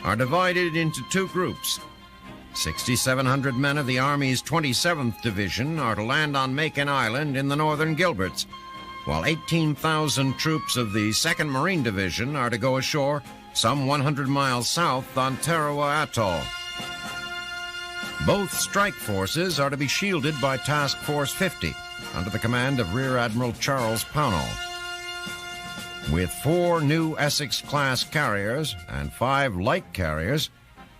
are divided into two groups. 6,700 men of the Army's 27th Division are to land on Macon Island in the northern Gilberts, while 18,000 troops of the 2nd Marine Division are to go ashore some 100 miles south on Tarawa Atoll. Both strike forces are to be shielded by Task Force 50, under the command of Rear Admiral Charles Pownall. With 4 new Essex-class carriers and 5 light carriers,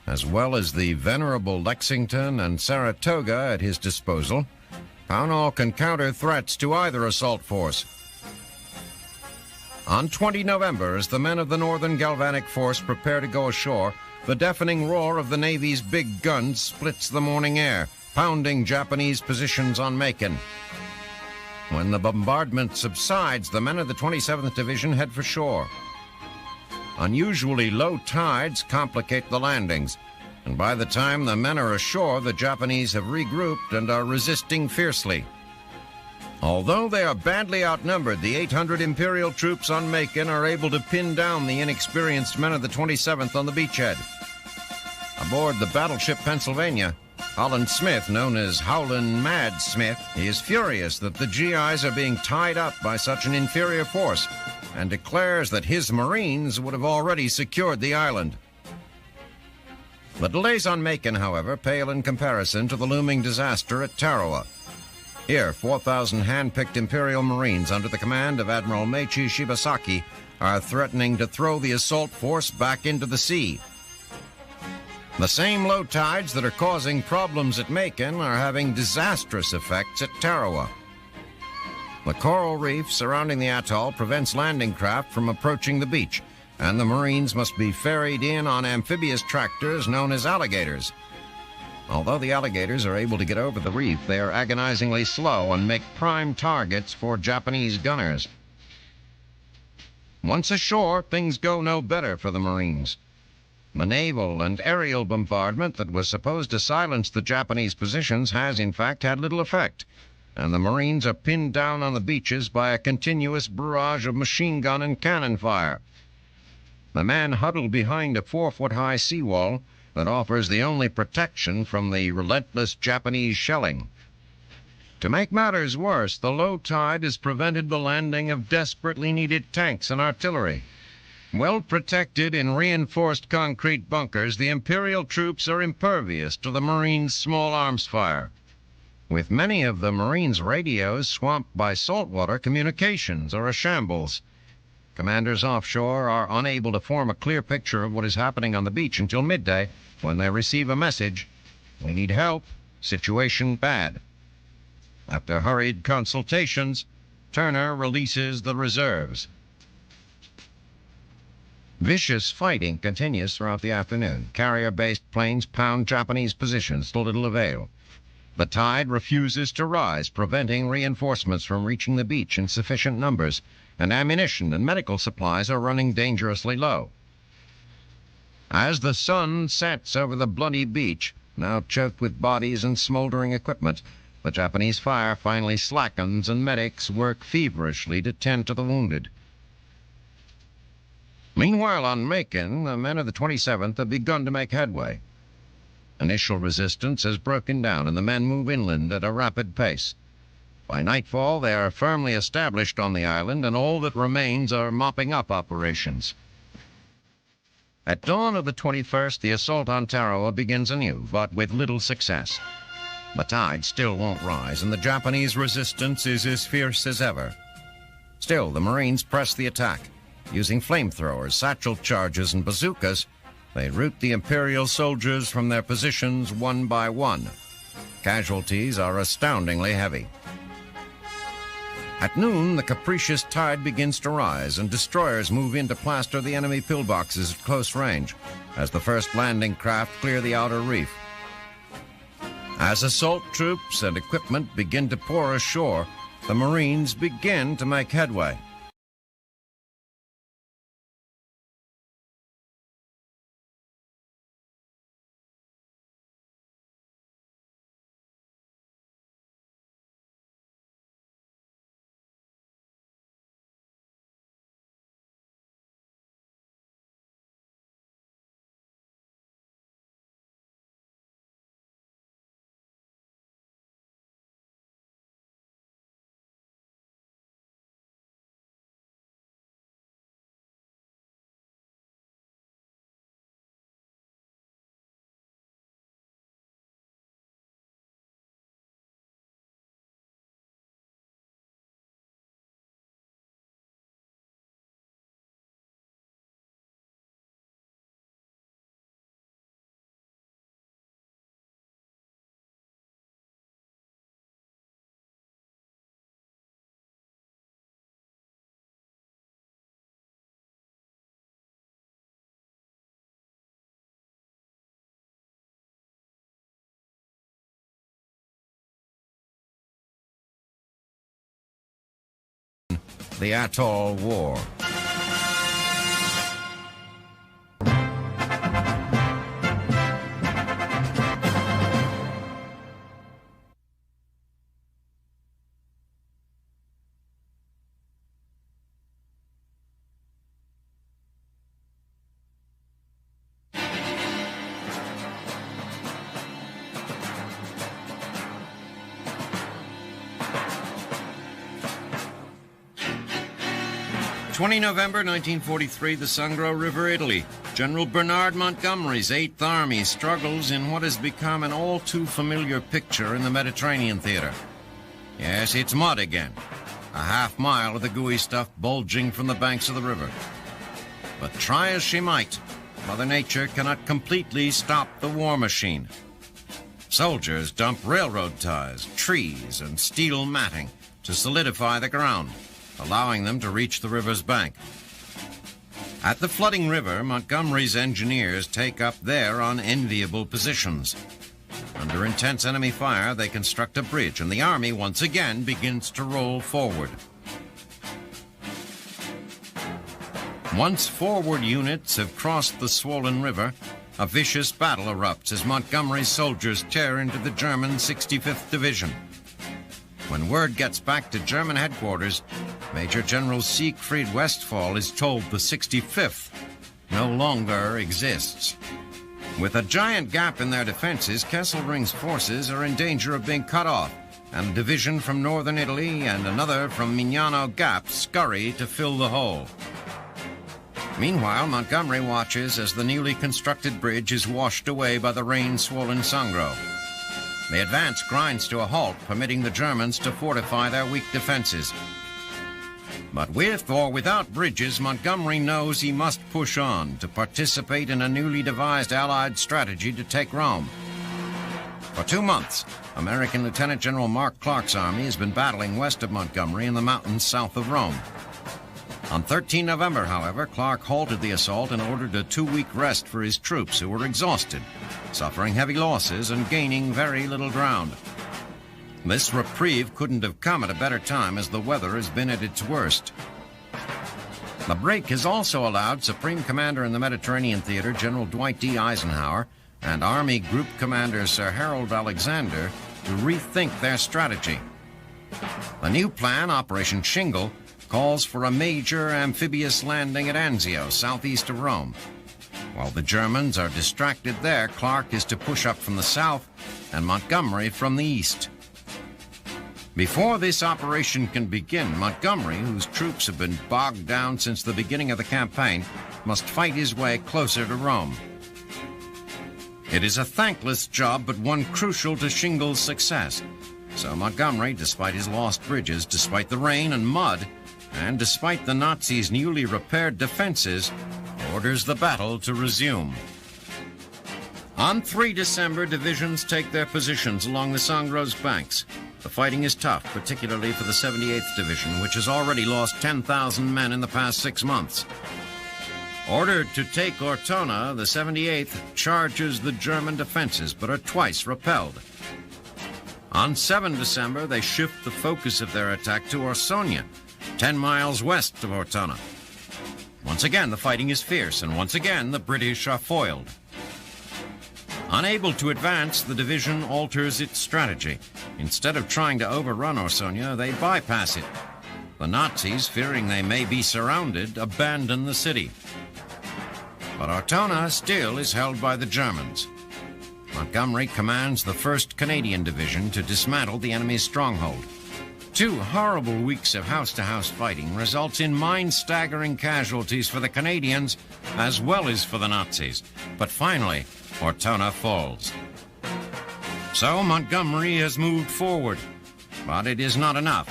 as well as the venerable Lexington and Saratoga at his disposal, Pownall can counter threats to either assault force. On 20 November, as the men of the Northern Galvanic Force prepare to go ashore, the deafening roar of the Navy's big guns splits the morning air, pounding Japanese positions on Macon. When the bombardment subsides, the men of the 27th Division head for shore. Unusually low tides complicate the landings, and by the time the men are ashore, the Japanese have regrouped and are resisting fiercely. Although they are badly outnumbered, the 800 Imperial troops on Macon are able to pin down the inexperienced men of the 27th on the beachhead. Aboard the battleship Pennsylvania, Holland Smith, known as Howlin' Mad Smith, is furious that the GIs are being tied up by such an inferior force, and declares that his Marines would have already secured the island. The delays on Macon, however, pale in comparison to the looming disaster at Tarawa. Here, 4,000 hand-picked Imperial Marines under the command of Admiral Meichi Shibasaki are threatening to throw the assault force back into the sea. The same low tides that are causing problems at Macon are having disastrous effects at Tarawa. The coral reef surrounding the atoll prevents landing craft from approaching the beach, and the Marines must be ferried in on amphibious tractors known as alligators. Although the alligators are able to get over the reef, they are agonizingly slow and make prime targets for Japanese gunners. Once ashore, things go no better for the Marines. The naval and aerial bombardment that was supposed to silence the Japanese positions has, in fact, had little effect, and the Marines are pinned down on the beaches by a continuous barrage of machine gun and cannon fire. The men huddle behind a 4-foot-high seawall that offers the only protection from the relentless Japanese shelling. To make matters worse, the low tide has prevented the landing of desperately needed tanks and artillery. Well protected in reinforced concrete bunkers, the Imperial troops are impervious to the Marines' small arms fire. With many of the Marines' radios swamped by saltwater, communications are a shambles. Commanders offshore are unable to form a clear picture of what is happening on the beach until midday, when they receive a message: "We need help. Situation bad." After hurried consultations, Turner releases the reserves. Vicious fighting continues throughout the afternoon. Carrier-based planes pound Japanese positions to little avail. The tide refuses to rise, preventing reinforcements from reaching the beach in sufficient numbers, and ammunition and medical supplies are running dangerously low. As the sun sets over the bloody beach, now choked with bodies and smoldering equipment, the Japanese fire finally slackens and medics work feverishly to tend to the wounded. Meanwhile, on Macon, the men of the 27th have begun to make headway. Initial resistance has broken down, and the men move inland at a rapid pace. By nightfall, they are firmly established on the island, and all that remains are mopping-up operations. At dawn of the 21st, the assault on Tarawa begins anew, but with little success. The tide still won't rise, and the Japanese resistance is as fierce as ever. Still, the Marines press the attack. Using flamethrowers, satchel charges, and bazookas, they rout the Imperial soldiers from their positions one by one. Casualties are astoundingly heavy. At noon, the capricious tide begins to rise, and destroyers move in to plaster the enemy pillboxes at close range as the first landing craft clear the outer reef. As assault troops and equipment begin to pour ashore, the Marines begin to make headway. the Atoll War. November 1943, the Sangro River, Italy. General Bernard Montgomery's 8th Army struggles in what has become an all-too-familiar picture in the Mediterranean theater. Yes, it's mud again. A half-mile of the gooey stuff bulging from the banks of the river. But try as she might, Mother Nature cannot completely stop the war machine. Soldiers dump railroad ties, trees, and steel matting to solidify the ground, allowing them to reach the river's bank. At the flooding river, Montgomery's engineers take up their unenviable positions. Under intense enemy fire, they construct a bridge, and the army once again begins to roll forward. Once forward units have crossed the swollen river, a vicious battle erupts as Montgomery's soldiers tear into the German 65th Division. When word gets back to German headquarters, Major General Siegfried Westphal is told the 65th no longer exists. With a giant gap in their defenses, Kesselring's forces are in danger of being cut off, and a division from northern Italy and another from Mignano Gap scurry to fill the hole. Meanwhile, Montgomery watches as the newly constructed bridge is washed away by the rain-swollen Sangro. The advance grinds to a halt, permitting the Germans to fortify their weak defenses. But with or without bridges, Montgomery knows he must push on to participate in a newly devised Allied strategy to take Rome. For 2 months, American Lieutenant General Mark Clark's army has been battling west of Montgomery in the mountains south of Rome. On 13 November, however, Clark halted the assault and ordered a 2-week rest for his troops, who were exhausted, suffering heavy losses and gaining very little ground. This reprieve couldn't have come at a better time, as the weather has been at its worst. The break has also allowed Supreme Commander in the Mediterranean Theater, General Dwight D. Eisenhower, and Army Group Commander Sir Harold Alexander to rethink their strategy. The new plan, Operation Shingle, calls for a major amphibious landing at Anzio, southeast of Rome. While the Germans are distracted there, Clark is to push up from the south and Montgomery from the east. Before this operation can begin, Montgomery, whose troops have been bogged down since the beginning of the campaign, must fight his way closer to Rome. It is a thankless job, but one crucial to Shingle's success. So Montgomery, despite his lost bridges, despite the rain and mud, and despite the Nazis' newly repaired defenses, orders the battle to resume. On 3 December, divisions take their positions along the Sangro's banks. The fighting is tough, particularly for the 78th Division, which has already lost 10,000 men in the past 6 months. Ordered to take Ortona, the 78th charges the German defenses, but are twice repelled. On 7 December, they shift the focus of their attack to Orsonia, 10 miles west of Ortona. Once again, the fighting is fierce, and once again, the British are foiled. Unable to advance, the division alters its strategy. Instead of trying to overrun Orsonia, they bypass it. The Nazis, fearing they may be surrounded, abandon the city. But Ortona still is held by the Germans. Montgomery commands the 1st Canadian Division to dismantle the enemy's stronghold. 2 horrible weeks of house-to-house fighting results in mind-staggering casualties for the Canadians as well as for the Nazis. But finally, Ortona falls. So Montgomery has moved forward, but it is not enough.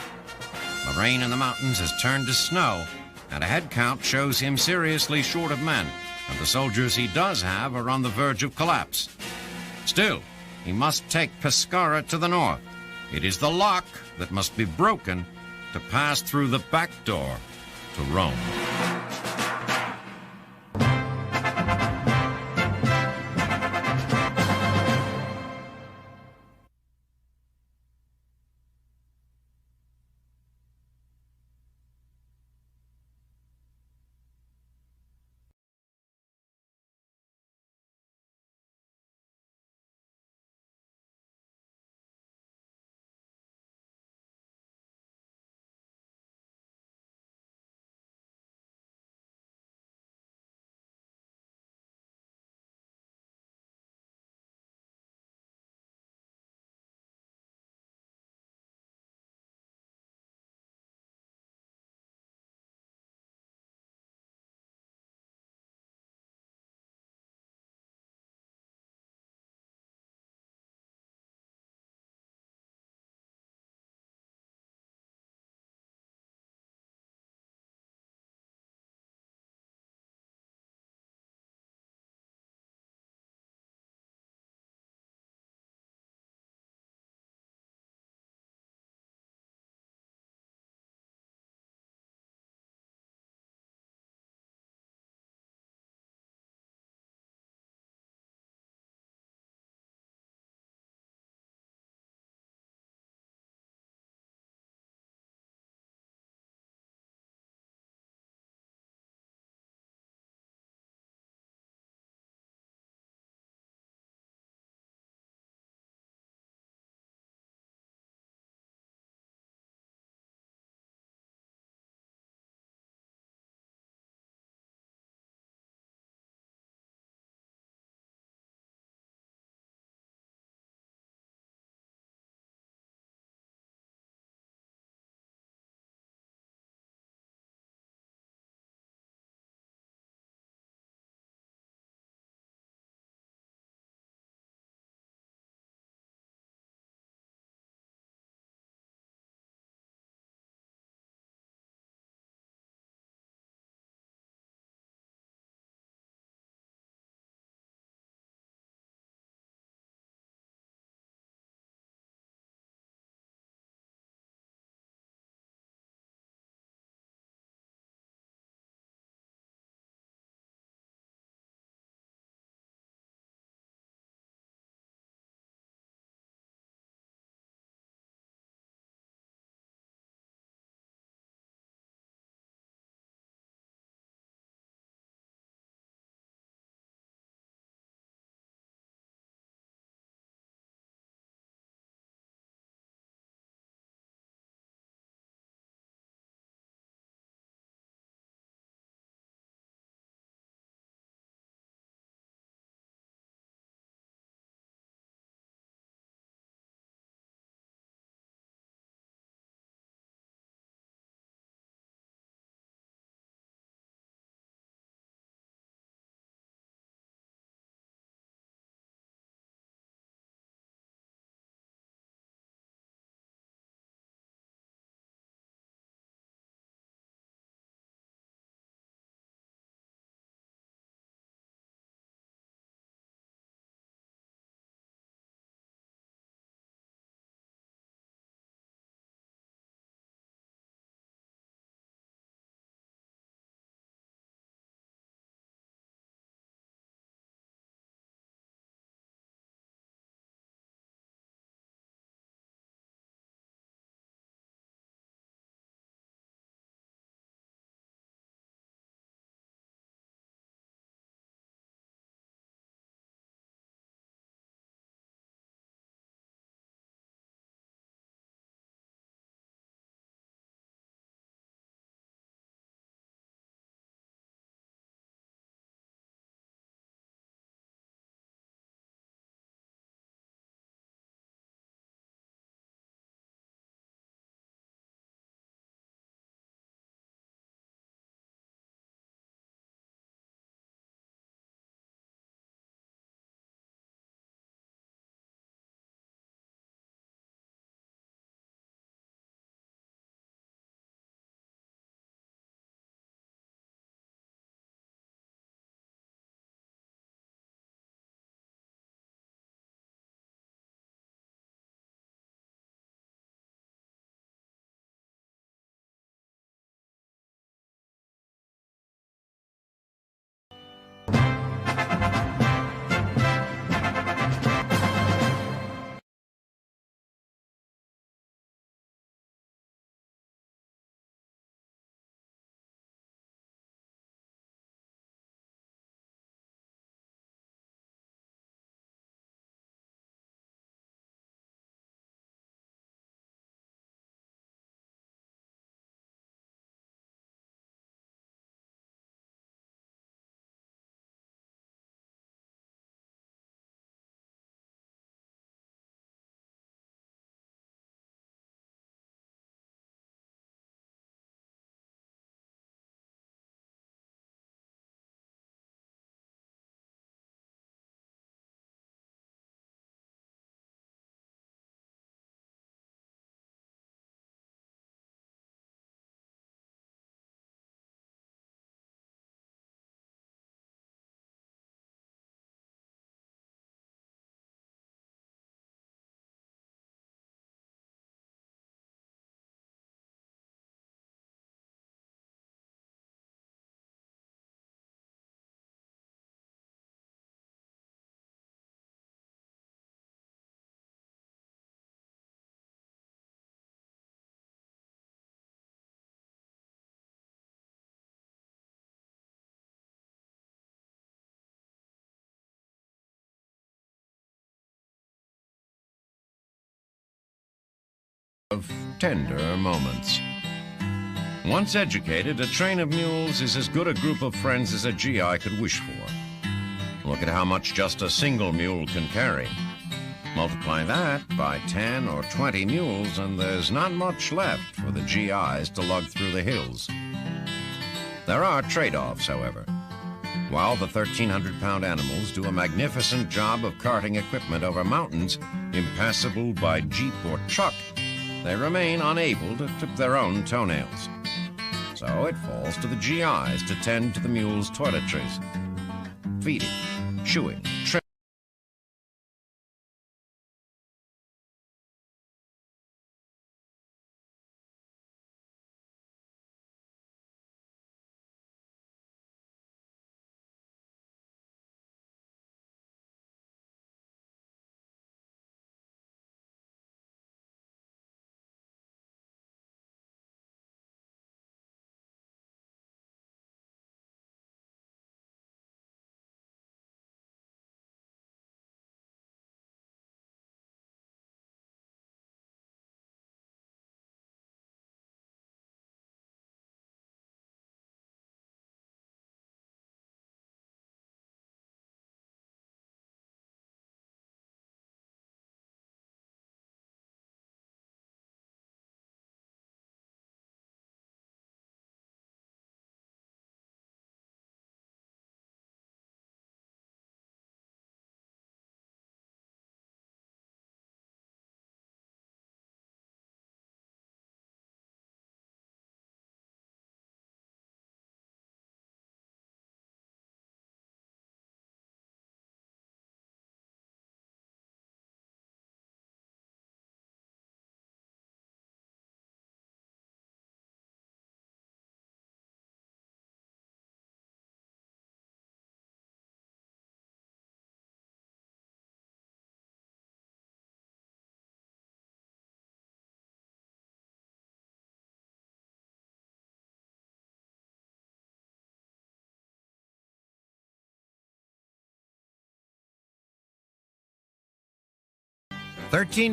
The rain in the mountains has turned to snow, and a head count shows him seriously short of men, and the soldiers he does have are on the verge of collapse. Still, he must take Pescara to the north. It is the lock that must be broken to pass through the back door to Rome. tender moments. Once educated, a train of mules is as good a group of friends as a GI could wish for. Look at how much just a single mule can carry. Multiply that by 10 or 20 mules, and there's not much left for the GIs to lug through the hills. There are trade-offs, however. While the 1,300-pound animals do a magnificent job of carting equipment over mountains impassable by jeep or truck, they remain unable to clip their own toenails. So it falls to the GIs to tend to the mules' toiletries, feeding, chewing, trimming.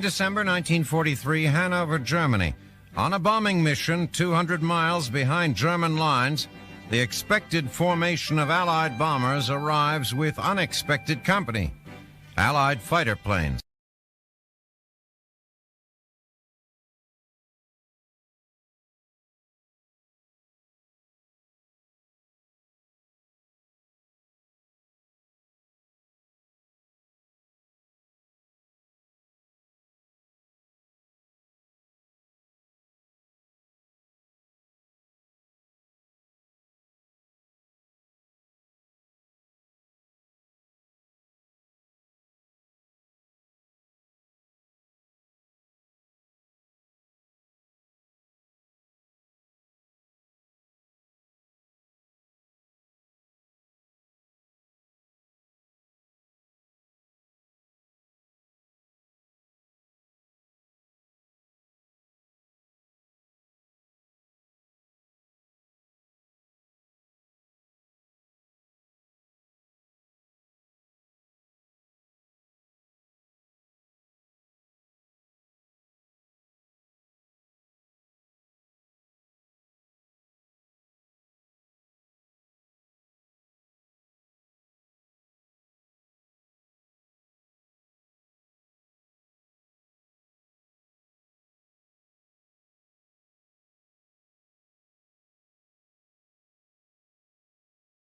December 1943, Hanover, Germany. On a bombing mission 200 miles behind German lines, the expected formation of Allied bombers arrives with unexpected company: Allied fighter planes.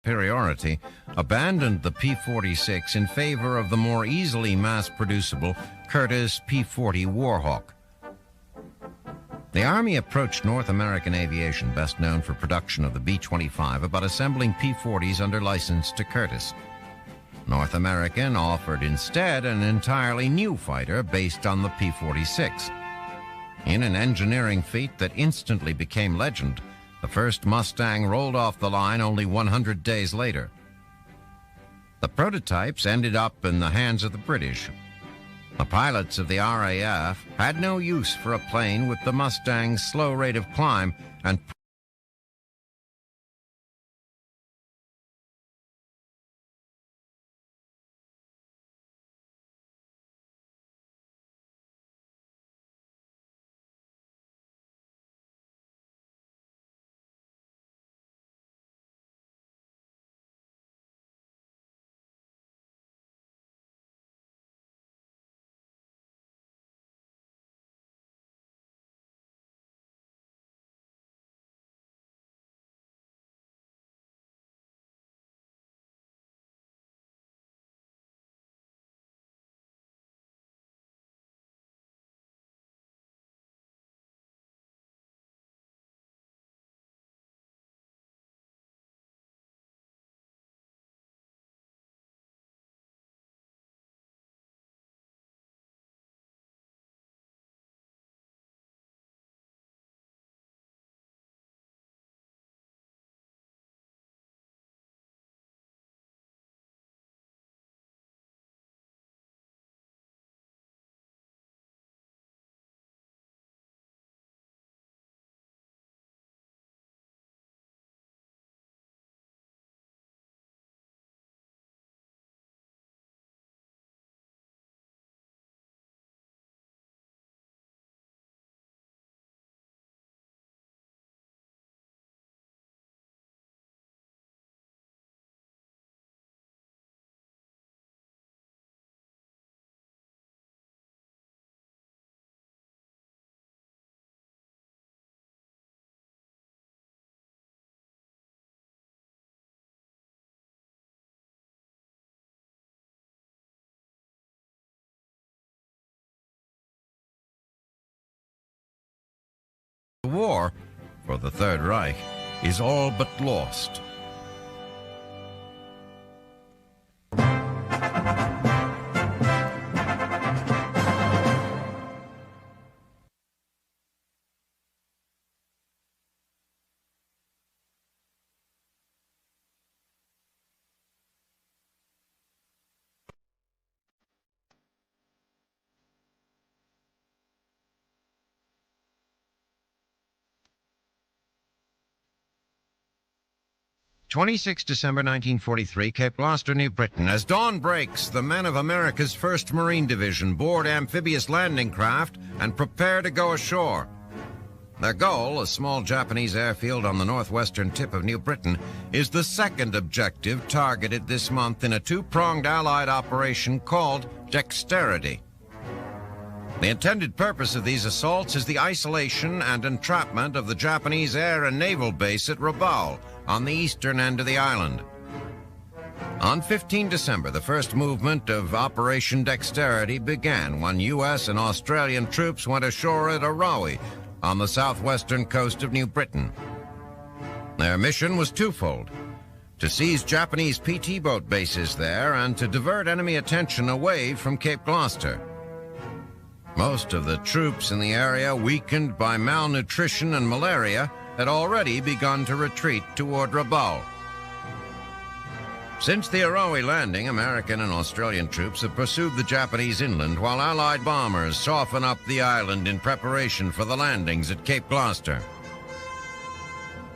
Superiority, abandoned the P-46 in favor of the more easily mass-producible Curtiss P-40 Warhawk. The Army approached North American Aviation, best known for production of the B-25, about assembling P-40s under license to Curtiss. North American offered instead an entirely new fighter based on the P-46. In an engineering feat that instantly became legend, the first Mustang rolled off the line only 100 days later. The prototypes ended up in the hands of the British. The pilots of the RAF had no use for a plane with the Mustang's slow rate of climb and The war for the Third Reich is all but lost. December 1943, Cape Gloucester, New Britain. As dawn breaks, the men of America's 1st Marine Division board amphibious landing craft and prepare to go ashore. Their goal, a small Japanese airfield on the northwestern tip of New Britain, is the second objective targeted this month in a two-pronged Allied operation called Dexterity. The intended purpose of these assaults is the isolation and entrapment of the Japanese air and naval base at Rubble, on the eastern end of the island. On 15 December, the first movement of Operation Dexterity began when U.S. and Australian troops went ashore at Arawi, on the southwestern coast of New Britain. Their mission was twofold: to seize Japanese PT boat bases there and to divert enemy attention away from Cape Gloucester. Most of the troops in the area, weakened by malnutrition and malaria, had already begun to retreat toward Rubble. Since the Arawi landing, American and Australian troops have pursued the Japanese inland while Allied bombers soften up the island in preparation for the landings at Cape Gloucester.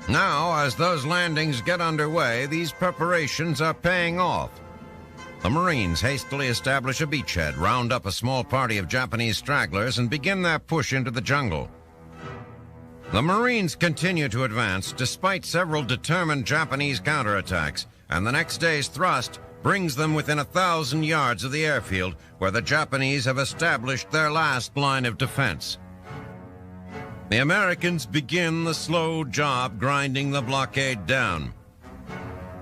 Now, as those landings get underway, these preparations are paying off. The Marines hastily establish a beachhead, round up a small party of Japanese stragglers, and begin their push into the jungle. The Marines continue to advance despite several determined Japanese counterattacks, and the next day's thrust brings them within 1,000 yards of the airfield where the Japanese have established their last line of defense. The Americans begin the slow job grinding the blockade down.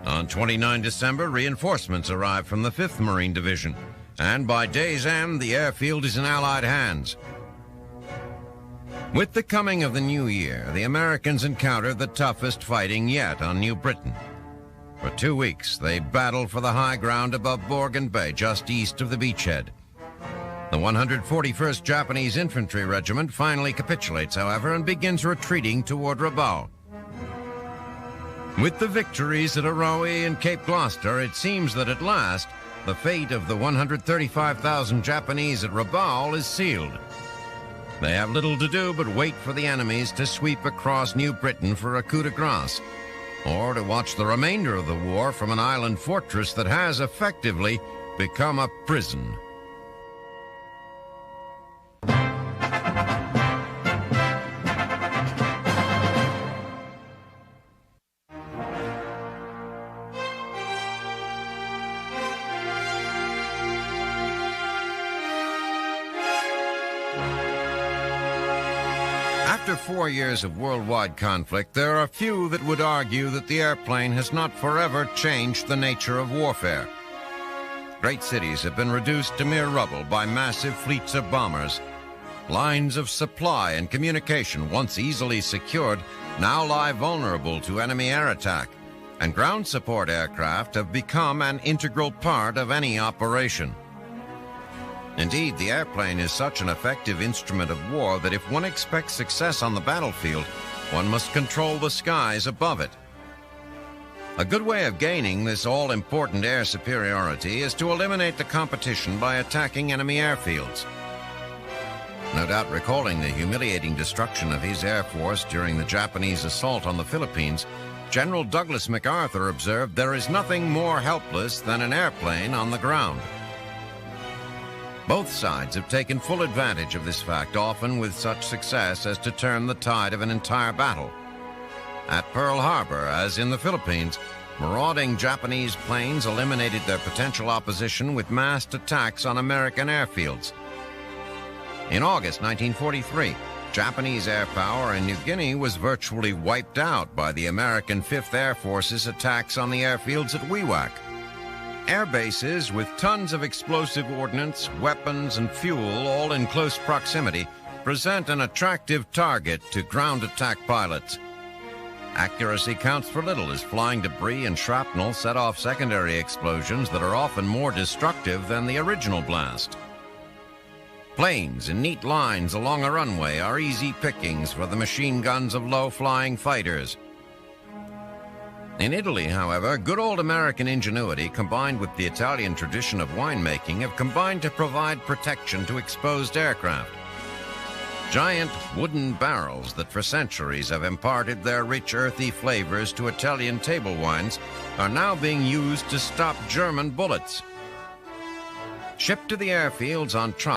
On 29 December, reinforcements arrive from the 5th Marine Division, and by day's end, the airfield is in Allied hands. With the coming of the new year, the Americans encounter the toughest fighting yet on New Britain. For 2 weeks, they battle for the high ground above Borgen Bay, just east of the beachhead. The 141st Japanese Infantry Regiment finally capitulates, however, and begins retreating toward Rubble. With the victories at Arawi and Cape Gloucester, it seems that at last, the fate of the 135,000 Japanese at Rubble is sealed. They have little to do but wait for the enemies to sweep across New Britain for a coup de grace, or to watch the remainder of the war from an island fortress that has effectively become a prison. After 4 years of worldwide conflict, there are few that would argue that the airplane has not forever changed the nature of warfare. Great cities have been reduced to mere rubble by massive fleets of bombers. Lines of supply and communication, once easily secured, now lie vulnerable to enemy air attack, and ground support aircraft have become an integral part of any operation. Indeed, the airplane is such an effective instrument of war that if one expects success on the battlefield, one must control the skies above it. A good way of gaining this all-important air superiority is to eliminate the competition by attacking enemy airfields. No doubt recalling the humiliating destruction of his air force during the Japanese assault on the Philippines, General Douglas MacArthur observed, "There is nothing more helpless than an airplane on the ground." Both sides have taken full advantage of this fact, often with such success as to turn the tide of an entire battle. At Pearl Harbor, as in the Philippines, marauding Japanese planes eliminated their potential opposition with massed attacks on American airfields. In August 1943, Japanese air power in New Guinea was virtually wiped out by the American 5th Air Force's attacks on the airfields at Wewak. Air bases with tons of explosive ordnance, weapons, and fuel, all in close proximity, present an attractive target to ground attack pilots. Accuracy counts for little as flying debris and shrapnel set off secondary explosions that are often more destructive than the original blast. Planes in neat lines along a runway are easy pickings for the machine guns of low-flying fighters. In Italy, however, good old American ingenuity combined with the Italian tradition of winemaking have combined to provide protection to exposed aircraft. Giant wooden barrels that for centuries have imparted their rich earthy flavors to Italian table wines are now being used to stop German bullets. Shipped to the airfields on trucks,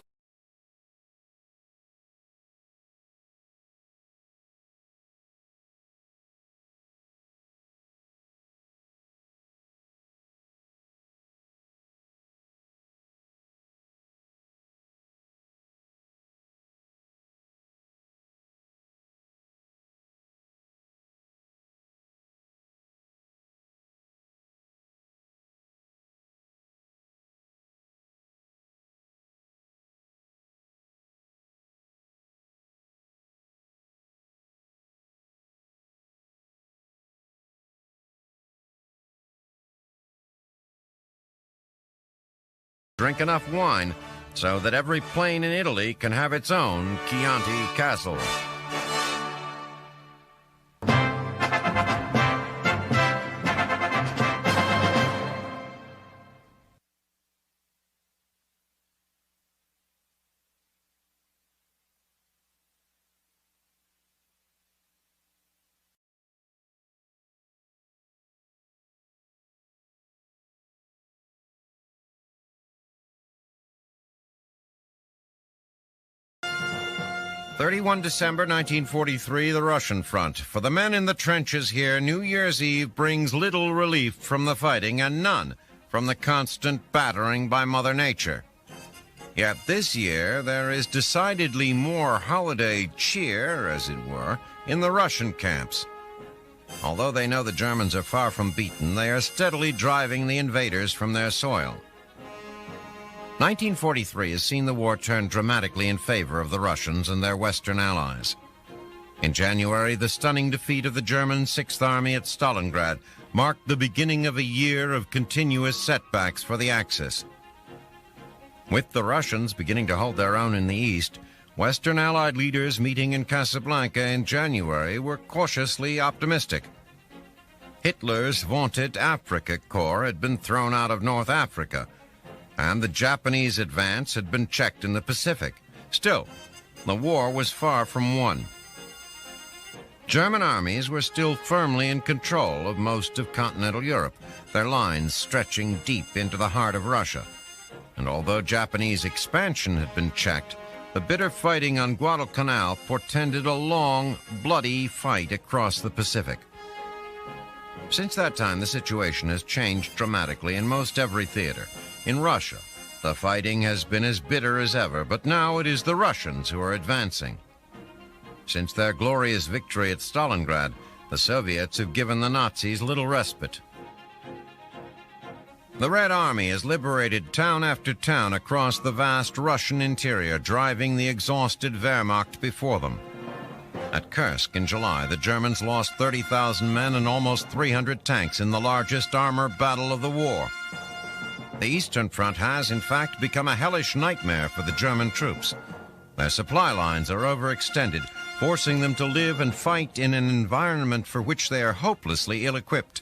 drink enough wine so that every plane in Italy can have its own Chianti castle. 31 December 1943, the Russian front. For the men in the trenches here, New Year's Eve brings little relief from the fighting and none from the constant battering by Mother Nature. Yet this year, there is decidedly more holiday cheer, as it were, in the Russian camps. Although they know the Germans are far from beaten, they are steadily driving the invaders from their soil. 1943 has seen the war turn dramatically in favor of the Russians and their Western allies. In January, the stunning defeat of the German Sixth Army at Stalingrad marked the beginning of a year of continuous setbacks for the Axis. With the Russians beginning to hold their own in the east, Western Allied leaders meeting in Casablanca in January were cautiously optimistic. Hitler's vaunted Africa Corps had been thrown out of North Africa, and the Japanese advance had been checked in the Pacific. Still, the war was far from won. German armies were still firmly in control of most of continental Europe, their lines stretching deep into the heart of Russia. And although Japanese expansion had been checked, the bitter fighting on Guadalcanal portended a long, bloody fight across the Pacific. Since that time, the situation has changed dramatically in most every theater. In Russia, the fighting has been as bitter as ever, but now it is the Russians who are advancing. Since their glorious victory at Stalingrad, the Soviets have given the Nazis little respite. The Red Army has liberated town after town across the vast Russian interior, driving the exhausted Wehrmacht before them. At Kursk in July, the Germans lost 30,000 men and almost 300 tanks in the largest armor battle of the war. The Eastern Front has, in fact, become a hellish nightmare for the German troops. Their supply lines are overextended, forcing them to live and fight in an environment for which they are hopelessly ill-equipped.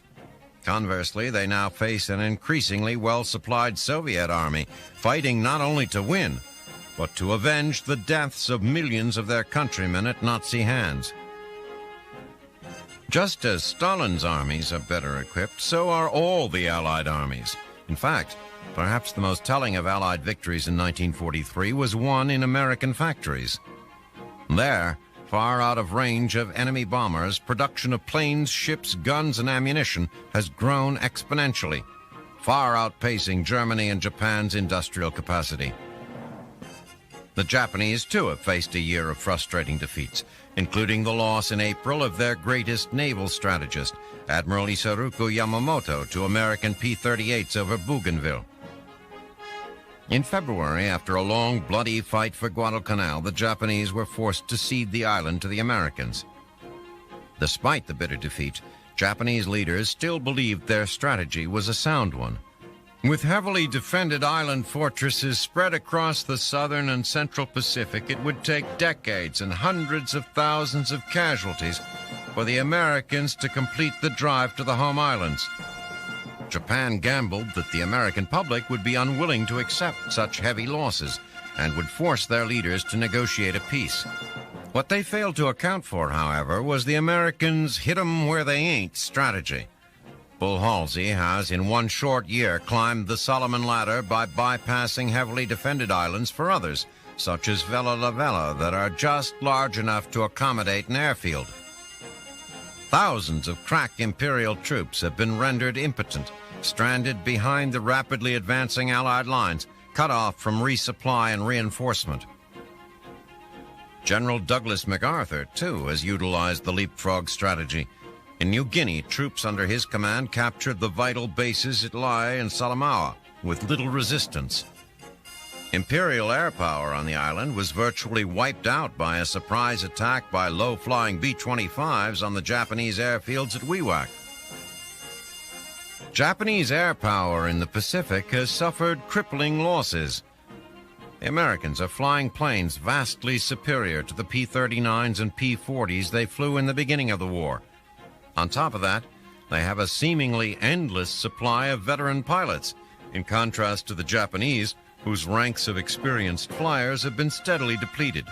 Conversely, they now face an increasingly well-supplied Soviet army, fighting not only to win, but to avenge the deaths of millions of their countrymen at Nazi hands. Just as Stalin's armies are better equipped, so are all the Allied armies. In fact, perhaps the most telling of Allied victories in 1943 was won in American factories. There, far out of range of enemy bombers, production of planes, ships, guns, and ammunition has grown exponentially, far outpacing Germany and Japan's industrial capacity. The Japanese, too, have faced a year of frustrating defeats, including the loss in April of their greatest naval strategist, Admiral Isoroku Yamamoto, to American P-38s over Bougainville. In February, after a long, bloody fight for Guadalcanal, the Japanese were forced to cede the island to the Americans. Despite the bitter defeat, Japanese leaders still believed their strategy was a sound one. With heavily defended island fortresses spread across the southern and central Pacific, it would take decades and hundreds of thousands of casualties for the Americans to complete the drive to the home islands. Japan gambled that the American public would be unwilling to accept such heavy losses and would force their leaders to negotiate a peace. What they failed to account for, however, was the Americans' hit 'em where they ain't strategy. Bull Halsey has, in one short year, climbed the Solomon ladder by bypassing heavily defended islands for others, such as Vella La Vella, that are just large enough to accommodate an airfield. Thousands of crack Imperial troops have been rendered impotent, stranded behind the rapidly advancing Allied lines, cut off from resupply and reinforcement. General Douglas MacArthur, too, has utilized the leapfrog strategy. In New Guinea, troops under his command captured the vital bases at Lae and Salamaua with little resistance. Imperial air power on the island was virtually wiped out by a surprise attack by low-flying B-25s on the Japanese airfields at Wewak. Japanese air power in the Pacific has suffered crippling losses. The Americans are flying planes vastly superior to the P-39s and P-40s they flew in the beginning of the war. On top of that, they have a seemingly endless supply of veteran pilots, in contrast to the Japanese, whose ranks of experienced flyers have been steadily depleted.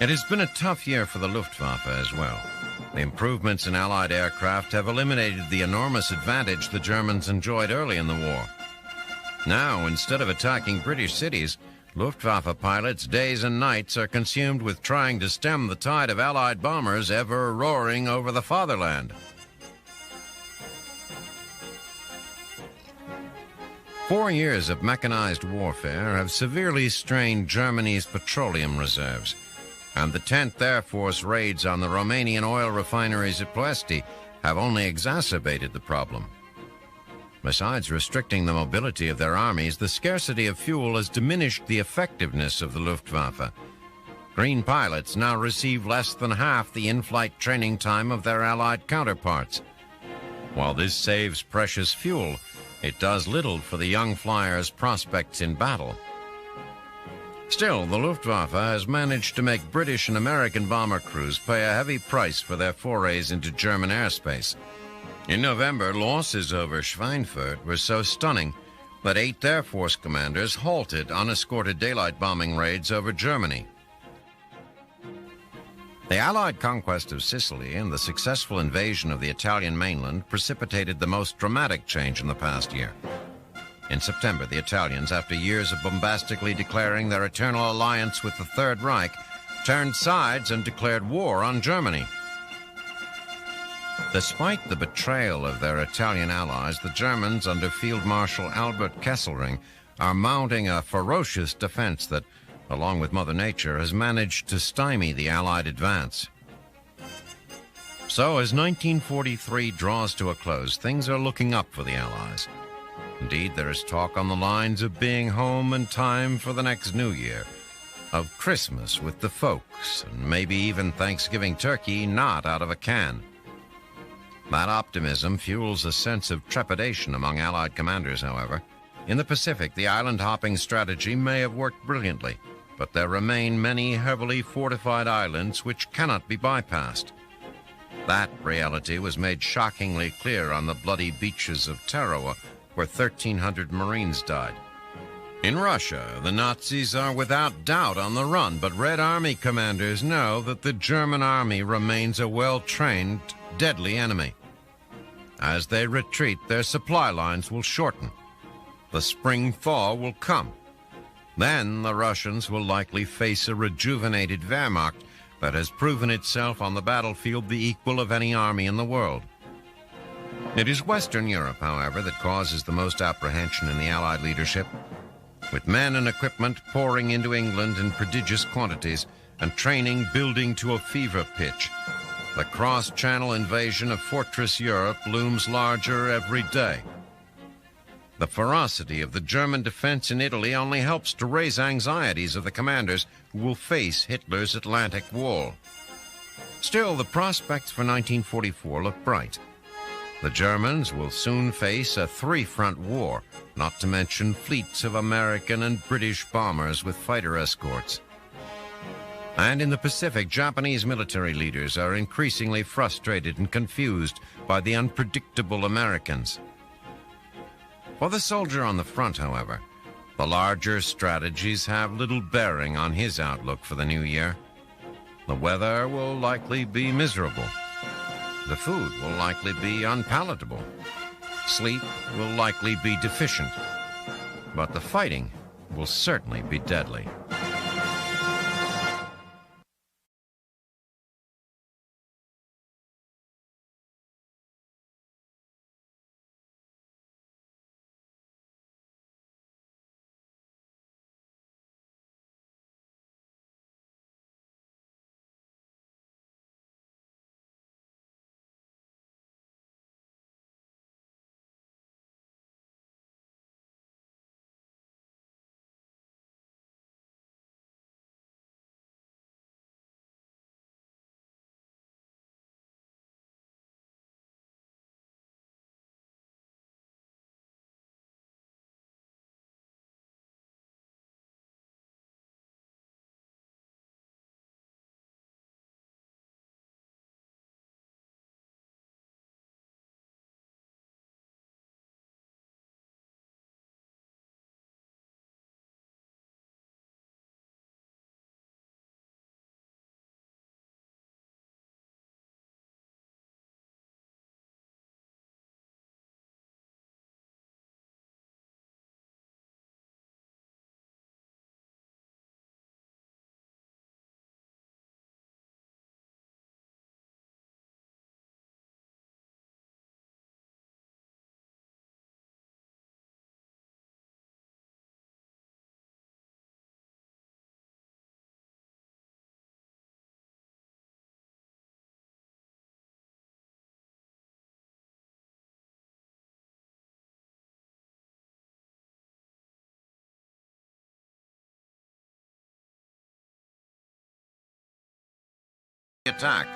It has been a tough year for the Luftwaffe as well. The improvements in Allied aircraft have eliminated the enormous advantage the Germans enjoyed early in the war. Now, instead of attacking British cities, Luftwaffe pilots' days and nights are consumed with trying to stem the tide of Allied bombers ever roaring over the fatherland. 4 years of mechanized warfare have severely strained Germany's petroleum reserves, and the 10th Air Force raids on the Romanian oil refineries at Ploiești have only exacerbated the problem. Besides restricting the mobility of their armies, the scarcity of fuel has diminished the effectiveness of the Luftwaffe. Green pilots now receive less than half the in-flight training time of their Allied counterparts. While this saves precious fuel, it does little for the young flyers' prospects in battle. Still, the Luftwaffe has managed to make British and American bomber crews pay a heavy price for their forays into German airspace. In November, losses over Schweinfurt were so stunning that 8th Air Force commanders halted unescorted daylight bombing raids over Germany. The Allied conquest of Sicily and the successful invasion of the Italian mainland precipitated the most dramatic change in the past year. In September, the Italians, after years of bombastically declaring their eternal alliance with the Third Reich, turned sides and declared war on Germany. Despite the betrayal of their Italian allies, the Germans, under Field Marshal Albert Kesselring, are mounting a ferocious defense that, along with Mother Nature, has managed to stymie the Allied advance. So, as 1943 draws to a close, things are looking up for the Allies. Indeed, there is talk on the lines of being home in time for the next New Year, of Christmas with the folks, and maybe even Thanksgiving turkey not out of a can. That optimism fuels a sense of trepidation among Allied commanders, however. In the Pacific, the island-hopping strategy may have worked brilliantly, but there remain many heavily fortified islands which cannot be bypassed. That reality was made shockingly clear on the bloody beaches of Tarawa, where 1,300 Marines died. In Russia, the Nazis are without doubt on the run, but Red Army commanders know that the German army remains a well-trained, deadly enemy. As they retreat, their supply lines will shorten. The spring thaw will come. Then the Russians will likely face a rejuvenated Wehrmacht that has proven itself on the battlefield the equal of any army in the world. It is Western Europe, however, that causes the most apprehension in the Allied leadership. With men and equipment pouring into England in prodigious quantities and training building to a fever pitch, the cross-channel invasion of Fortress Europe looms larger every day. The ferocity of the German defense in Italy only helps to raise anxieties of the commanders who will face Hitler's Atlantic Wall. Still, the prospects for 1944 look bright. The Germans will soon face a three-front war, not to mention fleets of American and British bombers with fighter escorts. And in the Pacific, Japanese military leaders are increasingly frustrated and confused by the unpredictable Americans. For the soldier on the front, however, the larger strategies have little bearing on his outlook for the new year. The weather will likely be miserable. The food will likely be unpalatable. Sleep will likely be deficient. But the fighting will certainly be deadly. Attack.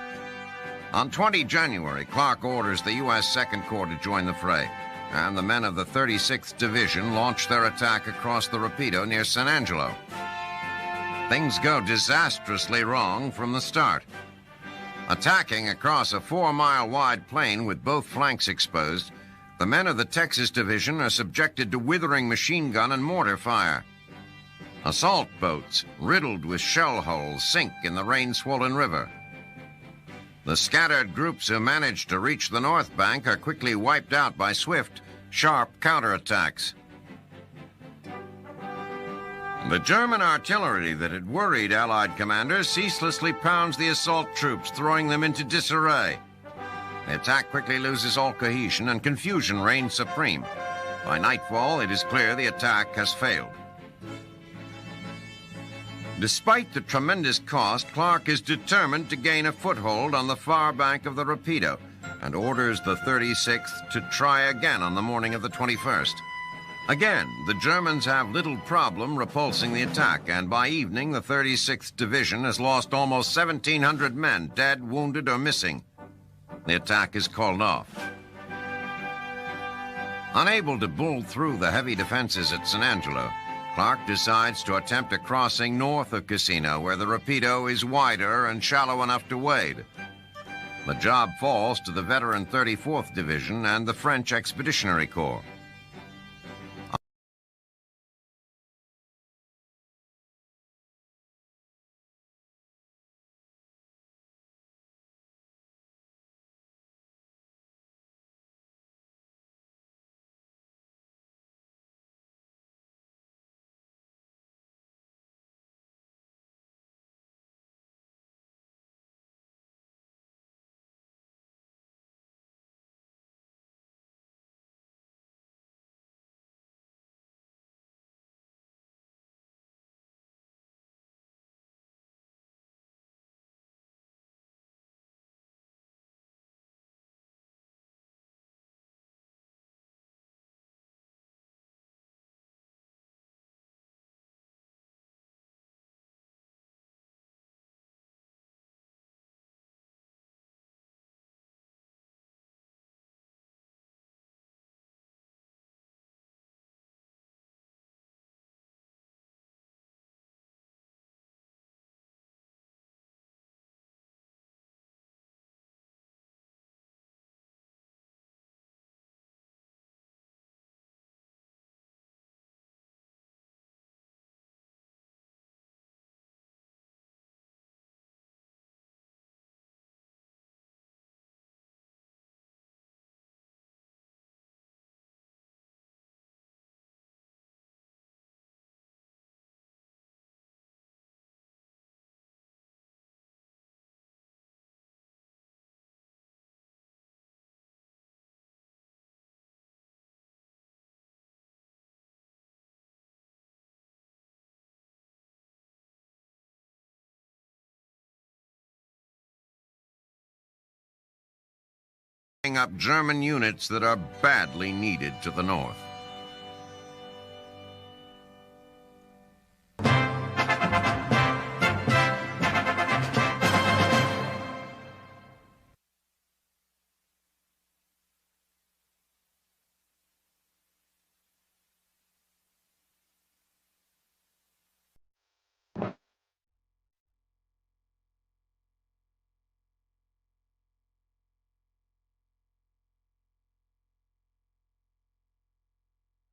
On 20 January, Clark orders the U.S. Second Corps to join the fray, and the men of the 36th Division launch their attack across the Rapido near San Angelo. Things go disastrously wrong from the start. Attacking across a 4-mile-wide plain with both flanks exposed, the men of the Texas Division are subjected to withering machine gun and mortar fire. Assault boats, riddled with shell holes, sink in the rain-swollen river. The scattered groups who manage to reach the north bank are quickly wiped out by swift, sharp counterattacks. The German artillery that had worried Allied commanders ceaselessly pounds the assault troops, throwing them into disarray. The attack quickly loses all cohesion and confusion reigns supreme. By nightfall, it is clear the attack has failed. Despite the tremendous cost, Clark is determined to gain a foothold on the far bank of the Rapido and orders the 36th to try again on the morning of the 21st. Again, the Germans have little problem repulsing the attack, and by evening, the 36th Division has lost almost 1,700 men, dead, wounded, or missing. The attack is called off. Unable to bull through the heavy defenses at San Angelo, Clark decides to attempt a crossing north of Cassino, where the Rapido is wider and shallow enough to wade. The job falls to the veteran 34th Division and the French Expeditionary Corps. up German units that are badly needed to the north.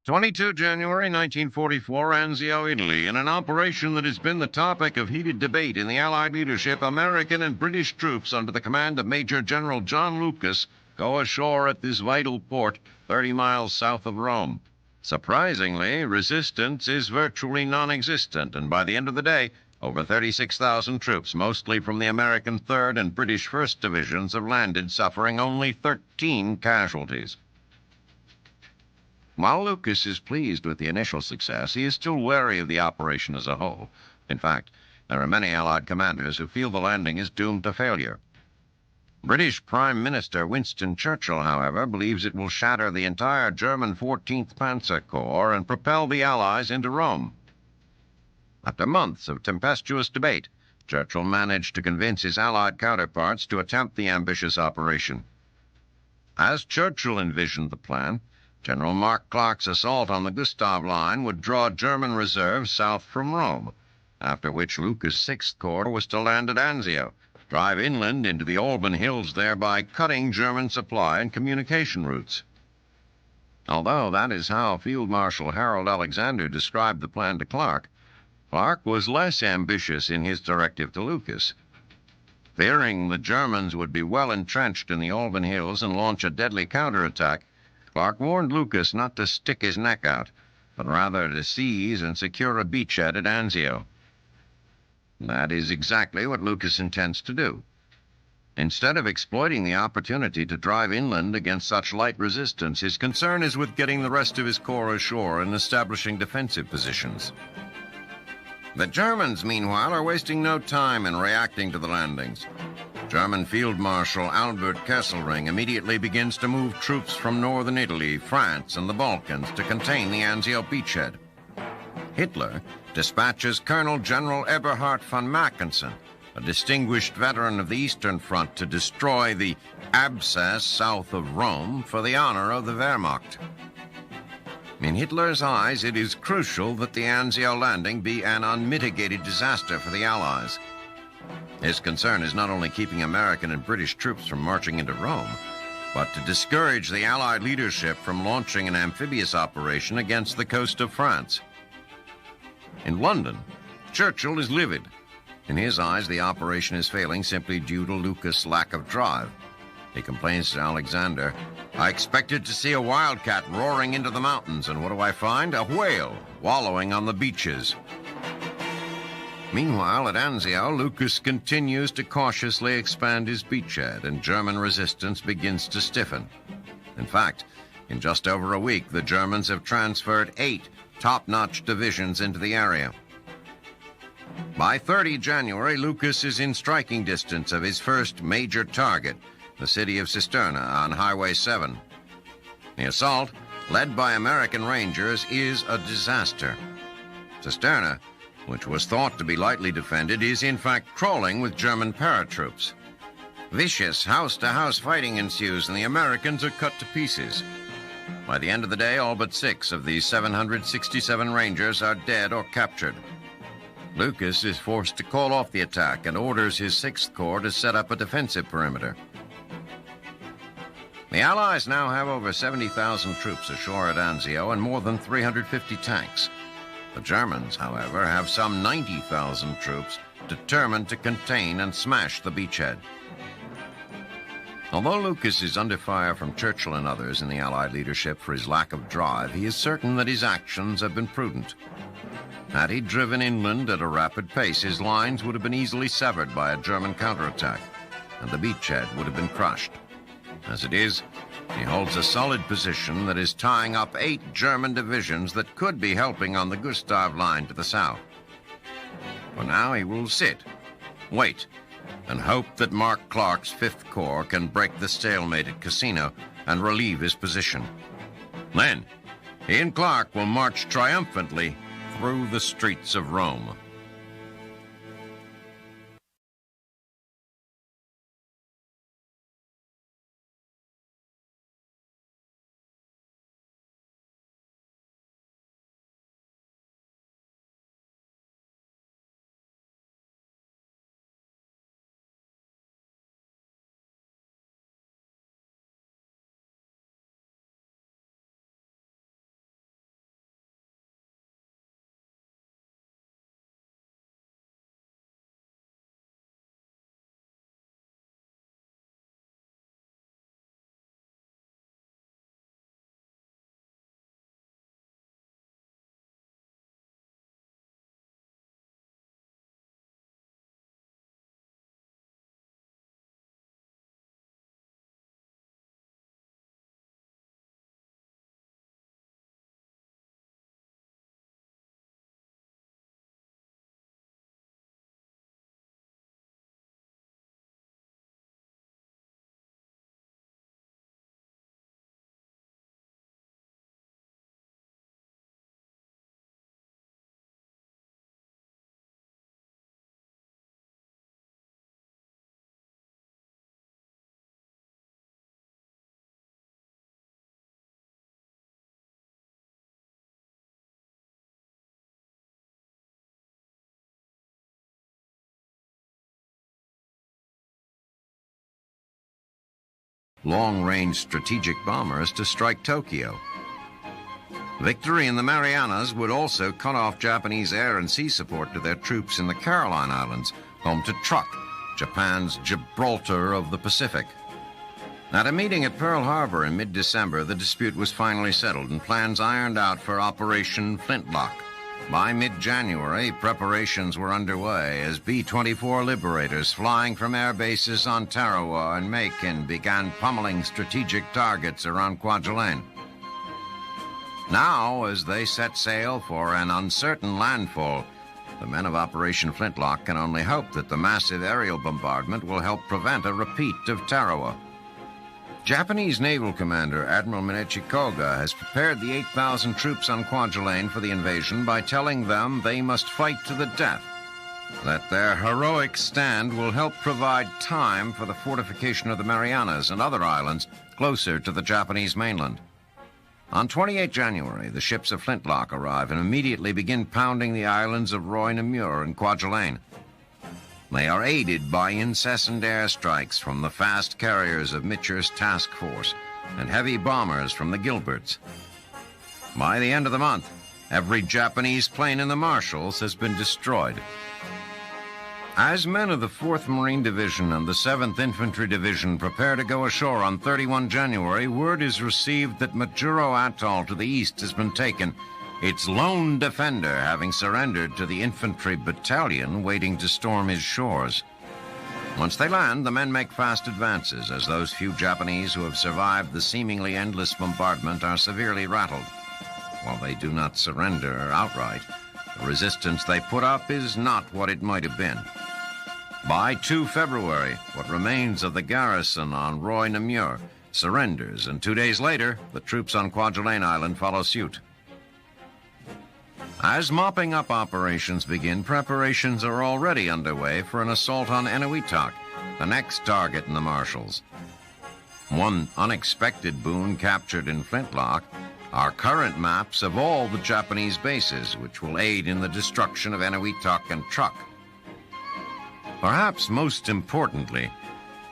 January 22, 1944, Anzio, Italy. In an operation that has been the topic of heated debate in the Allied leadership, American and British troops under the command of Major General John Lucas go ashore at this vital port 30 miles south of Rome. Surprisingly, resistance is virtually non-existent, and by the end of the day, over 36,000 troops, mostly from the American 3rd and British 1st Divisions, have landed, suffering only 13 casualties. While Lucas is pleased with the initial success, he is still wary of the operation as a whole. In fact, there are many Allied commanders who feel the landing is doomed to failure. British Prime Minister Winston Churchill, however, believes it will shatter the entire German 14th Panzer Corps and propel the Allies into Rome. After months of tempestuous debate, Churchill managed to convince his Allied counterparts to attempt the ambitious operation. As Churchill envisioned the plan, General Mark Clark's assault on the Gustav Line would draw German reserves south from Rome, after which Lucas' 6th Corps was to land at Anzio, drive inland into the Alban Hills, thereby cutting German supply and communication routes. Although that is how Field Marshal Harold Alexander described the plan to Clark, Clark was less ambitious in his directive to Lucas. Fearing the Germans would be well entrenched in the Alban Hills and launch a deadly counterattack, Clark warned Lucas not to stick his neck out, but rather to seize and secure a beachhead at Anzio. That is exactly what Lucas intends to do. Instead of exploiting the opportunity to drive inland against such light resistance, his concern is with getting the rest of his corps ashore and establishing defensive positions. The Germans, meanwhile, are wasting no time in reacting to the landings. German Field Marshal Albert Kesselring immediately begins to move troops from northern Italy, France, and the Balkans to contain the Anzio beachhead. Hitler dispatches Colonel General Eberhard von Mackensen, a distinguished veteran of the Eastern Front, to destroy the abscess south of Rome for the honor of the Wehrmacht. In Hitler's eyes, it is crucial that the Anzio landing be an unmitigated disaster for the Allies. His concern is not only keeping American and British troops from marching into Rome, but to discourage the Allied leadership from launching an amphibious operation against the coast of France. In London, Churchill is livid. In his eyes, the operation is failing simply due to Lucas' lack of drive. He complains to Alexander, "I expected to see a wildcat roaring into the mountains, and what do I find? A whale wallowing on the beaches." Meanwhile, at Anzio, Lucas continues to cautiously expand his beachhead, and German resistance begins to stiffen. In fact, in just over a week, the Germans have transferred 8 top-notch divisions into the area. By 30 January, Lucas is in striking distance of his first major target, the city of Cisterna on Highway 7. The assault, led by American Rangers, is a disaster. Cisterna, which was thought to be lightly defended, is in fact crawling with German paratroops. Vicious house-to-house fighting ensues, and the Americans are cut to pieces. By the end of the day, all but 6 of these 767 Rangers are dead or captured. Lucas is forced to call off the attack and orders his 6th Corps to set up a defensive perimeter. The Allies now have over 70,000 troops ashore at Anzio and more than 350 tanks. The Germans, however, have some 90,000 troops determined to contain and smash the beachhead. Although Lucas is under fire from Churchill and others in the Allied leadership for his lack of drive, he is certain that his actions have been prudent. Had he driven inland at a rapid pace, his lines would have been easily severed by a German counterattack, and the beachhead would have been crushed. As it is, he holds a solid position that is tying up 8 German divisions that could be helping on the Gustav Line to the south. For now, he will sit, wait, and hope that Mark Clark's Fifth Corps can break the stalemate at Cassino and relieve his position. Then, he and Clark will march triumphantly through the streets of Rome. Long-range strategic bombers to strike Tokyo. Victory in the Marianas would also cut off Japanese air and sea support to their troops in the Caroline Islands, home to Truk, Japan's Gibraltar of the Pacific. At a meeting at Pearl Harbor in mid-December, the dispute was finally settled and plans ironed out for Operation Flintlock. By mid-January, preparations were underway as B-24 Liberators flying from air bases on Tarawa and Macon began pummeling strategic targets around Kwajalein. Now, as they set sail for an uncertain landfall, the men of Operation Flintlock can only hope that the massive aerial bombardment will help prevent a repeat of Tarawa. Japanese Naval Commander Admiral Minechi Koga has prepared the 8,000 troops on Kwajalein for the invasion by telling them they must fight to the death, that their heroic stand will help provide time for the fortification of the Marianas and other islands closer to the Japanese mainland. On 28 January, the ships of Flintlock arrive and immediately begin pounding the islands of Roy Namur and Kwajalein. They are aided by incessant airstrikes from the fast carriers of Mitcher's task force and heavy bombers from the Gilberts. By the end of the month, every Japanese plane in the Marshalls has been destroyed. As men of the 4th Marine Division and the 7th Infantry Division prepare to go ashore on 31 January, word is received that Majuro Atoll to the east has been taken, its lone defender having surrendered to the infantry battalion waiting to storm his shores. Once they land, the men make fast advances as those few Japanese who have survived the seemingly endless bombardment are severely rattled. While they do not surrender outright, the resistance they put up is not what it might have been. By 2 February, what remains of the garrison on Roy Namur surrenders, and 2 days later, the troops on Kwajalein Island follow suit. As mopping up operations begin, preparations are already underway for an assault on Eniwetok, the next target in the Marshalls. One unexpected boon captured in Flintlock are current maps of all the Japanese bases, which will aid in the destruction of Eniwetok and Truk. Perhaps most importantly,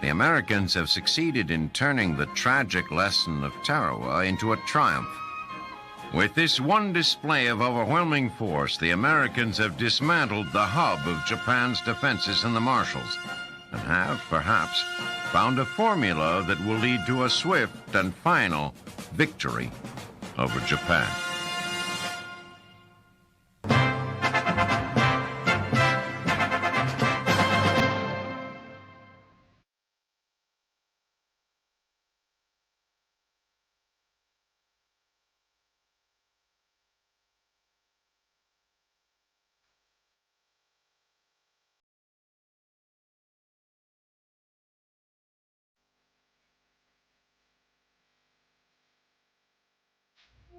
the Americans have succeeded in turning the tragic lesson of Tarawa into a triumph. With this one display of overwhelming force, the Americans have dismantled the hub of Japan's defenses in the Marshalls and have, perhaps, found a formula that will lead to a swift and final victory over Japan.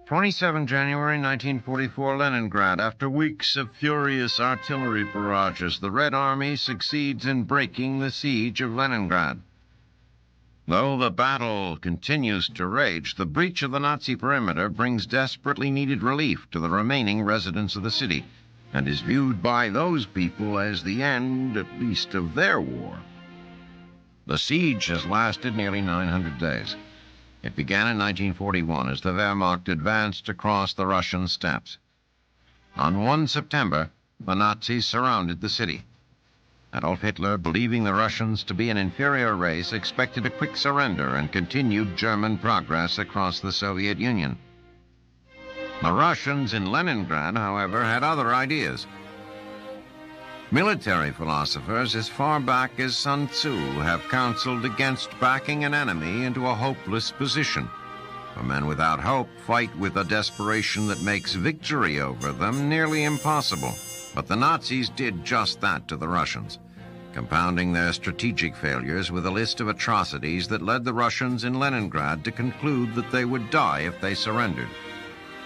27 January 1944, Leningrad. After weeks of furious artillery barrages, the Red Army succeeds in breaking the Siege of Leningrad. Though the battle continues to rage, the breach of the Nazi perimeter brings desperately needed relief to the remaining residents of the city, and is viewed by those people as the end, at least, of their war. The siege has lasted nearly 900 days. It began in 1941 as the Wehrmacht advanced across the Russian steppes. On 1 September, the Nazis surrounded the city. Adolf Hitler, believing the Russians to be an inferior race, expected a quick surrender and continued German progress across the Soviet Union. The Russians in Leningrad, however, had other ideas. Military philosophers as far back as Sun Tzu have counseled against backing an enemy into a hopeless position. For men without hope fight with a desperation that makes victory over them nearly impossible. But the Nazis did just that to the Russians, compounding their strategic failures with a list of atrocities that led the Russians in Leningrad to conclude that they would die if they surrendered.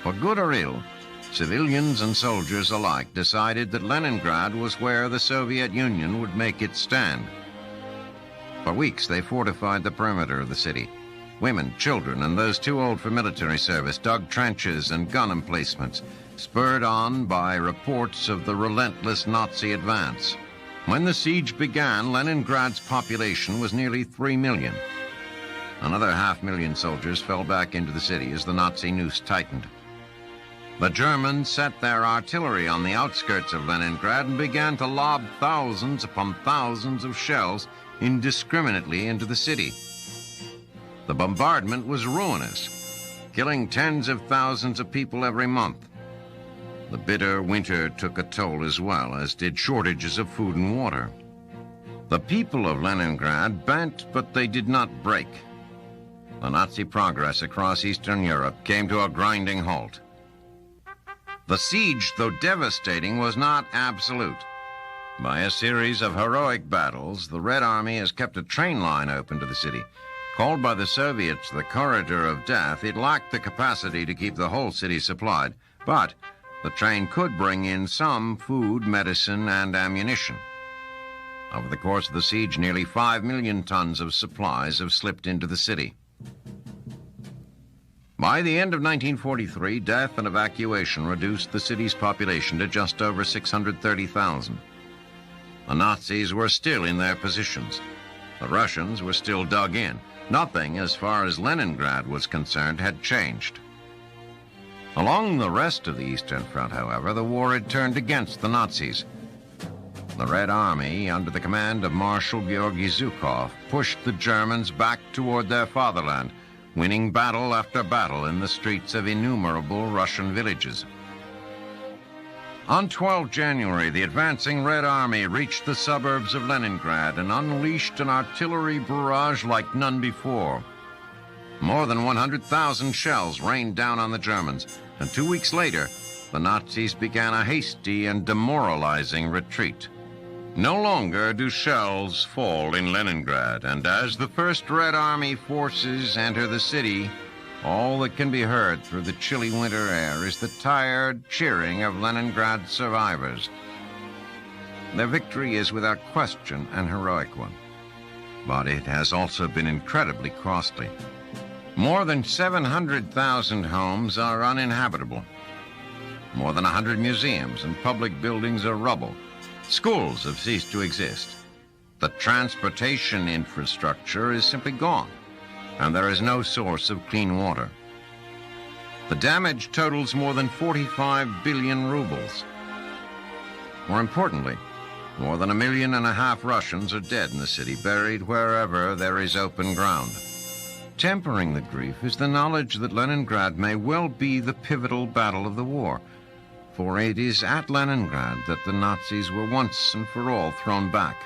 For good or ill, civilians and soldiers alike decided that Leningrad was where the Soviet Union would make its stand. For weeks, they fortified the perimeter of the city. Women, children, and those too old for military service dug trenches and gun emplacements, spurred on by reports of the relentless Nazi advance. When the siege began, Leningrad's population was nearly 3 million. Another 500,000 soldiers fell back into the city as the Nazi noose tightened. The Germans set their artillery on the outskirts of Leningrad and began to lob thousands upon thousands of shells indiscriminately into the city. The bombardment was ruinous, killing tens of thousands of people every month. The bitter winter took a toll as well, as did shortages of food and water. The people of Leningrad bent, but they did not break. The Nazi progress across Eastern Europe came to a grinding halt. The siege, though devastating, was not absolute. By a series of heroic battles, the Red Army has kept a train line open to the city. Called by the Soviets the Corridor of Death, it lacked the capacity to keep the whole city supplied, but the train could bring in some food, medicine, and ammunition. Over the course of the siege, nearly 5 million tons of supplies have slipped into the city. By the end of 1943, death and evacuation reduced the city's population to just over 630,000. The Nazis were still in their positions. The Russians were still dug in. Nothing, as far as Leningrad was concerned, had changed. Along the rest of the Eastern Front, however, the war had turned against the Nazis. The Red Army, under the command of Marshal Georgy Zhukov, pushed the Germans back toward their fatherland, winning battle after battle in the streets of innumerable Russian villages. On 12 January, the advancing Red Army reached the suburbs of Leningrad and unleashed an artillery barrage like none before. More than 100,000 shells rained down on the Germans, and 2 weeks later, the Nazis began a hasty and demoralizing retreat. No longer do shells fall in Leningrad, and as the first Red Army forces enter the city, all that can be heard through the chilly winter air is the tired cheering of Leningrad survivors. Their victory is without question an heroic one, but it has also been incredibly costly. More than 700,000 homes are uninhabitable. More than 100 museums and public buildings are rubble. Schools have ceased to exist. The transportation infrastructure is simply gone, and there is no source of clean water. The damage totals more than 45 billion rubles. More importantly, more than 1.5 million Russians are dead in the city, buried wherever there is open ground. Tempering the grief is the knowledge that Leningrad may well be the pivotal battle of the war, for it is at Leningrad that the Nazis were once and for all thrown back.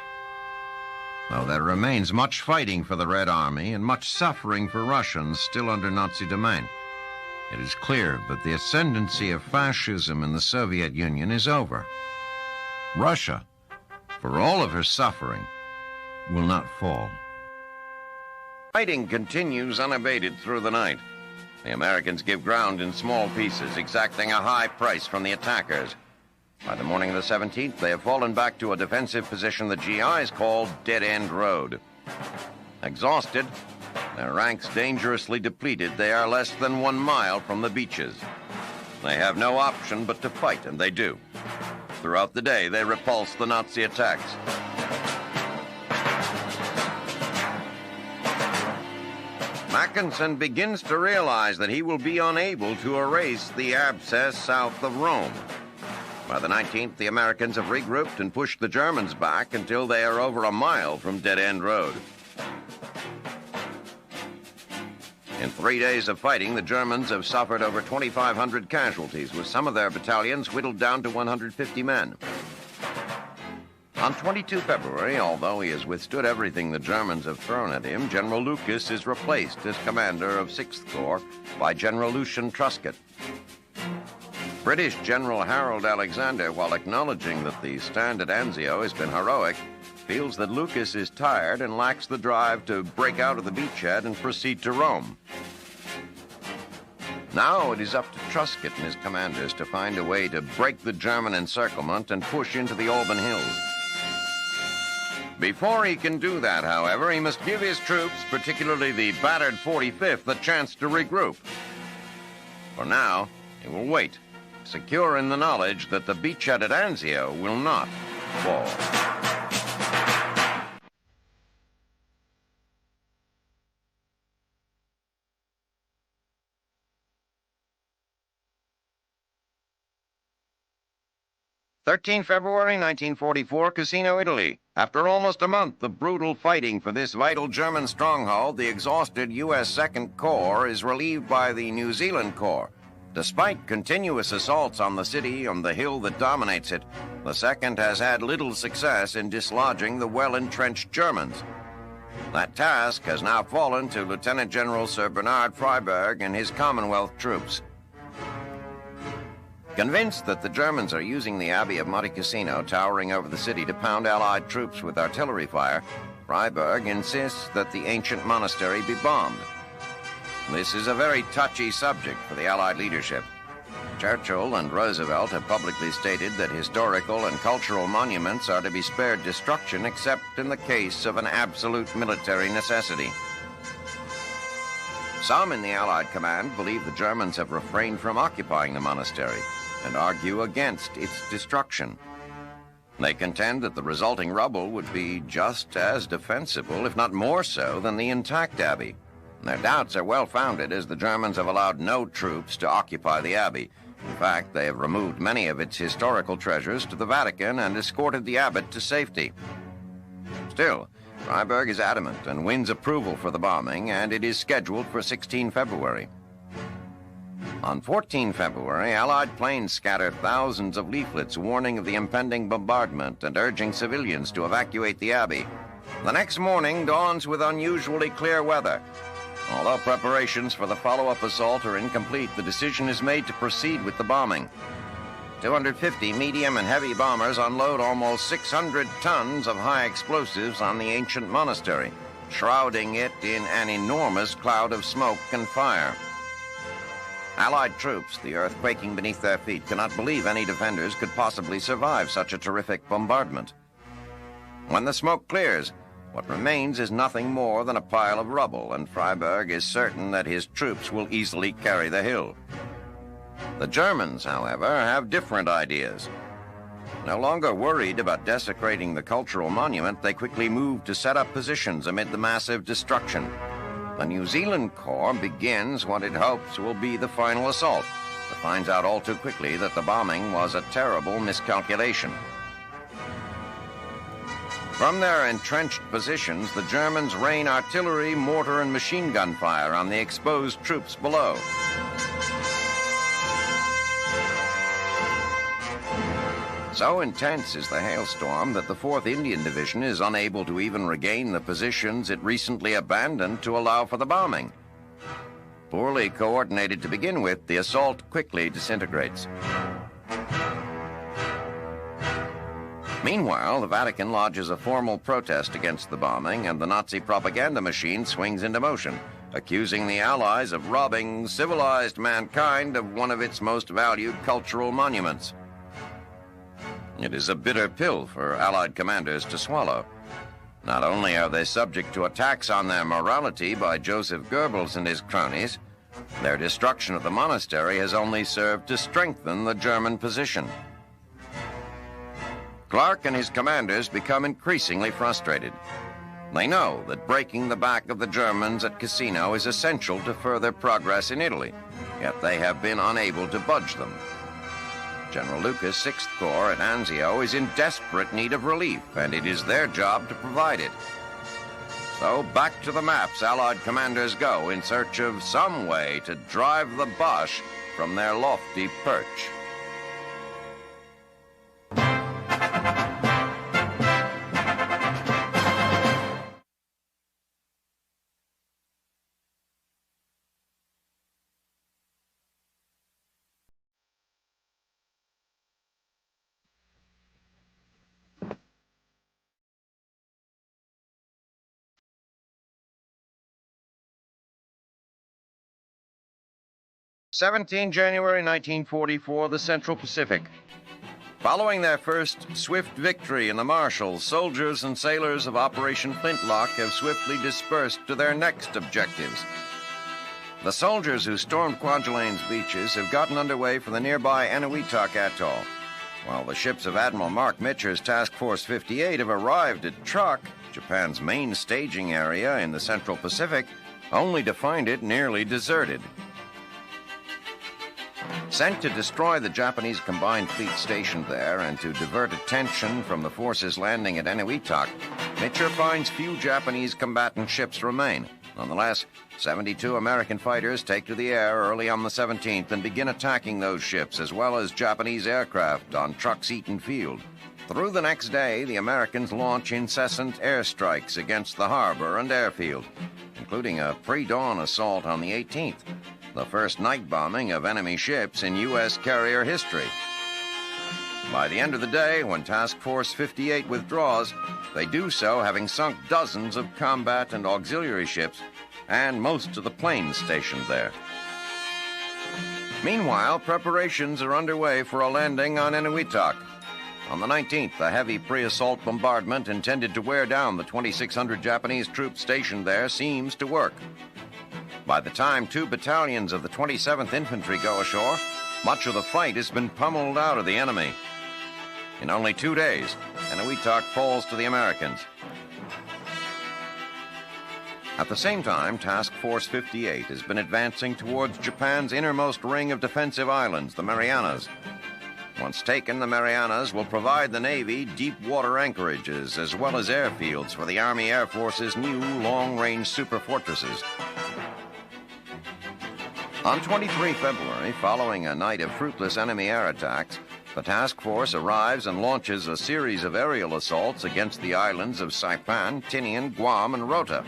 Though there remains much fighting for the Red Army and much suffering for Russians still under Nazi domain, it is clear that the ascendancy of fascism in the Soviet Union is over. Russia, for all of her suffering, will not fall. Fighting continues unabated through the night. The Americans give ground in small pieces, exacting a high price from the attackers. By the morning of the 17th, they have fallen back to a defensive position the GIs called Dead End Road. Exhausted, their ranks dangerously depleted, they are less than 1 mile from the beaches. They have no option but to fight, and they do. Throughout the day, they repulse the Nazi attacks. Mackensen begins to realize that he will be unable to erase the abscess south of Rome. By the 19th, the Americans have regrouped and pushed the Germans back until they are over 1 mile from Dead End Road. In 3 days of fighting, the Germans have suffered over 2,500 casualties, with some of their battalions whittled down to 150 men. On 22 February, although he has withstood everything the Germans have thrown at him, General Lucas is replaced as commander of 6th Corps by General Lucian Truscott. British General Harold Alexander, while acknowledging that the stand at Anzio has been heroic, feels that Lucas is tired and lacks the drive to break out of the beachhead and proceed to Rome. Now it is up to Truscott and his commanders to find a way to break the German encirclement and push into the Alban Hills. Before he can do that, however, he must give his troops, particularly the battered 45th, a chance to regroup. For now, he will wait, secure in the knowledge that the beachhead at Anzio will not fall. February 1944, Cassino, Italy. After almost a month of brutal fighting for this vital German stronghold, the exhausted U.S. 2nd Corps is relieved by the New Zealand Corps. Despite continuous assaults on the city on the hill that dominates it, the 2nd has had little success in dislodging the well-entrenched Germans. That task has now fallen to Lieutenant General Sir Bernard Freyberg and his Commonwealth troops. Convinced that the Germans are using the Abbey of Monte Cassino towering over the city to pound Allied troops with artillery fire, Freyberg insists that the ancient monastery be bombed. This is a very touchy subject for the Allied leadership. Churchill and Roosevelt have publicly stated that historical and cultural monuments are to be spared destruction except in the case of an absolute military necessity. Some in the Allied command believe the Germans have refrained from occupying the monastery and argue against its destruction. They contend that the resulting rubble would be just as defensible, if not more so, than the intact abbey. Their doubts are well-founded, as the Germans have allowed no troops to occupy the abbey. In fact, they have removed many of its historical treasures to the Vatican and escorted the abbot to safety. Still, Freyberg is adamant and wins approval for the bombing, and it is scheduled for 16 February. On 14 February, Allied planes scatter thousands of leaflets warning of the impending bombardment and urging civilians to evacuate the abbey. The next morning dawns with unusually clear weather. Although preparations for the follow-up assault are incomplete, the decision is made to proceed with the bombing. 250 medium and heavy bombers unload almost 600 tons of high explosives on the ancient monastery, shrouding it in an enormous cloud of smoke and fire. Allied troops, the earth quaking beneath their feet, cannot believe any defenders could possibly survive such a terrific bombardment. When the smoke clears, what remains is nothing more than a pile of rubble, and Freyberg is certain that his troops will easily carry the hill. The Germans, however, have different ideas. No longer worried about desecrating the cultural monument, they quickly move to set up positions amid the massive destruction. The New Zealand Corps begins what it hopes will be the final assault, but finds out all too quickly that the bombing was a terrible miscalculation. From their entrenched positions, the Germans rain artillery, mortar, and machine gun fire on the exposed troops below. So intense is the hailstorm that the 4th Indian Division is unable to even regain the positions it recently abandoned to allow for the bombing. Poorly coordinated to begin with, the assault quickly disintegrates. Meanwhile, the Vatican lodges a formal protest against the bombing, and the Nazi propaganda machine swings into motion. accusing the Allies of robbing civilized mankind of one of its most valued cultural monuments. It is a bitter pill for Allied commanders to swallow. Not only are they subject to attacks on their morality by Joseph Goebbels and his cronies, their destruction of the monastery has only served to strengthen the German position. Clark and his commanders become increasingly frustrated. They know that breaking the back of the Germans at Cassino is essential to further progress in Italy, yet they have been unable to budge them. General Lucas' 6th Corps at Anzio is in desperate need of relief, and it is their job to provide it. So back to the maps Allied commanders go in search of some way to drive the Boche from their lofty perch. January 1944, the Central Pacific. Following their first swift victory in the Marshalls, soldiers and sailors of Operation Flintlock have swiftly dispersed to their next objectives. The soldiers who stormed Kwajalein's beaches have gotten underway for the nearby Eniwetok Atoll, while the ships of Admiral Mark Mitcher's Task Force 58 have arrived at Truk, Japan's main staging area in the Central Pacific, only to find it nearly deserted. Sent to destroy the Japanese combined fleet stationed there and to divert attention from the forces landing at Eniwetok, Mitcher finds few Japanese combatant ships remain. Nonetheless, 72 American fighters take to the air early on the 17th and begin attacking those ships as well as Japanese aircraft on Truk's Eaton Field. Through the next day, the Americans launch incessant airstrikes against the harbor and airfield, including a pre-dawn assault on the 18th. The first night bombing of enemy ships in U.S. carrier history. By the end of the day, when Task Force 58 withdraws, they do so having sunk dozens of combat and auxiliary ships and most of the planes stationed there. Meanwhile, preparations are underway for a landing on Eniwetok. On the 19th, a heavy pre-assault bombardment intended to wear down the 2,600 Japanese troops stationed there seems to work. By the time 2 battalions of the 27th Infantry go ashore, much of the fight has been pummeled out of the enemy. In only 2 days, Eniwetok falls to the Americans. At the same time, Task Force 58 has been advancing towards Japan's innermost ring of defensive islands, the Marianas. Once taken, the Marianas will provide the Navy deep water anchorages as well as airfields for the Army Air Force's new long-range superfortresses. On 23 February, following a night of fruitless enemy air attacks, the task force arrives and launches a series of aerial assaults against the islands of Saipan, Tinian, Guam, and Rota.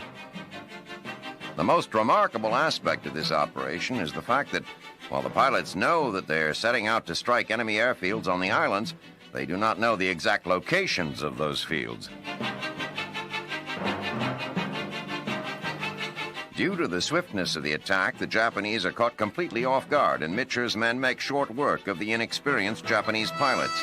The most remarkable aspect of this operation is the fact that, while the pilots know that they're setting out to strike enemy airfields on the islands, they do not know the exact locations of those fields. Due to the swiftness of the attack, the Japanese are caught completely off guard, and Mitcher's men make short work of the inexperienced Japanese pilots.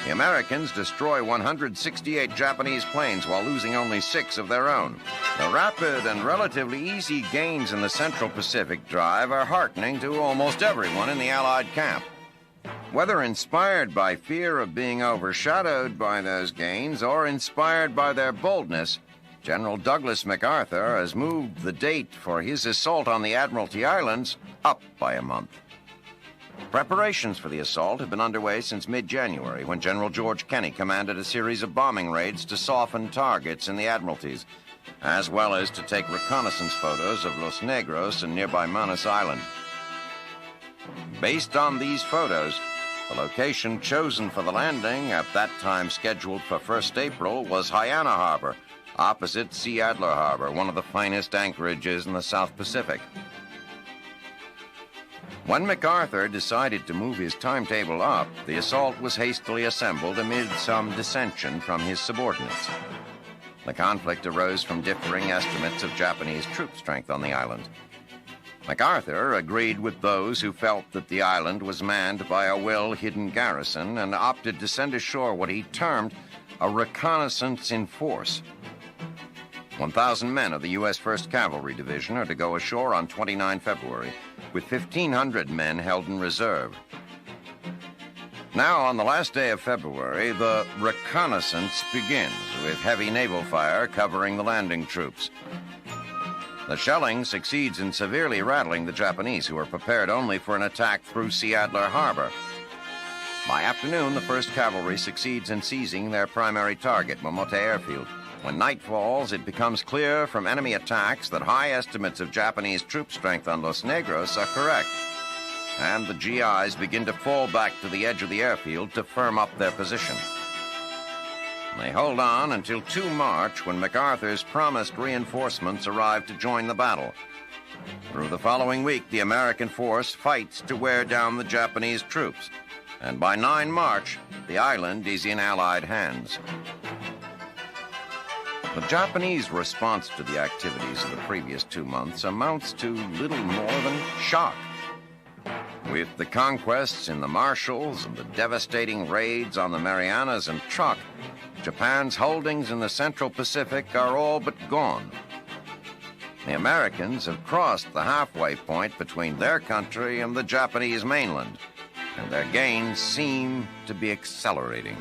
The Americans destroy 168 Japanese planes while losing only 6 of their own. The rapid and relatively easy gains in the Central Pacific drive are heartening to almost everyone in the Allied camp. Whether inspired by fear of being overshadowed by those gains or inspired by their boldness, General Douglas MacArthur has moved the date for his assault on the Admiralty Islands up by a month. Preparations for the assault have been underway since mid-January, when General George Kenney commanded a series of bombing raids to soften targets in the Admiralties, as well as to take reconnaissance photos of Los Negros and nearby Manus Island. Based on these photos, the location chosen for the landing, at that time scheduled for 1st April, was Hyanna Harbor, opposite Sea Adler Harbor, one of the finest anchorages in the South Pacific. When MacArthur decided to move his timetable up, the assault was hastily assembled amid some dissension from his subordinates. The conflict arose from differing estimates of Japanese troop strength on the island. MacArthur agreed with those who felt that the island was manned by a well-hidden garrison and opted to send ashore what he termed a reconnaissance in force. 1,000 men of the U.S. 1st Cavalry Division are to go ashore on 29 February, with 1,500 men held in reserve. Now, on the last day of February, the reconnaissance begins, with heavy naval fire covering the landing troops. The shelling succeeds in severely rattling the Japanese, who are prepared only for an attack through Seattle Harbor. By afternoon, the 1st Cavalry succeeds in seizing their primary target, Momote Airfield. When night falls, it becomes clear from enemy attacks that high estimates of Japanese troop strength on Los Negros are correct, and the GIs begin to fall back to the edge of the airfield to firm up their position. They hold on until 2 March, when MacArthur's promised reinforcements arrive to join the battle. Through the following week, the American force fights to wear down the Japanese troops, and by 9 March, the island is in Allied hands. The Japanese response to the activities of the previous 2 months amounts to little more than shock. With the conquests in the Marshalls and the devastating raids on the Marianas and Truk, Japan's holdings in the Central Pacific are all but gone. The Americans have crossed the halfway point between their country and the Japanese mainland, and their gains seem to be accelerating.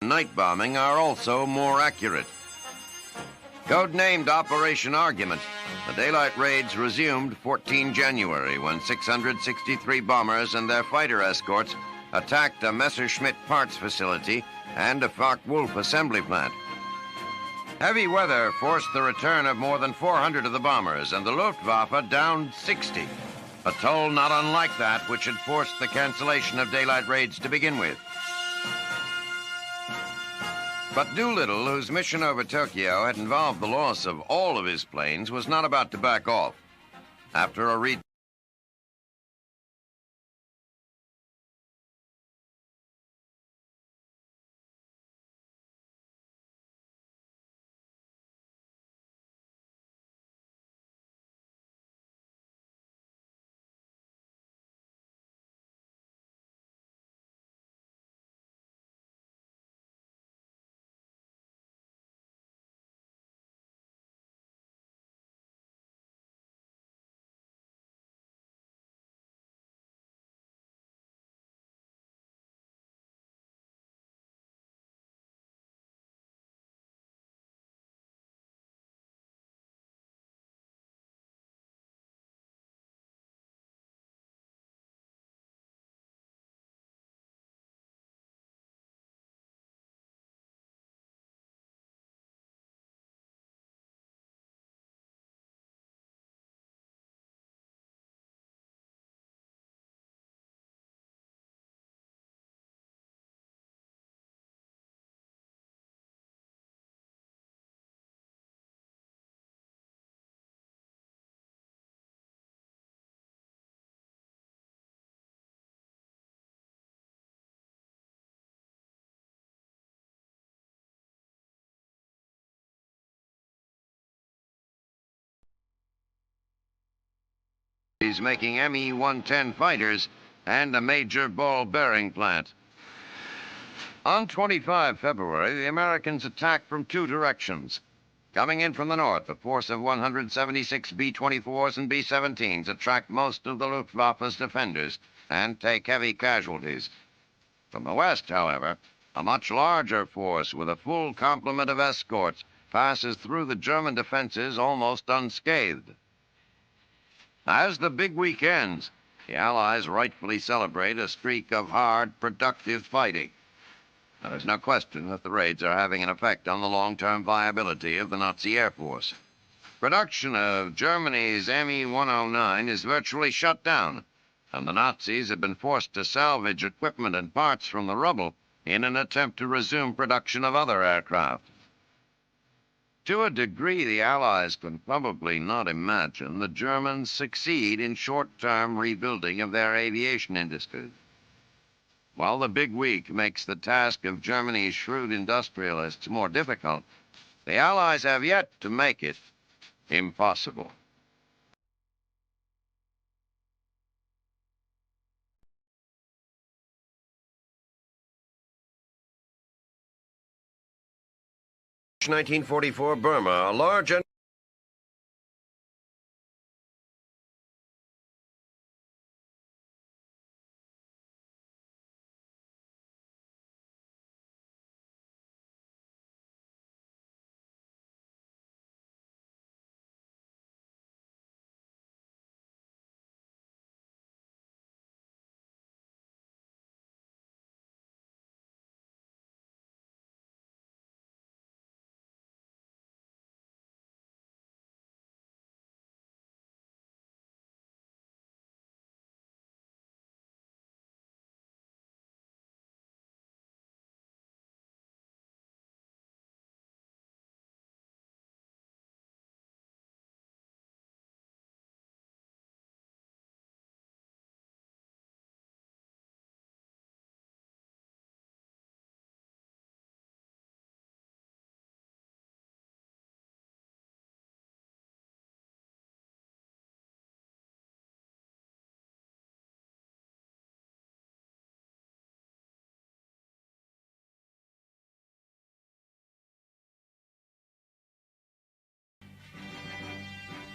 Night bombing are also more accurate. Codenamed Operation Argument, the daylight raids resumed 14 January when 663 bombers and their fighter escorts attacked a Messerschmitt parts facility and a Focke-Wulf assembly plant. Heavy weather forced the return of more than 400 of the bombers, and the Luftwaffe downed 60, a toll not unlike that which had forced the cancellation of daylight raids to begin with. But Doolittle, whose mission over Tokyo had involved the loss of all of his planes, was not about to back off. After a factories making Me-110 fighters and a major ball bearing plant. On 25 February, the Americans attacked from two directions. Coming in from the north, a force of 176 B-24s and B-17s attract most of the Luftwaffe's defenders and take heavy casualties. From the west, however, a much larger force with a full complement of escorts passes through the German defenses almost unscathed. As the big week ends, the Allies rightfully celebrate a streak of hard, productive fighting. Now, there's no question that the raids are having an effect on the long-term viability of the Nazi Air Force. Production of Germany's Me-109 is virtually shut down, and the Nazis have been forced to salvage equipment and parts from the rubble in an attempt to resume production of other aircraft. To a degree the Allies can probably not imagine, the Germans succeed in short-term rebuilding of their aviation industry. While the big week makes the task of Germany's shrewd industrialists more difficult, the Allies have yet to make it impossible. In 1944, Burma, a large and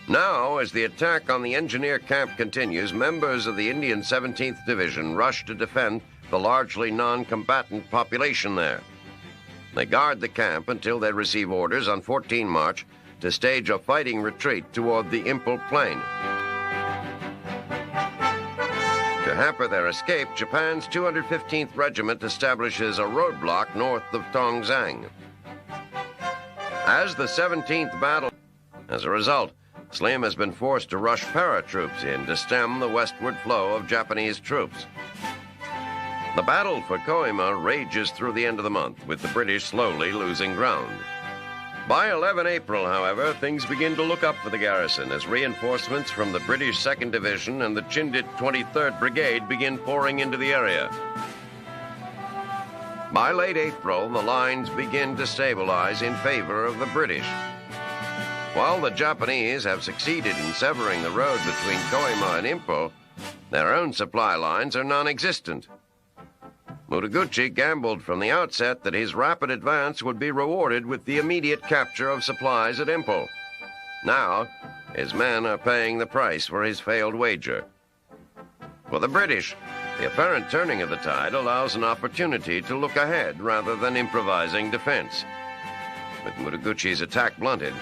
now, as the attack on the engineer camp continues, members of the Indian 17th Division rush to defend the largely non-combatant population there. They guard the camp until they receive orders on 14 March to stage a fighting retreat toward the Impel Plain. To hamper their escape, Japan's 215th Regiment establishes a roadblock north of Tongzang. As the 17th battle, as a result, Slim has been forced to rush paratroops in to stem the westward flow of Japanese troops. The battle for Kohima rages through the end of the month, with the British slowly losing ground. By 11 April, however, things begin to look up for the garrison as reinforcements from the British 2nd Division and the Chindit 23rd Brigade begin pouring into the area. By late April, the lines begin to stabilize in favor of the British. While the Japanese have succeeded in severing the road between Kohima and Impel, their own supply lines are non-existent. Mutaguchi gambled from the outset that his rapid advance would be rewarded with the immediate capture of supplies at Impel. Now, his men are paying the price for his failed wager. For the British, the apparent turning of the tide allows an opportunity to look ahead rather than improvising defense. With Mutaguchi's attack blunted,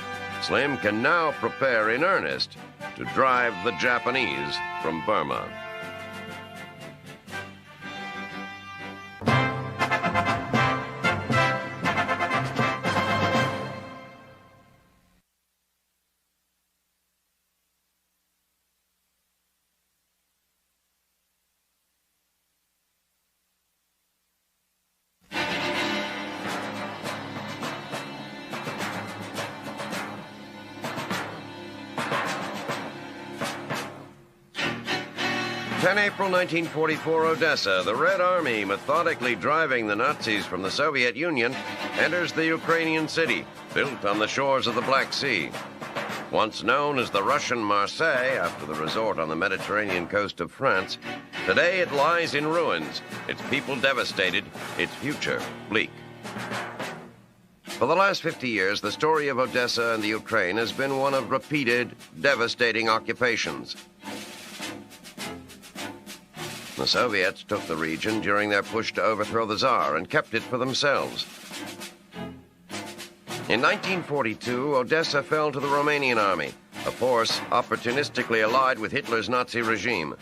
Slim can now prepare in earnest to drive the Japanese from Burma. April 1944, Odessa, the Red Army, methodically driving the Nazis from the Soviet Union, enters the Ukrainian city, built on the shores of the Black Sea. Once known as the Russian Marseille, after the resort on the Mediterranean coast of France, today it lies in ruins, its people devastated, its future bleak. For the last 50 years, the story of Odessa and the Ukraine has been one of repeated, devastating occupations. The Soviets took the region during their push to overthrow the Tsar and kept it for themselves. In 1942, Odessa fell to the Romanian army, a force opportunistically allied with Hitler's Nazi regime.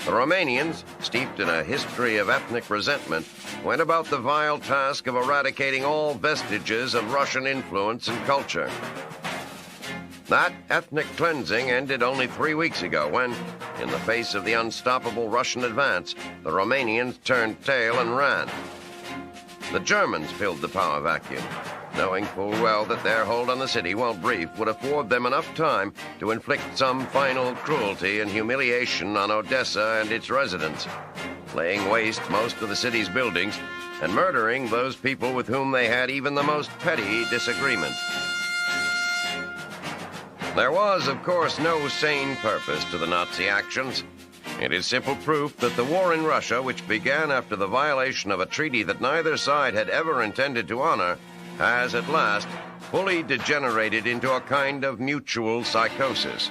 The Romanians, steeped in a history of ethnic resentment, went about the vile task of eradicating all vestiges of Russian influence and culture. That ethnic cleansing ended only 3 weeks ago when, in the face of the unstoppable Russian advance, the Romanians turned tail and ran. The Germans filled the power vacuum, knowing full well that their hold on the city, while brief, would afford them enough time to inflict some final cruelty and humiliation on Odessa and its residents, laying waste most of the city's buildings and murdering those people with whom they had even the most petty disagreement. There was, of course, no sane purpose to the Nazi actions. It is simple proof that the war in Russia, which began after the violation of a treaty that neither side had ever intended to honor, has at last fully degenerated into a kind of mutual psychosis.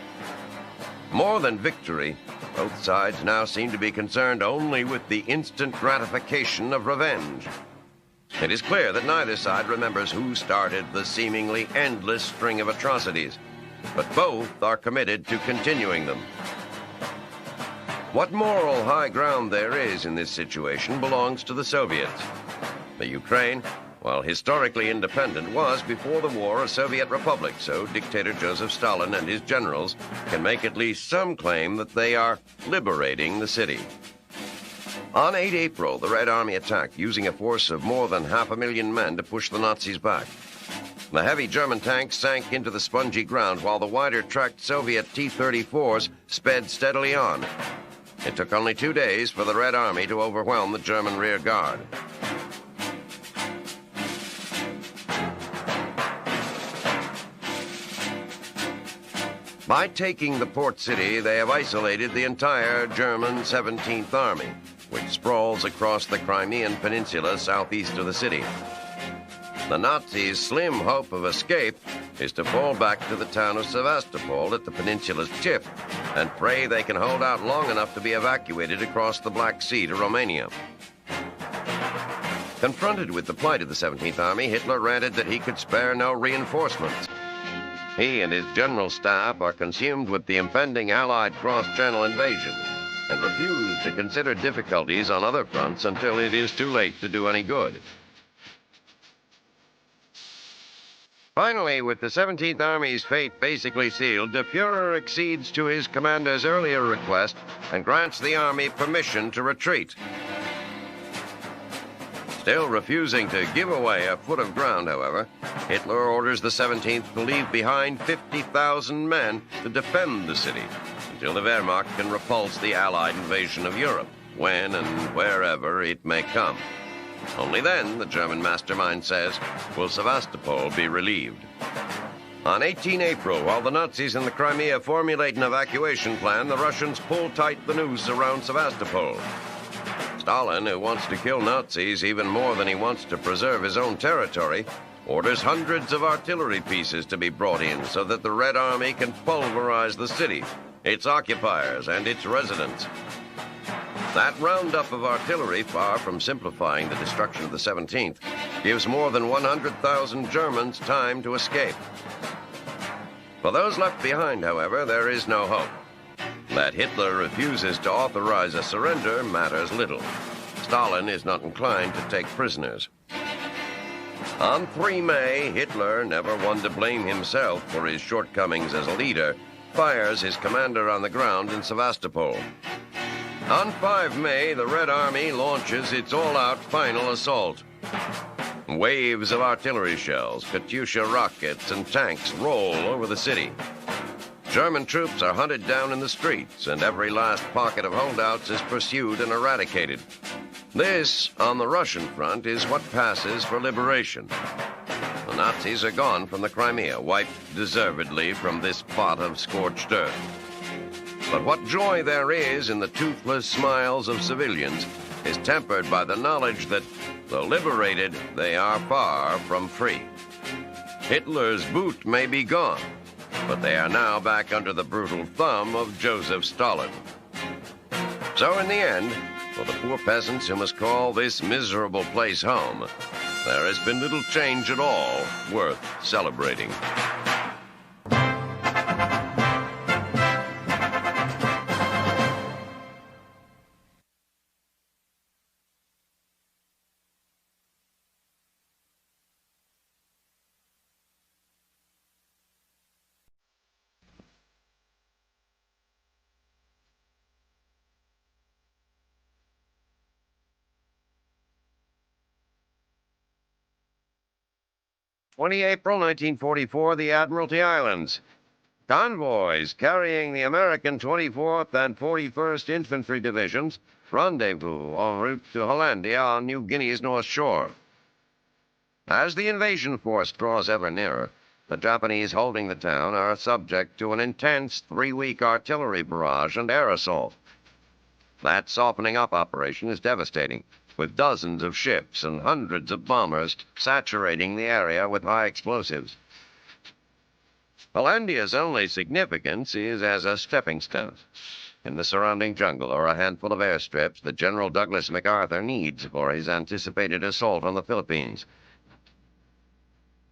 More than victory, both sides now seem to be concerned only with the instant gratification of revenge. It is clear that neither side remembers who started the seemingly endless string of atrocities, but both are committed to continuing them. What moral high ground there is in this situation belongs to the Soviets. The Ukraine, while historically independent, was before the war a Soviet republic, so dictator Joseph Stalin and his generals can make at least some claim that they are liberating the city. On 8 April, the Red Army attacked, using a force of more than 500,000 men to push the Nazis back. The heavy German tanks sank into the spongy ground while the wider-tracked Soviet T-34s sped steadily on. It took only 2 days for the Red Army to overwhelm the German rear guard. By taking the port city, they have isolated the entire German 17th Army, which sprawls across the Crimean Peninsula southeast of the city. The Nazis' slim hope of escape is to fall back to the town of Sevastopol at the peninsula's tip and pray they can hold out long enough to be evacuated across the Black Sea to Romania. Confronted with the plight of the 17th Army, Hitler ranted that he could spare no reinforcements. He and his general staff are consumed with the impending Allied cross-channel invasion and refuse to consider difficulties on other fronts until it is too late to do any good. Finally, with the 17th Army's fate basically sealed, the Fuhrer accedes to his commander's earlier request and grants the army permission to retreat. Still refusing to give away a foot of ground, however, Hitler orders the 17th to leave behind 50,000 men to defend the city until the Wehrmacht can repulse the Allied invasion of Europe, when and wherever it may come. Only then, the German mastermind says, will Sevastopol be relieved. On 18 April, while the Nazis in the Crimea formulate an evacuation plan, the Russians pull tight the noose around Sevastopol. Stalin, who wants to kill Nazis even more than he wants to preserve his own territory, orders hundreds of artillery pieces to be brought in so that the Red Army can pulverize the city, its occupiers, and its residents. That roundup of artillery, far from simplifying the destruction of the 17th, gives more than 100,000 Germans time to escape. For those left behind, however, there is no hope. That Hitler refuses to authorize a surrender matters little. Stalin is not inclined to take prisoners. On 3 May, Hitler, never one to blame himself for his shortcomings as a leader, fires his commander on the ground in Sevastopol. On 5 May, the Red Army launches its all-out final assault. Waves of artillery shells, Katyusha rockets, and tanks roll over the city. German troops are hunted down in the streets, and every last pocket of holdouts is pursued and eradicated. This, on the Russian front, is what passes for liberation. The Nazis are gone from the Crimea, wiped deservedly from this plot of scorched earth. But what joy there is in the toothless smiles of civilians is tempered by the knowledge that, though liberated, they are far from free. Hitler's boot may be gone, but they are now back under the brutal thumb of Joseph Stalin. So in the end, for the poor peasants who must call this miserable place home, there has been little change at all worth celebrating. April 20, 1944, the Admiralty Islands. Convoys carrying the American 24th and 41st Infantry Divisions rendezvous en route to Hollandia on New Guinea's North Shore. As the invasion force draws ever nearer, the Japanese holding the town are subject to an intense 3-week artillery barrage and air assault. That softening up operation is devastating, with dozens of ships and hundreds of bombers saturating the area with high explosives. Hollandia's only significance is as a stepping stone. In the surrounding jungle are a handful of airstrips that General Douglas MacArthur needs for his anticipated assault on the Philippines.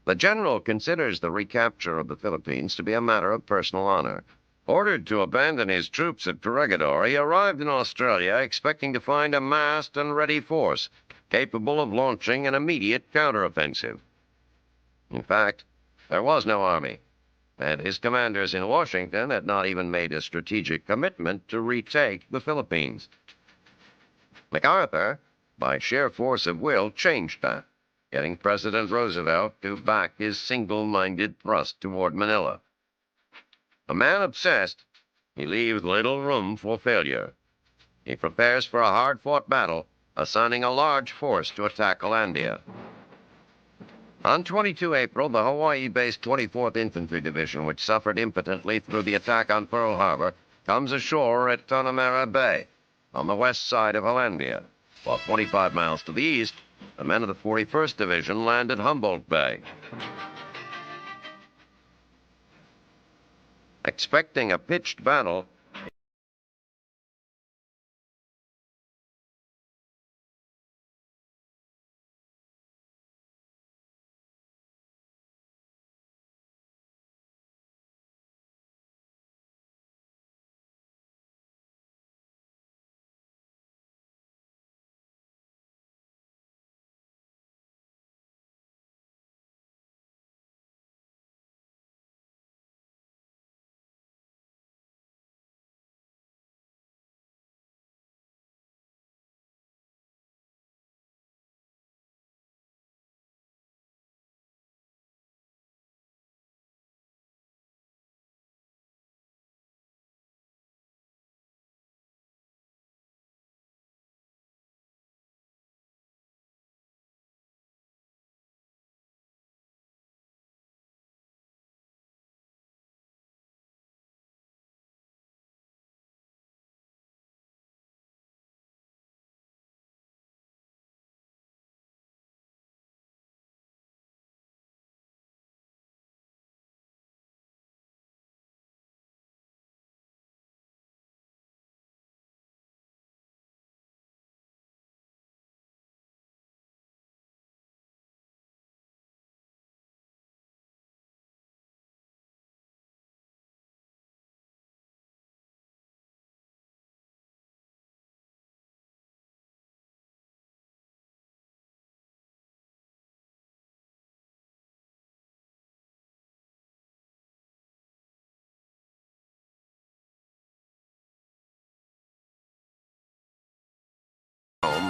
The general considers the recapture of the Philippines to be a matter of personal honor. Ordered to abandon his troops at Corregidor, he arrived in Australia expecting to find a massed and ready force capable of launching an immediate counteroffensive. In fact, there was no army, and his commanders in Washington had not even made a strategic commitment to retake the Philippines. MacArthur, by sheer force of will, changed that, getting President Roosevelt to back his single-minded thrust toward Manila. A man obsessed, he leaves little room for failure. He prepares for a hard-fought battle, assigning a large force to attack Hollandia. On 22 April, the Hawaii-based 24th Infantry Division, which suffered impotently through the attack on Pearl Harbor, comes ashore at Tanamera Bay, on the west side of Hollandia, while 25 miles to the east, the men of the 41st Division land at Humboldt Bay. Expecting a pitched battle,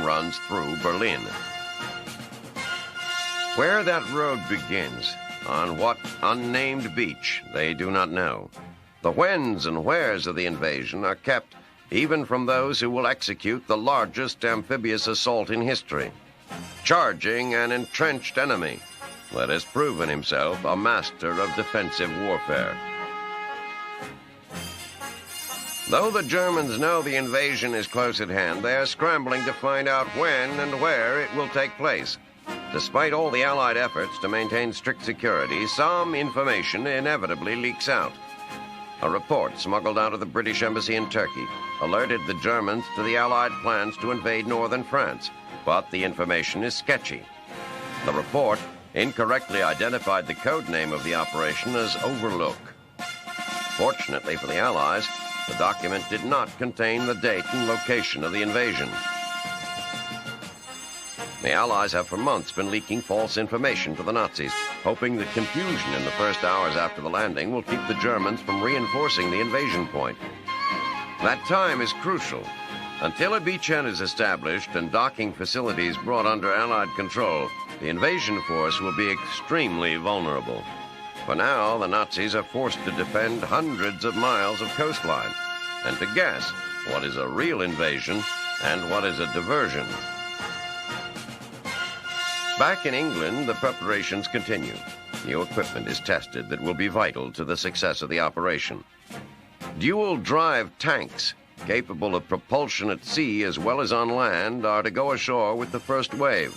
runs through Berlin. Where that road begins, on what unnamed beach, they do not know. The whens and wheres of the invasion are kept even from those who will execute the largest amphibious assault in history. Charging an entrenched enemy, that has proven himself a master of defensive warfare. Though the Germans know the invasion is close at hand, they are scrambling to find out when and where it will take place. Despite all the Allied efforts to maintain strict security, some information inevitably leaks out. A report smuggled out of the British embassy in Turkey alerted the Germans to the Allied plans to invade northern France, but the information is sketchy. The report incorrectly identified the code name of the operation as Overlook. Fortunately for the Allies, the document did not contain the date and location of the invasion. The Allies have for months been leaking false information to the Nazis, hoping that confusion in the first hours after the landing will keep the Germans from reinforcing the invasion point. That time is crucial. Until a beachhead is established and docking facilities brought under Allied control, the invasion force will be extremely vulnerable. For now, the Nazis are forced to defend hundreds of miles of coastline and to guess what is a real invasion and what is a diversion. Back in England, the preparations continue. New equipment is tested that will be vital to the success of the operation. Dual-drive tanks capable of propulsion at sea as well as on land are to go ashore with the first wave.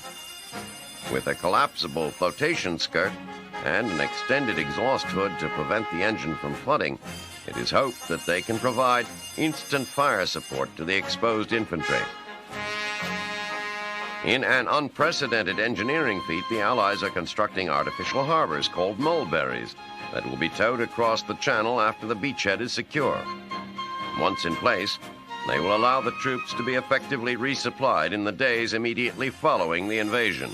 With a collapsible flotation skirt and an extended exhaust hood to prevent the engine from flooding, it is hoped that they can provide instant fire support to the exposed infantry. In an unprecedented engineering feat, the Allies are constructing artificial harbors called mulberries that will be towed across the channel after the beachhead is secure. Once in place, they will allow the troops to be effectively resupplied in the days immediately following the invasion.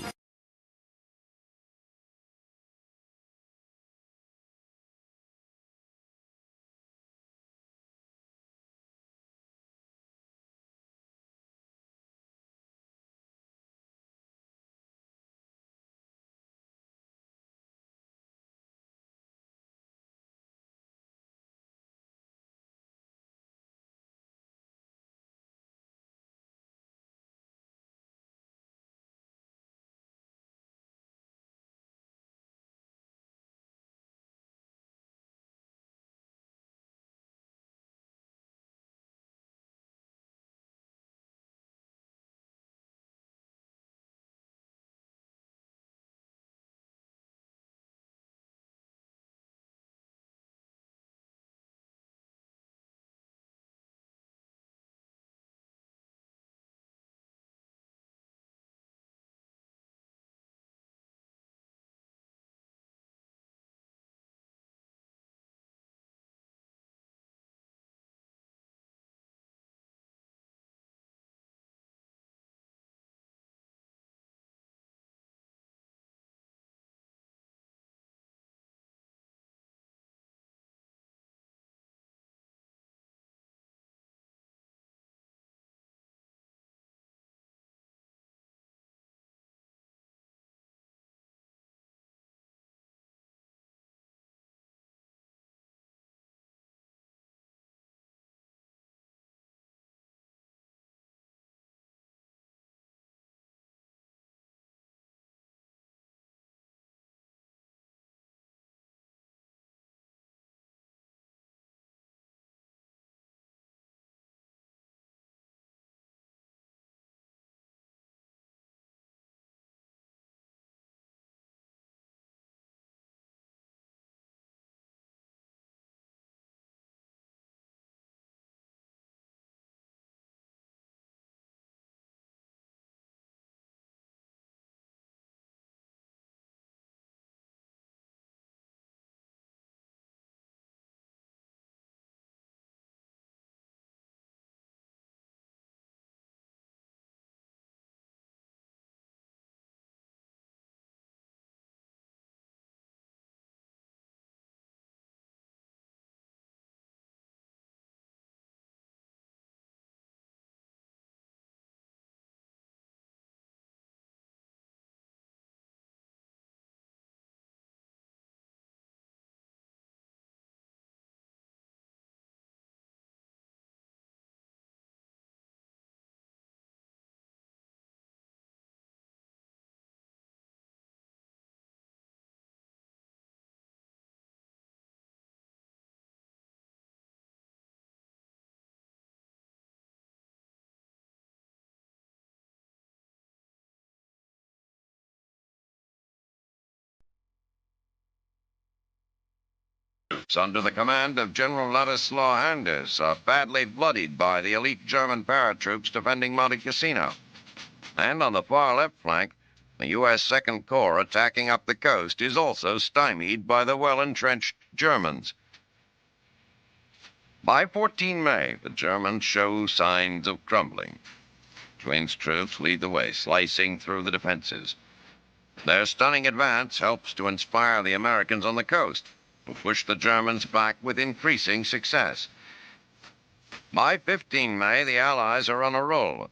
troops under the command of General Ladislaw Anders are badly bloodied by the elite German paratroops defending Monte Cassino. And on the far left flank, the U.S. Second Corps attacking up the coast is also stymied by the well-entrenched Germans. By 14 May, the Germans show signs of crumbling. Twain's troops lead the way, slicing through the defenses. Their stunning advance helps to inspire the Americans on the coast, who push the Germans back with increasing success. By 15 May, the Allies are on a roll.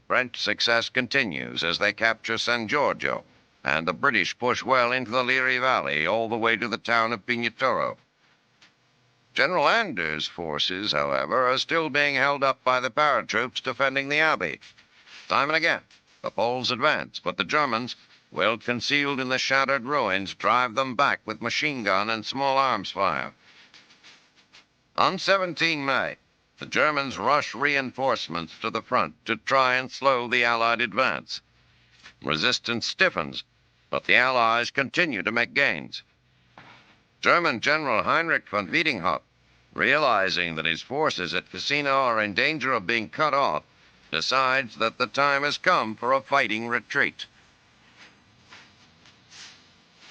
French success continues as they capture San Giorgio, and the British push well into the Liri Valley all the way to the town of Pignatoro. General Anders' forces, however, are still being held up by the paratroops defending the abbey. Time and again, the Poles advance, but the Germans, well concealed in the shattered ruins, drive them back with machine gun and small arms fire. On 17 May, the Germans rush reinforcements to the front to try and slow the Allied advance. Resistance stiffens, but the Allies continue to make gains. German General Heinrich von Wiedinghoff, realizing that his forces at Cassino are in danger of being cut off, decides that the time has come for a fighting retreat.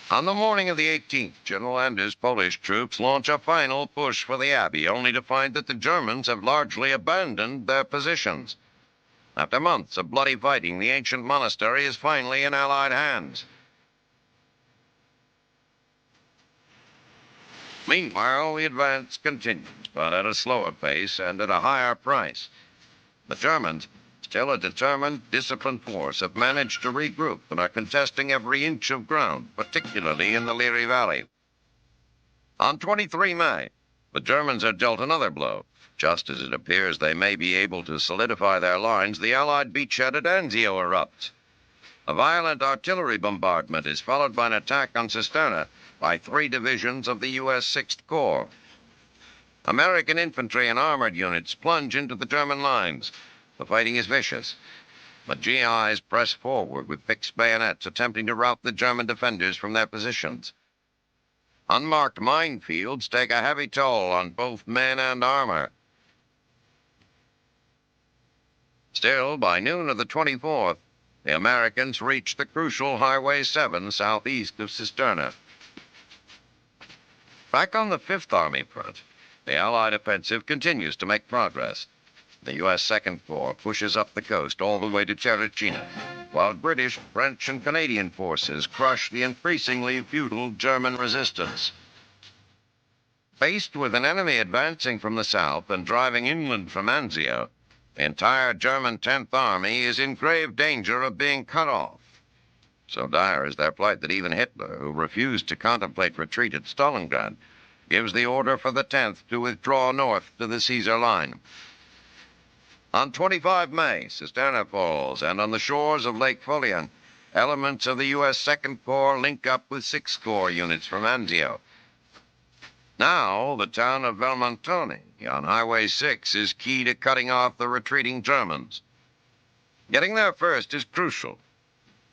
On the morning of the 18th, General Anders' Polish troops launch a final push for the abbey, only to find that the Germans have largely abandoned their positions. After months of bloody fighting, the ancient monastery is finally in Allied hands. Meanwhile, the advance continues, but at a slower pace and at a higher price. The Germans, still a determined, disciplined force, have managed to regroup and are contesting every inch of ground, particularly in the Liri Valley. On 23 May, the Germans are dealt another blow. Just as it appears they may be able to solidify their lines, the Allied beachhead at Anzio erupts. A violent artillery bombardment is followed by an attack on Cisterna by 3 divisions of the U.S. Sixth Corps. American infantry and armored units plunge into the German lines. The fighting is vicious. The GIs press forward with fixed bayonets, attempting to rout the German defenders from their positions. Unmarked minefields take a heavy toll on both men and armor. Still, by noon of the 24th, the Americans reach the crucial Highway 7 southeast of Cisterna. Back on the Fifth Army front, the Allied offensive continues to make progress. The U.S. Second Corps pushes up the coast all the way to Terracina, while British, French, and Canadian forces crush the increasingly futile German resistance. Faced with an enemy advancing from the south and driving inland from Anzio, the entire German 10th Army is in grave danger of being cut off. So dire is their plight that even Hitler, who refused to contemplate retreat at Stalingrad, gives the order for the 10th to withdraw north to the Caesar Line. On 25 May, Cisterna falls, and on the shores of Lake Folian, elements of the U.S. Second Corps link up with Sixth Corps units from Anzio. Now, the town of Valmontone on Highway 6 is key to cutting off the retreating Germans. Getting there first is crucial.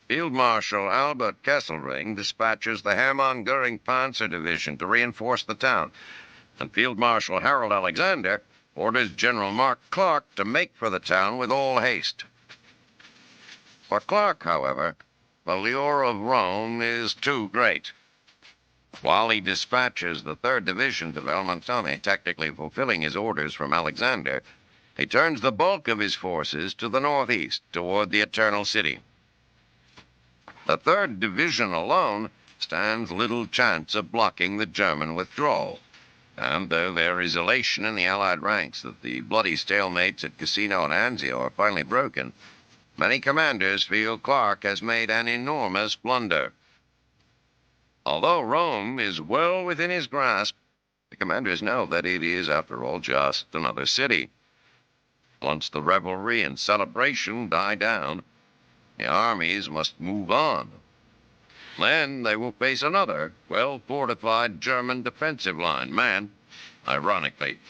Field Marshal Albert Kesselring dispatches the Hermann Göring Panzer Division to reinforce the town, and Field Marshal Harold Alexander orders General Mark Clark to make for the town with all haste. For Clark, however, the lure of Rome is too great. While he dispatches the 3rd Division to Valmontone, technically fulfilling his orders from Alexander, he turns the bulk of his forces to the northeast toward the Eternal City. The 3rd Division alone stands little chance of blocking the German withdrawal. And though there is elation in the Allied ranks that the bloody stalemates at Cassino and Anzio are finally broken, many commanders feel Clark has made an enormous blunder. Although Rome is well within his grasp, the commanders know that it is, after all, just another city. Once the revelry and celebration die down, the armies must move on. Then they will face another well-fortified German defensive line, manned, ironically,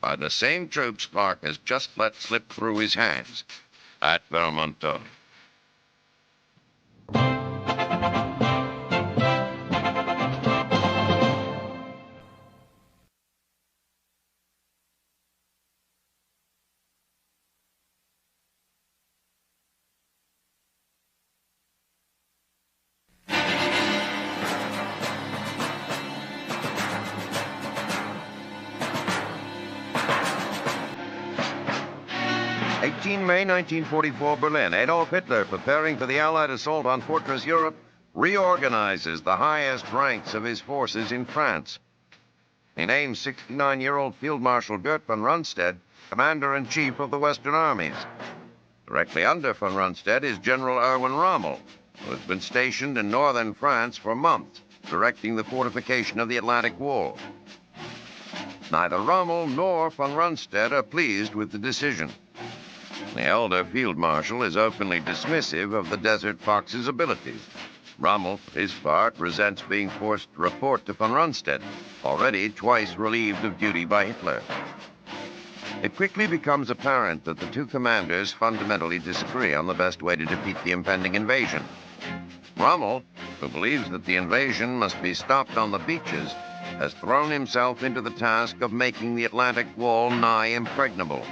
by the same troops Clark has just let slip through his hands at Valmontone. 18 May 1944, Berlin. Adolf Hitler, preparing for the Allied assault on Fortress Europe, reorganizes the highest ranks of his forces in France. He names 69-year-old Field Marshal Gert von Rundstedt Commander-in-Chief of the Western Armies. Directly under von Rundstedt is General Erwin Rommel, who has been stationed in northern France for months, directing the fortification of the Atlantic Wall. Neither Rommel nor von Rundstedt are pleased with the decision. The elder Field Marshal is openly dismissive of the Desert Fox's abilities. Rommel, for his part, resents being forced to report to von Rundstedt, already twice relieved of duty by Hitler. It quickly becomes apparent that the two commanders fundamentally disagree on the best way to defeat the impending invasion. Rommel, who believes that the invasion must be stopped on the beaches, has thrown himself into the task of making the Atlantic Wall nigh impregnable.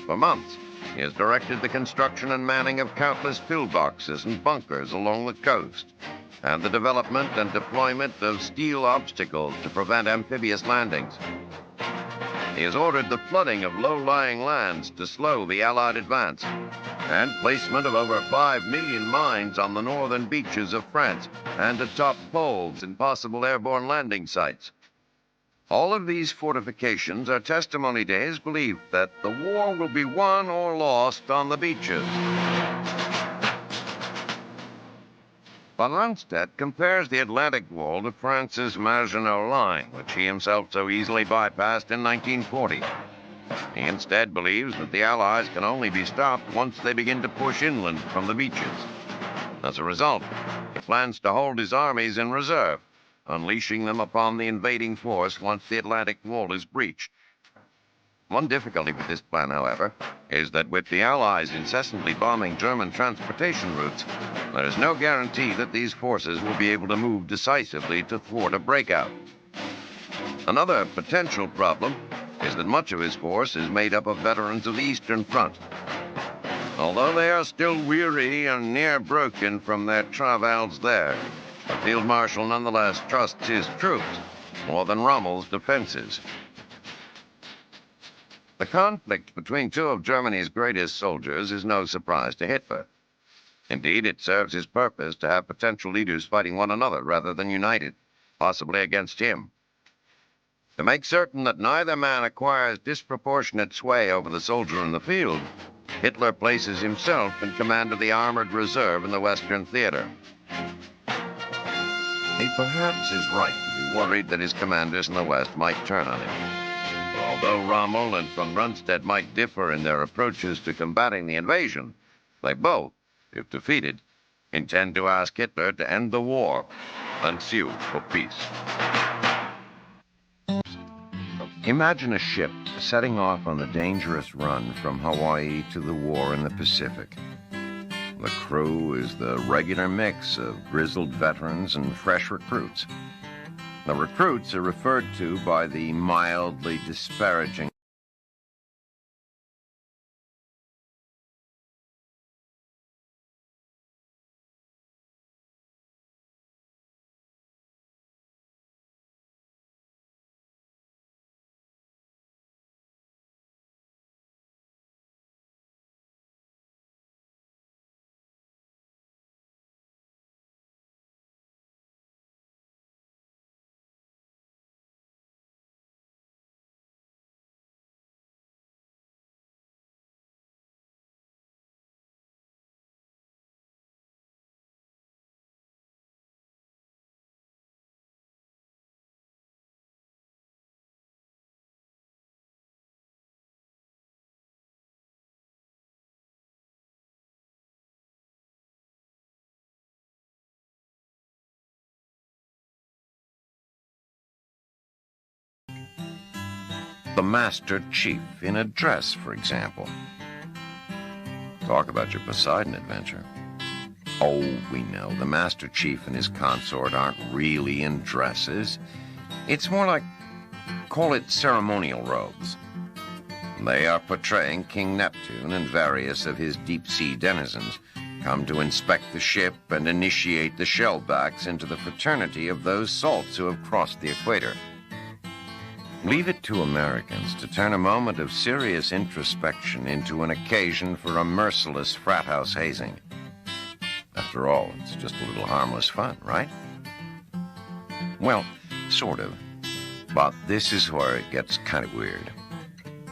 For months, he has directed the construction and manning of countless pillboxes and bunkers along the coast, and the development and deployment of steel obstacles to prevent amphibious landings. He has ordered the flooding of low-lying lands to slow the Allied advance, and placement of over 5 million mines on the northern beaches of France and atop poles and possible airborne landing sites. All of these fortifications are testimony to his belief that the war will be won or lost on the beaches. Von Rundstedt compares the Atlantic Wall to France's Maginot Line, which he himself so easily bypassed in 1940. He instead believes that the Allies can only be stopped once they begin to push inland from the beaches. As a result, he plans to hold his armies in reserve, unleashing them upon the invading force once the Atlantic Wall is breached. One difficulty with this plan, however, is that with the Allies incessantly bombing German transportation routes, there is no guarantee that these forces will be able to move decisively to thwart a breakout. Another potential problem is that much of his force is made up of veterans of the Eastern Front. Although they are still weary and near broken from their travails there, the Field Marshal nonetheless trusts his troops more than Rommel's defenses. The conflict between two of Germany's greatest soldiers is no surprise to Hitler. Indeed, it serves his purpose to have potential leaders fighting one another rather than united, possibly against him. To make certain that neither man acquires disproportionate sway over the soldier in the field, Hitler places himself in command of the armored reserve in the Western theater. He perhaps is right to be worried that his commanders in the West might turn on him. Although Rommel and von Rundstedt might differ in their approaches to combating the invasion, they both, if defeated, intend to ask Hitler to end the war and sue for peace. Imagine a ship setting off on the dangerous run from Hawaii to the war in the Pacific. The crew is the regular mix of grizzled veterans and fresh recruits. The recruits are referred to by the mildly disparaging the Master Chief in a dress, for example. Talk about your Poseidon adventure. Oh, we know, the Master Chief and his consort aren't really in dresses. It's more like, call it ceremonial robes. They are portraying King Neptune and various of his deep-sea denizens, come to inspect the ship and initiate the shellbacks into the fraternity of those salts who have crossed the equator. Leave it to Americans to turn a moment of serious introspection into an occasion for a merciless frat house hazing. After all, it's just a little harmless fun, right? Well, sort of. But this is where it gets kind of weird.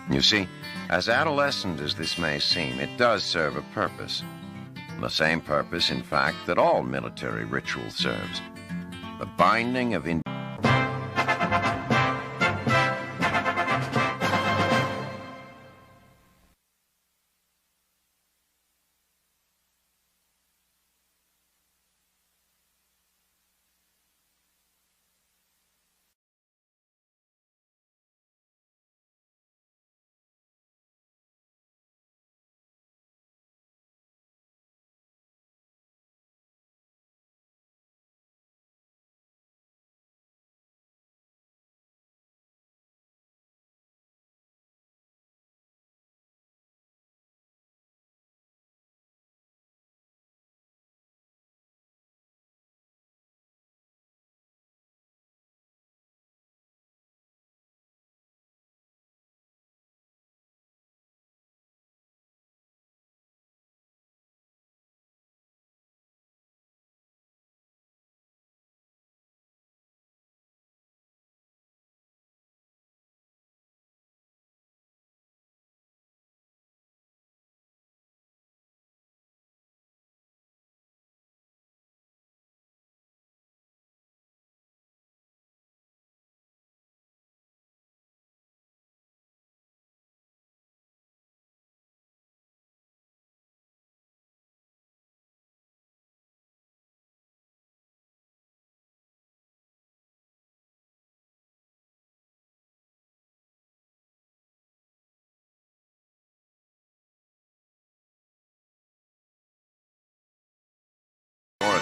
You see, as adolescent as this may seem, it does serve a purpose. The same purpose, in fact, that all military ritual serves. The binding of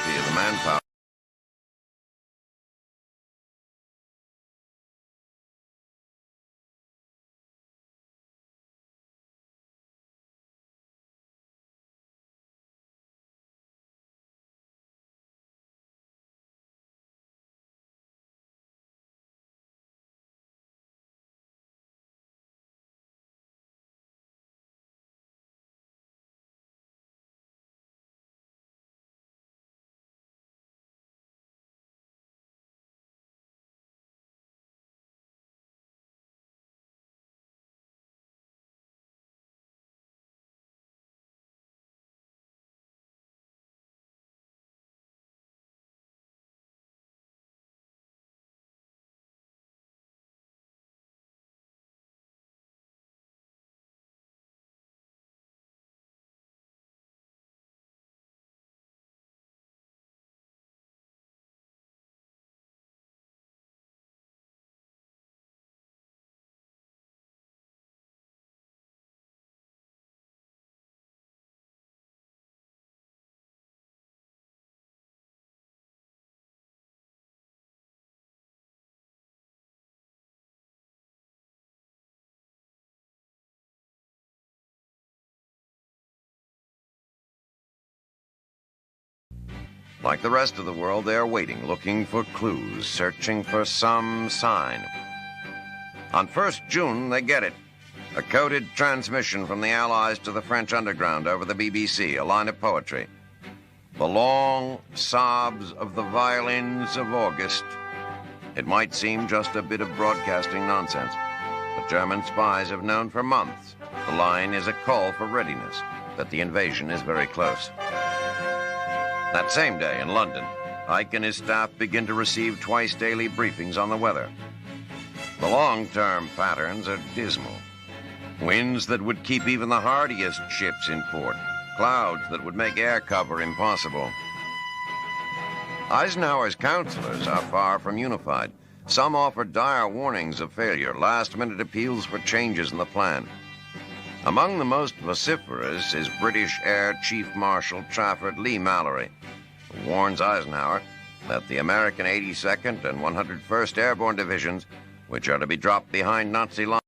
authority of the manpower. Like the rest of the world, they are waiting, looking for clues, searching for some sign. On 1st June, they get it. A coded transmission from the Allies to the French underground over the BBC, a line of poetry. The long sobs of the violins of August. It might seem just a bit of broadcasting nonsense, but German spies have known for months the line is a call for readiness, that the invasion is very close. That same day in London, Ike and his staff begin to receive twice daily briefings on the weather. The long-term patterns are dismal. Winds that would keep even the hardiest ships in port. Clouds that would make air cover impossible. Eisenhower's counselors are far from unified. Some offer dire warnings of failure, last-minute appeals for changes in the plan. Among the most vociferous is British Air Chief Marshal Trafford Leigh-Mallory, who warns Eisenhower that the American 82nd and 101st Airborne Divisions, which are to be dropped behind Nazi lines,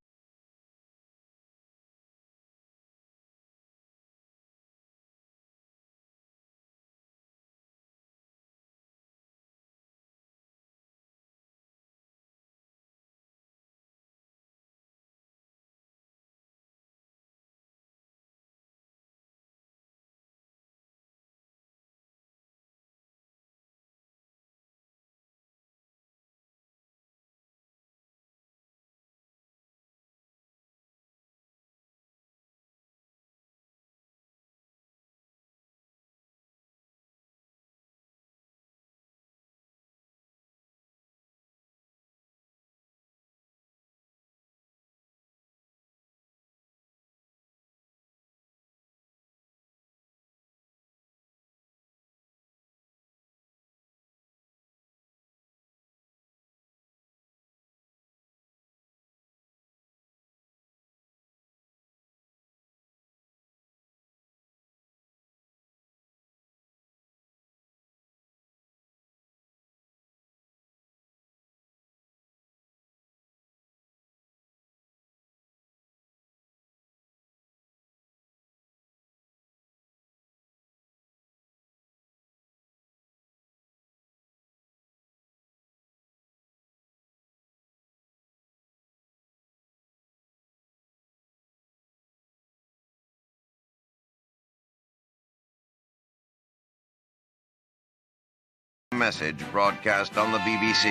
message broadcast on the BBC.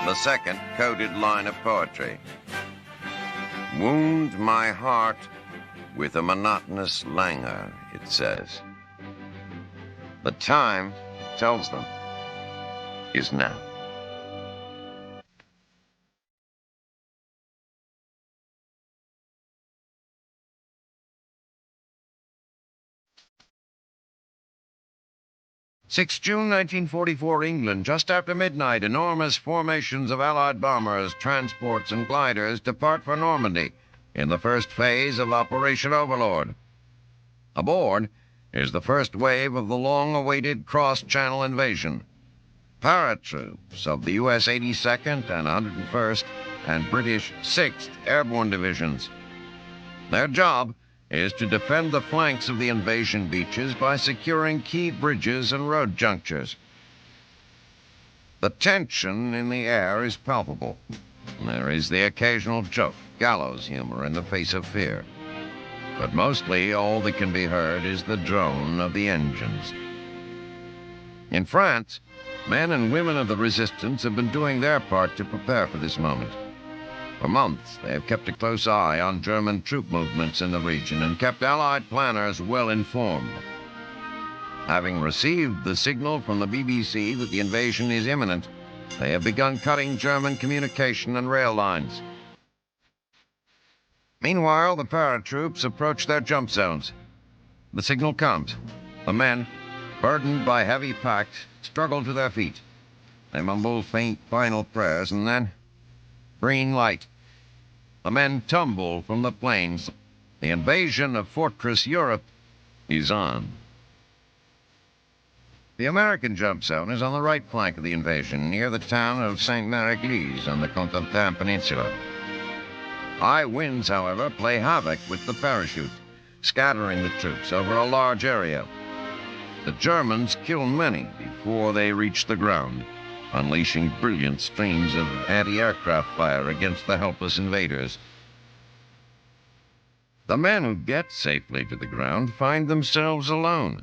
The second coded line of poetry. Wound my heart with a monotonous languor, it says. The time, it tells them, is now. June 1944, England. Just after midnight, enormous formations of Allied bombers, transports, and gliders depart for Normandy in the first phase of Operation Overlord. Aboard is the first wave of the long-awaited cross-channel invasion. Paratroops of the U.S. 82nd and 101st and British 6th Airborne Divisions. Their job is to defend the flanks of the invasion beaches by securing key bridges and road junctures. The tension in the air is palpable. There is the occasional joke, gallows humor in the face of fear. But mostly all that can be heard is the drone of the engines. In France, men and women of the resistance have been doing their part to prepare for this moment. For months, they have kept a close eye on German troop movements in the region and kept Allied planners well informed. Having received the signal from the BBC that the invasion is imminent, they have begun cutting German communication and rail lines. Meanwhile, the paratroops approach their jump zones. The signal comes. The men, burdened by heavy packs, struggle to their feet. They mumble faint final prayers, and then green light. The men tumble from the plains. The invasion of Fortress Europe is on. The American jump zone is on the right flank of the invasion, near the town of Sainte-Mère-Église on the Cotentin Peninsula. High winds, however, play havoc with the parachute, scattering the troops over a large area. The Germans kill many before they reach the ground, unleashing brilliant streams of anti-aircraft fire against the helpless invaders. The men who get safely to the ground find themselves alone,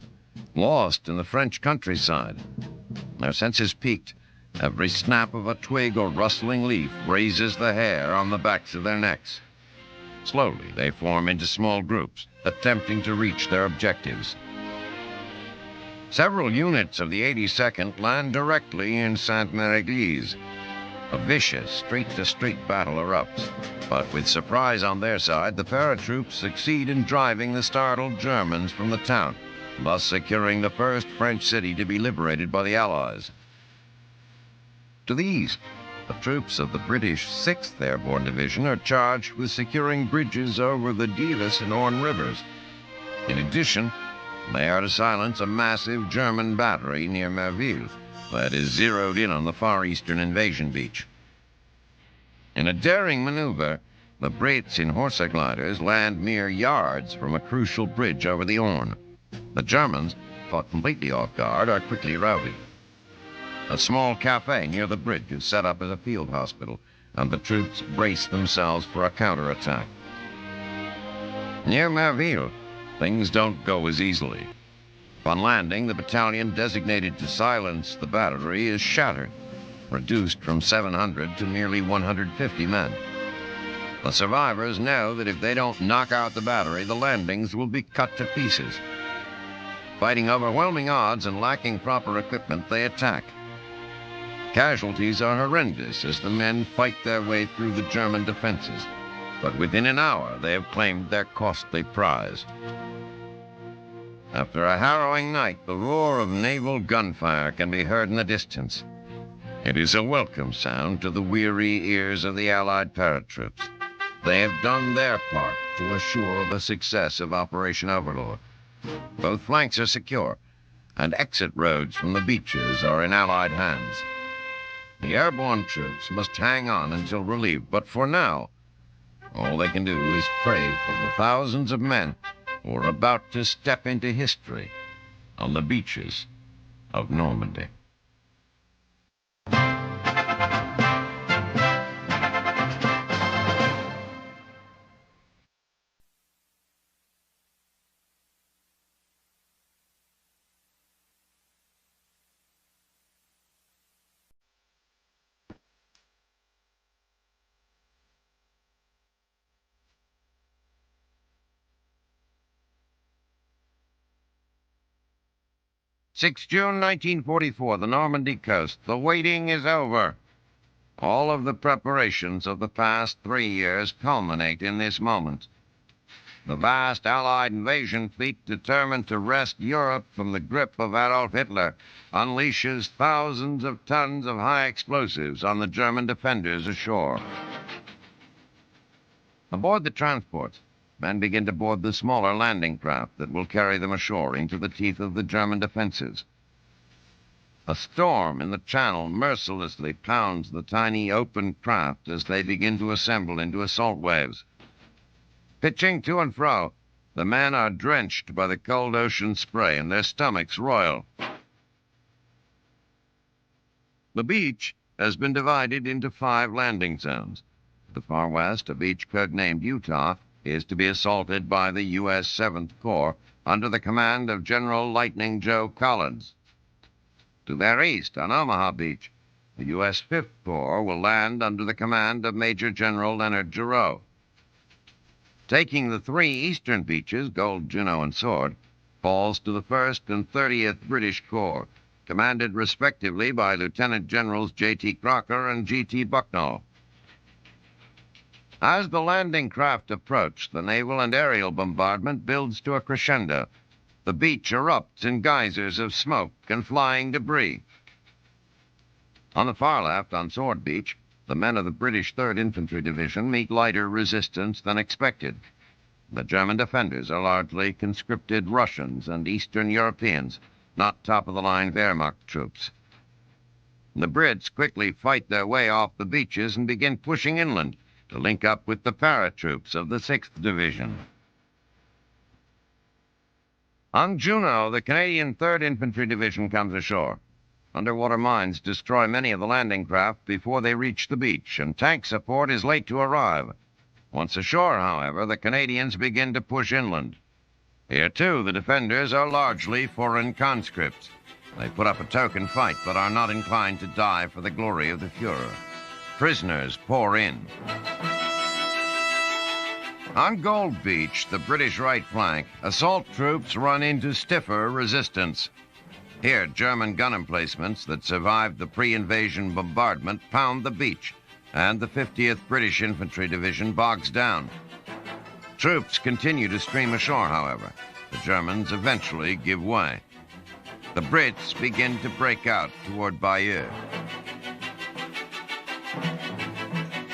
lost in the French countryside. Their senses peaked. Every snap of a twig or rustling leaf raises the hair on the backs of their necks. Slowly, they form into small groups, attempting to reach their objectives. Several units of the 82nd land directly in Sainte-Mère-Église. A vicious street-to-street battle erupts, but with surprise on their side, the paratroops succeed in driving the startled Germans from the town, thus securing the first French city to be liberated by the Allies. To the east, the troops of the British 6th Airborne Division are charged with securing bridges over the Dives and Orne rivers. In addition, they are to silence a massive German battery near Merville that is zeroed in on the far eastern invasion beach. In a daring maneuver, the Brits in Horsa gliders land mere yards from a crucial bridge over the Orne. The Germans, caught completely off guard, are quickly routed. A small cafe near the bridge is set up as a field hospital, and the troops brace themselves for a counterattack. Near Merville, things don't go as easily. Upon landing, the battalion designated to silence the battery is shattered, reduced from 700 to nearly 150 men. The survivors know that if they don't knock out the battery, the landings will be cut to pieces. Fighting overwhelming odds and lacking proper equipment, they attack. Casualties are horrendous as the men fight their way through the German defenses, but within an hour they have claimed their costly prize. After a harrowing night, the roar of naval gunfire can be heard in the distance. It is a welcome sound to the weary ears of the Allied paratroops. They have done their part to assure the success of Operation Overlord. Both flanks are secure, and exit roads from the beaches are in Allied hands. The airborne troops must hang on until relieved, but for now, all they can do is pray for the thousands of men who are about to step into history on the beaches of Normandy. 6 June 1944, the Normandy coast. The waiting is over. All of the preparations of the past 3 years culminate in this moment. The vast Allied invasion fleet, determined to wrest Europe from the grip of Adolf Hitler, unleashes thousands of tons of high explosives on the German defenders ashore. Aboard the transports, men begin to board the smaller landing craft that will carry them ashore into the teeth of the German defenses. A storm in the channel mercilessly pounds the tiny open craft as they begin to assemble into assault waves. Pitching to and fro, the men are drenched by the cold ocean spray and their stomachs roil. The beach has been divided into 5 landing zones. The far west, a beach codenamed Utah, is to be assaulted by the U.S. 7th Corps under the command of General Lightning Joe Collins. To their east, on Omaha Beach, the U.S. 5th Corps will land under the command of Major General Leonard Giroux. Taking the 3 eastern beaches, Gold, Juno, and Sword, falls to the 1st and 30th British Corps, commanded respectively by Lieutenant Generals J.T. Crocker and G.T. Bucknell. As the landing craft approach, the naval and aerial bombardment builds to a crescendo. The beach erupts in geysers of smoke and flying debris. On the far left, on Sword Beach, the men of the British 3rd Infantry Division meet lighter resistance than expected. The German defenders are largely conscripted Russians and Eastern Europeans, not top-of-the-line Wehrmacht troops. The Brits quickly fight their way off the beaches and begin pushing inland to link up with the paratroops of the 6th Division. On Juno, the Canadian 3rd Infantry Division comes ashore. Underwater mines destroy many of the landing craft before they reach the beach, and tank support is late to arrive. Once ashore, however, the Canadians begin to push inland. Here, too, the defenders are largely foreign conscripts. They put up a token fight, but are not inclined to die for the glory of the Fuhrer. Prisoners pour in. On Gold Beach, the British right flank, assault troops run into stiffer resistance. Here, German gun emplacements that survived the pre-invasion bombardment pound the beach, and the 50th British Infantry Division bogs down. Troops continue to stream ashore, however. The Germans eventually give way. The Brits begin to break out toward Bayeux.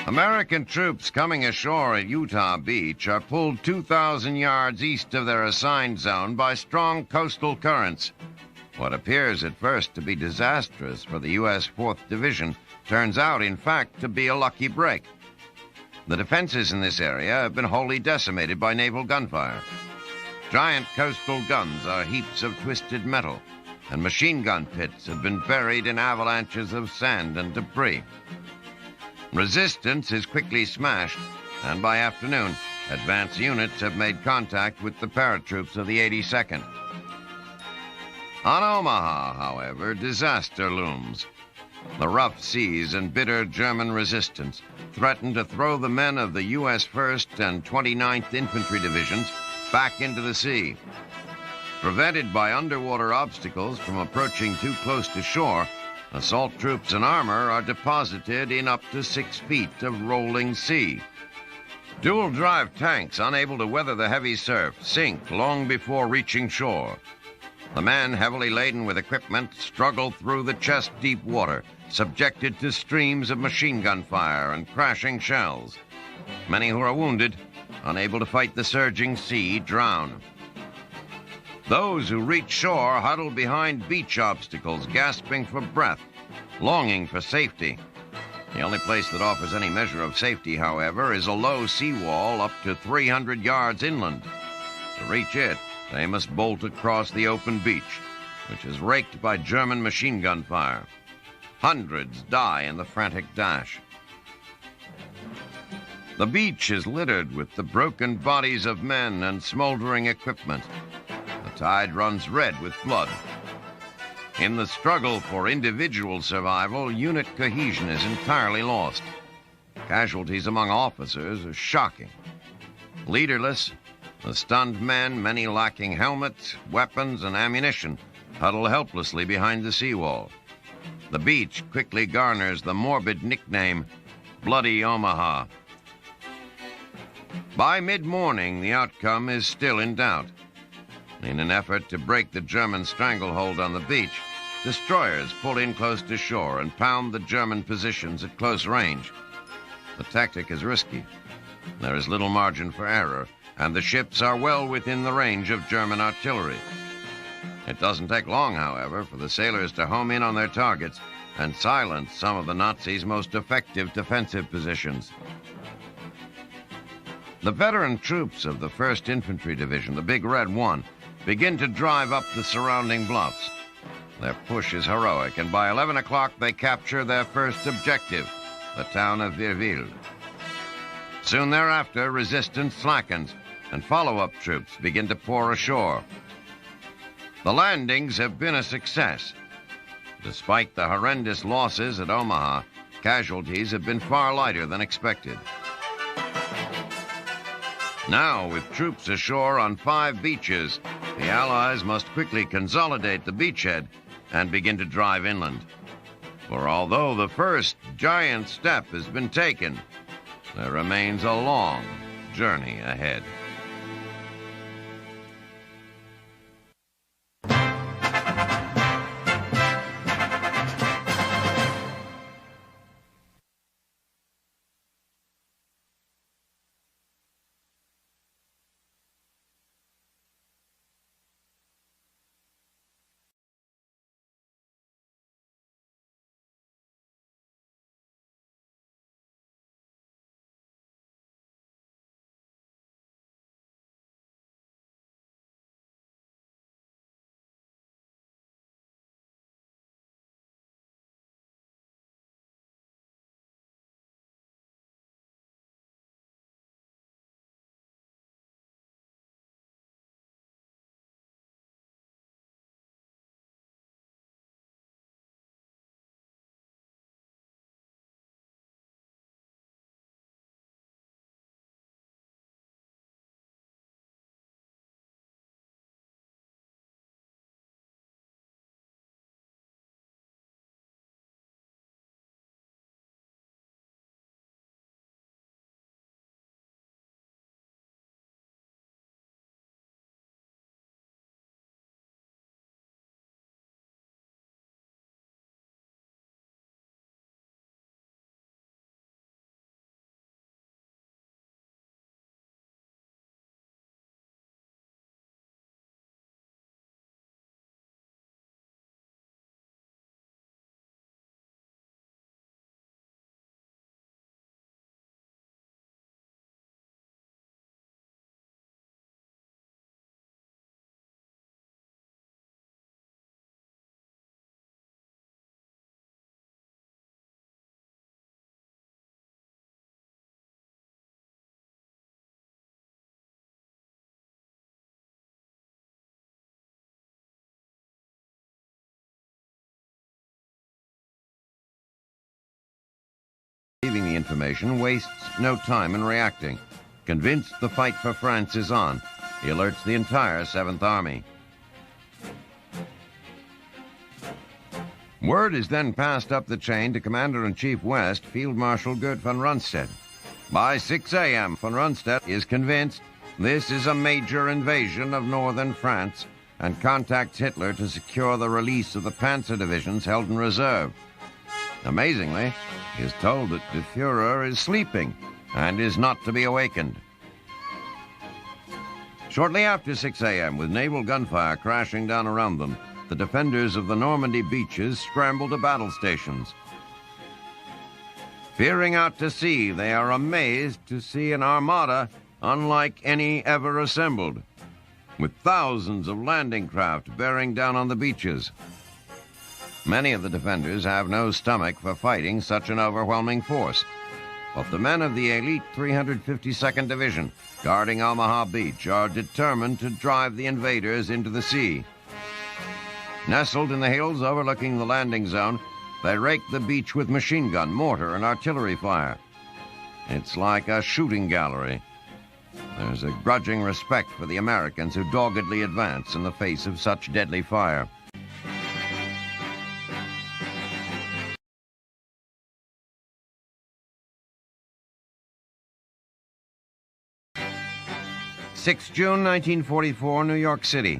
American troops coming ashore at Utah Beach are pulled 2,000 yards east of their assigned zone by strong coastal currents. What appears at first to be disastrous for the U.S. 4th Division turns out, in fact, to be a lucky break. The defenses in this area have been wholly decimated by naval gunfire. Giant coastal guns are heaps of twisted metal, and machine gun pits have been buried in avalanches of sand and debris. Resistance is quickly smashed, and by afternoon, advance units have made contact with the paratroops of the 82nd. On Omaha, however, disaster looms. The rough seas and bitter German resistance threaten to throw the men of the U.S. 1st and 29th Infantry Divisions back into the sea. Prevented by underwater obstacles from approaching too close to shore, assault troops and armor are deposited in up to 6 feet of rolling sea. Dual-drive tanks, unable to weather the heavy surf, sink long before reaching shore. The men, heavily laden with equipment, struggle through the chest-deep water, subjected to streams of machine gun fire and crashing shells. Many who are wounded, unable to fight the surging sea, drown. Those who reach shore huddle behind beach obstacles, gasping for breath, longing for safety. The only place that offers any measure of safety, however, is a low seawall up to 300 yards inland. To reach it, they must bolt across the open beach, which is raked by German machine gun fire. Hundreds die in the frantic dash. The beach is littered with the broken bodies of men and smoldering equipment. The tide runs red with blood. In the struggle for individual survival, unit cohesion is entirely lost. Casualties among officers are shocking. Leaderless, the stunned men, many lacking helmets, weapons, and ammunition, huddle helplessly behind the seawall. The beach quickly garners the morbid nickname Bloody Omaha. By mid-morning, the outcome is still in doubt. In an effort to break the German stranglehold on the beach, destroyers pull in close to shore and pound the German positions at close range. The tactic is risky. There is little margin for error, and the ships are well within the range of German artillery. It doesn't take long, however, for the sailors to home in on their targets and silence some of the Nazis' most effective defensive positions. The veteran troops of the 1st Infantry Division, the Big Red One, begin to drive up the surrounding bluffs. Their push is heroic, and by 11 o'clock they capture their first objective, the town of Virville. Soon thereafter, resistance slackens, and follow-up troops begin to pour ashore. The landings have been a success. Despite the horrendous losses at Omaha, casualties have been far lighter than expected. Now, with troops ashore on 5 beaches, the Allies must quickly consolidate the beachhead and begin to drive inland. For although the first giant step has been taken, there remains a long journey ahead. Receiving the information wastes no time in reacting. Convinced the fight for France is on, he alerts the entire 7th Army. Word is then passed up the chain to Commander-in-Chief West, Field Marshal Gert von Rundstedt. By 6 a.m., von Rundstedt is convinced this is a major invasion of northern France and contacts Hitler to secure the release of the panzer divisions held in reserve. Amazingly, he is told that the Führer is sleeping and is not to be awakened. Shortly after 6 a.m., with naval gunfire crashing down around them, the defenders of the Normandy beaches scramble to battle stations. Fearing out to sea, they are amazed to see an armada unlike any ever assembled, with thousands of landing craft bearing down on the beaches. Many of the defenders have no stomach for fighting such an overwhelming force, but the men of the elite 352nd Division, guarding Omaha Beach, are determined to drive the invaders into the sea. Nestled in the hills overlooking the landing zone, they rake the beach with machine gun, mortar, and artillery fire. It's like a shooting gallery. There's a grudging respect for the Americans who doggedly advance in the face of such deadly fire. 6 June 1944, New York City.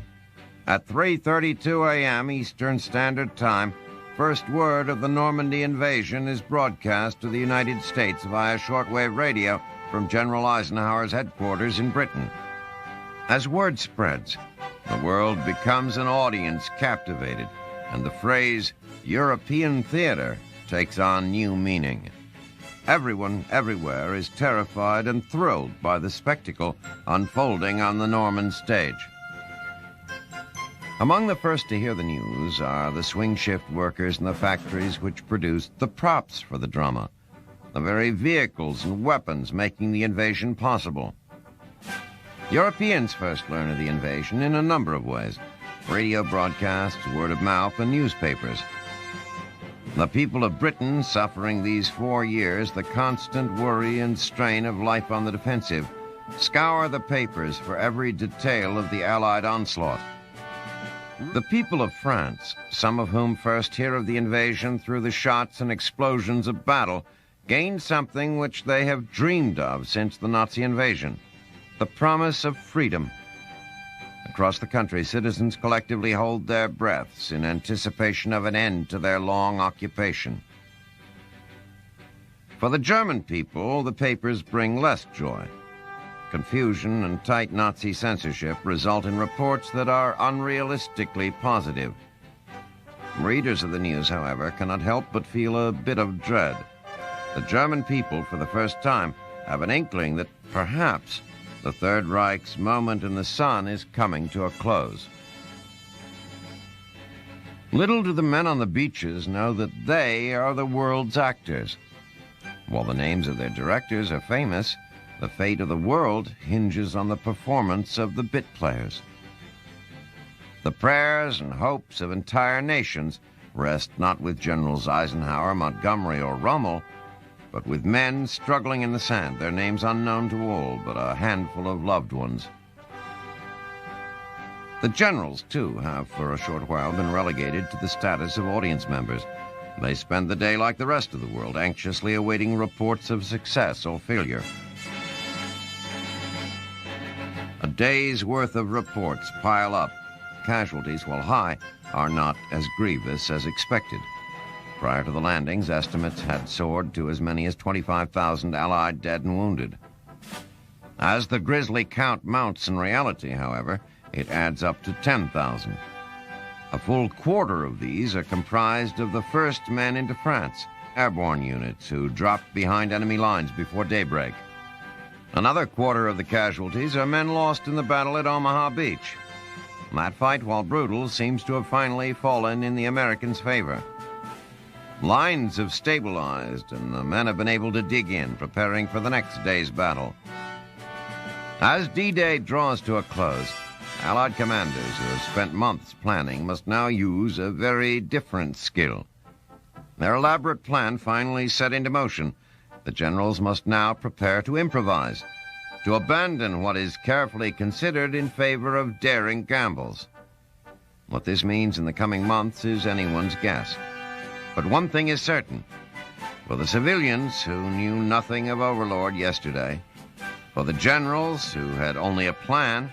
At 3:32 a.m. Eastern Standard Time, first word of the Normandy invasion is broadcast to the United States via shortwave radio from General Eisenhower's headquarters in Britain. As word spreads, the world becomes an audience captivated, and the phrase European theater takes on new meaning. Everyone, everywhere, is terrified and thrilled by the spectacle unfolding on the Norman stage. Among the first to hear the news are the swing shift workers in the factories which produced the props for the drama, the very vehicles and weapons making the invasion possible. Europeans first learn of the invasion in a number of ways: radio broadcasts, word of mouth, and newspapers. The people of Britain, suffering these 4 years the constant worry and strain of life on the defensive, scour the papers for every detail of the Allied onslaught. The people of France, some of whom first hear of the invasion through the shots and explosions of battle, gain something which they have dreamed of since the Nazi invasion: the promise of freedom. Across the country, citizens collectively hold their breaths in anticipation of an end to their long occupation. For the German people, the papers bring less joy. Confusion and tight Nazi censorship result in reports that are unrealistically positive. Readers of the news, however, cannot help but feel a bit of dread. The German people, for the first time, have an inkling that perhaps the Third Reich's moment in the sun is coming to a close. Little do the men on the beaches know that they are the world's actors. While the names of their directors are famous, the fate of the world hinges on the performance of the bit players. The prayers and hopes of entire nations rest not with Generals Eisenhower, Montgomery, or Rommel, but with men struggling in the sand, their names unknown to all but a handful of loved ones. The generals, too, have for a short while been relegated to the status of audience members. They spend the day like the rest of the world, anxiously awaiting reports of success or failure. A day's worth of reports pile up. Casualties, while high, are not as grievous as expected. Prior to the landings, estimates had soared to as many as 25,000 Allied dead and wounded. As the grisly count mounts in reality, however, it adds up to 10,000. A full quarter of these are comprised of the first men into France, airborne units who dropped behind enemy lines before daybreak. Another quarter of the casualties are men lost in the battle at Omaha Beach. That fight, while brutal, seems to have finally fallen in the Americans' favor. Lines have stabilized, and the men have been able to dig in, preparing for the next day's battle. As D-Day draws to a close, Allied commanders who have spent months planning must now use a very different skill. Their elaborate plan finally set into motion, the generals must now prepare to improvise, to abandon what is carefully considered in favor of daring gambles. What this means in the coming months is anyone's guess. But one thing is certain: for the civilians who knew nothing of Overlord yesterday, for the generals who had only a plan,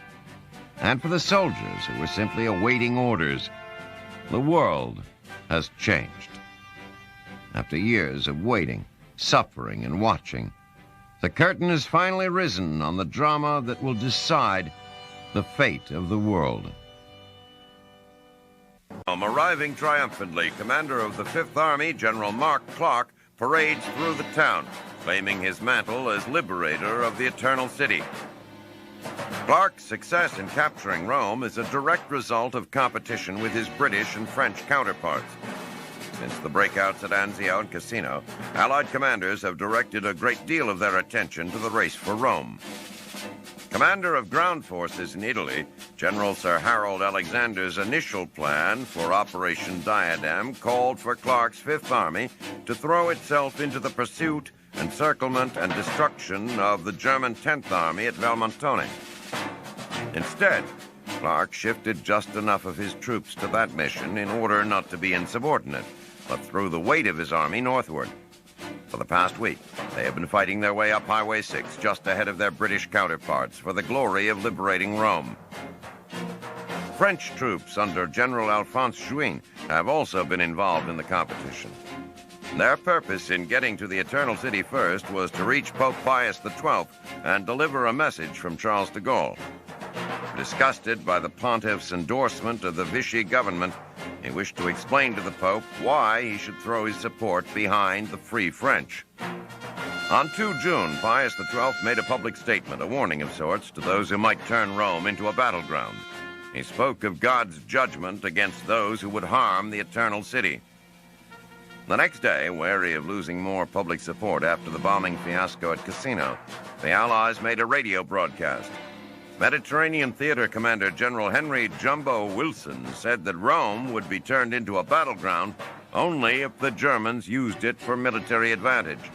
and for the soldiers who were simply awaiting orders, the world has changed. After years of waiting, suffering, and watching, the curtain has finally risen on the drama that will decide the fate of the world. Arriving triumphantly, commander of the Fifth Army, General Mark Clark, parades through the town, claiming his mantle as liberator of the Eternal City. Clark's success in capturing Rome is a direct result of competition with his British and French counterparts. Since the breakouts at Anzio and Cassino, Allied commanders have directed a great deal of their attention to the race for Rome. Commander of ground forces in Italy, General Sir Harold Alexander's initial plan for Operation Diadem called for Clark's Fifth Army to throw itself into the pursuit, encirclement, and destruction of the German 10th Army at Valmontone. Instead, Clark shifted just enough of his troops to that mission in order not to be insubordinate, but threw the weight of his army northward. For the past week, they have been fighting their way up Highway 6 just ahead of their British counterparts for the glory of liberating Rome. French troops under General Alphonse Juin have also been involved in the competition. Their purpose in getting to the Eternal City first was to reach Pope Pius XII and deliver a message from Charles de Gaulle. Disgusted by the pontiff's endorsement of the Vichy government, he wished to explain to the Pope why he should throw his support behind the Free French. On 2 June, Pius XII made a public statement, a warning of sorts to those who might turn Rome into a battleground. He spoke of God's judgment against those who would harm the Eternal City. The next day, wary of losing more public support after the bombing fiasco at Cassino, the Allies made a radio broadcast. Mediterranean Theater Commander General Henry Jumbo Wilson said that Rome would be turned into a battleground only if the Germans used it for military advantage.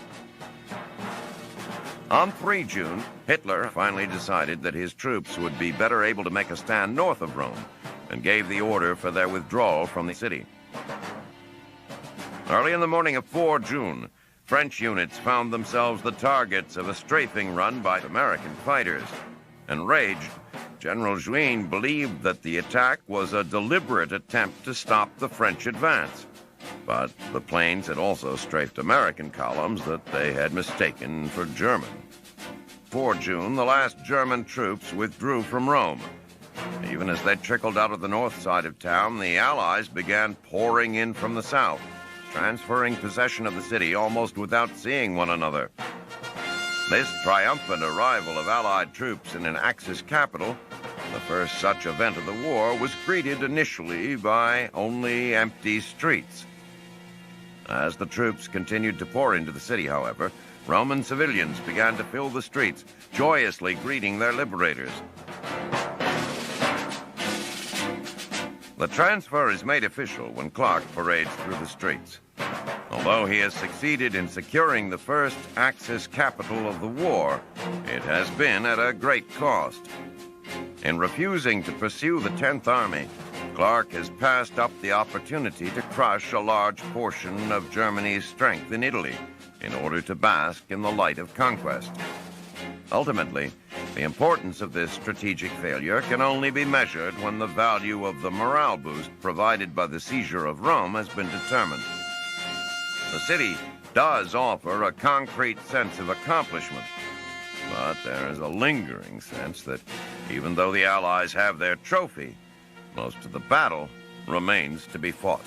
On 3 June, Hitler finally decided that his troops would be better able to make a stand north of Rome and gave the order for their withdrawal from the city. Early in the morning of 4 June, French units found themselves the targets of a strafing run by American fighters. Enraged, General Juin believed that the attack was a deliberate attempt to stop the French advance. But the planes had also strafed American columns that they had mistaken for German. 4 June, the last German troops withdrew from Rome. Even as they trickled out of the north side of town, the Allies began pouring in from the south, transferring possession of the city almost without seeing one another. This triumphant arrival of Allied troops in an Axis capital, the first such event of the war, was greeted initially by only empty streets. As the troops continued to pour into the city, however, Roman civilians began to fill the streets, joyously greeting their liberators. The transfer is made official when Clark parades through the streets. Although he has succeeded in securing the first Axis capital of the war, it has been at a great cost. In refusing to pursue the 10th Army, Clark has passed up the opportunity to crush a large portion of Germany's strength in Italy in order to bask in the light of conquest. Ultimately, the importance of this strategic failure can only be measured when the value of the morale boost provided by the seizure of Rome has been determined. The city does offer a concrete sense of accomplishment, but there is a lingering sense that even though the Allies have their trophy, most of the battle remains to be fought.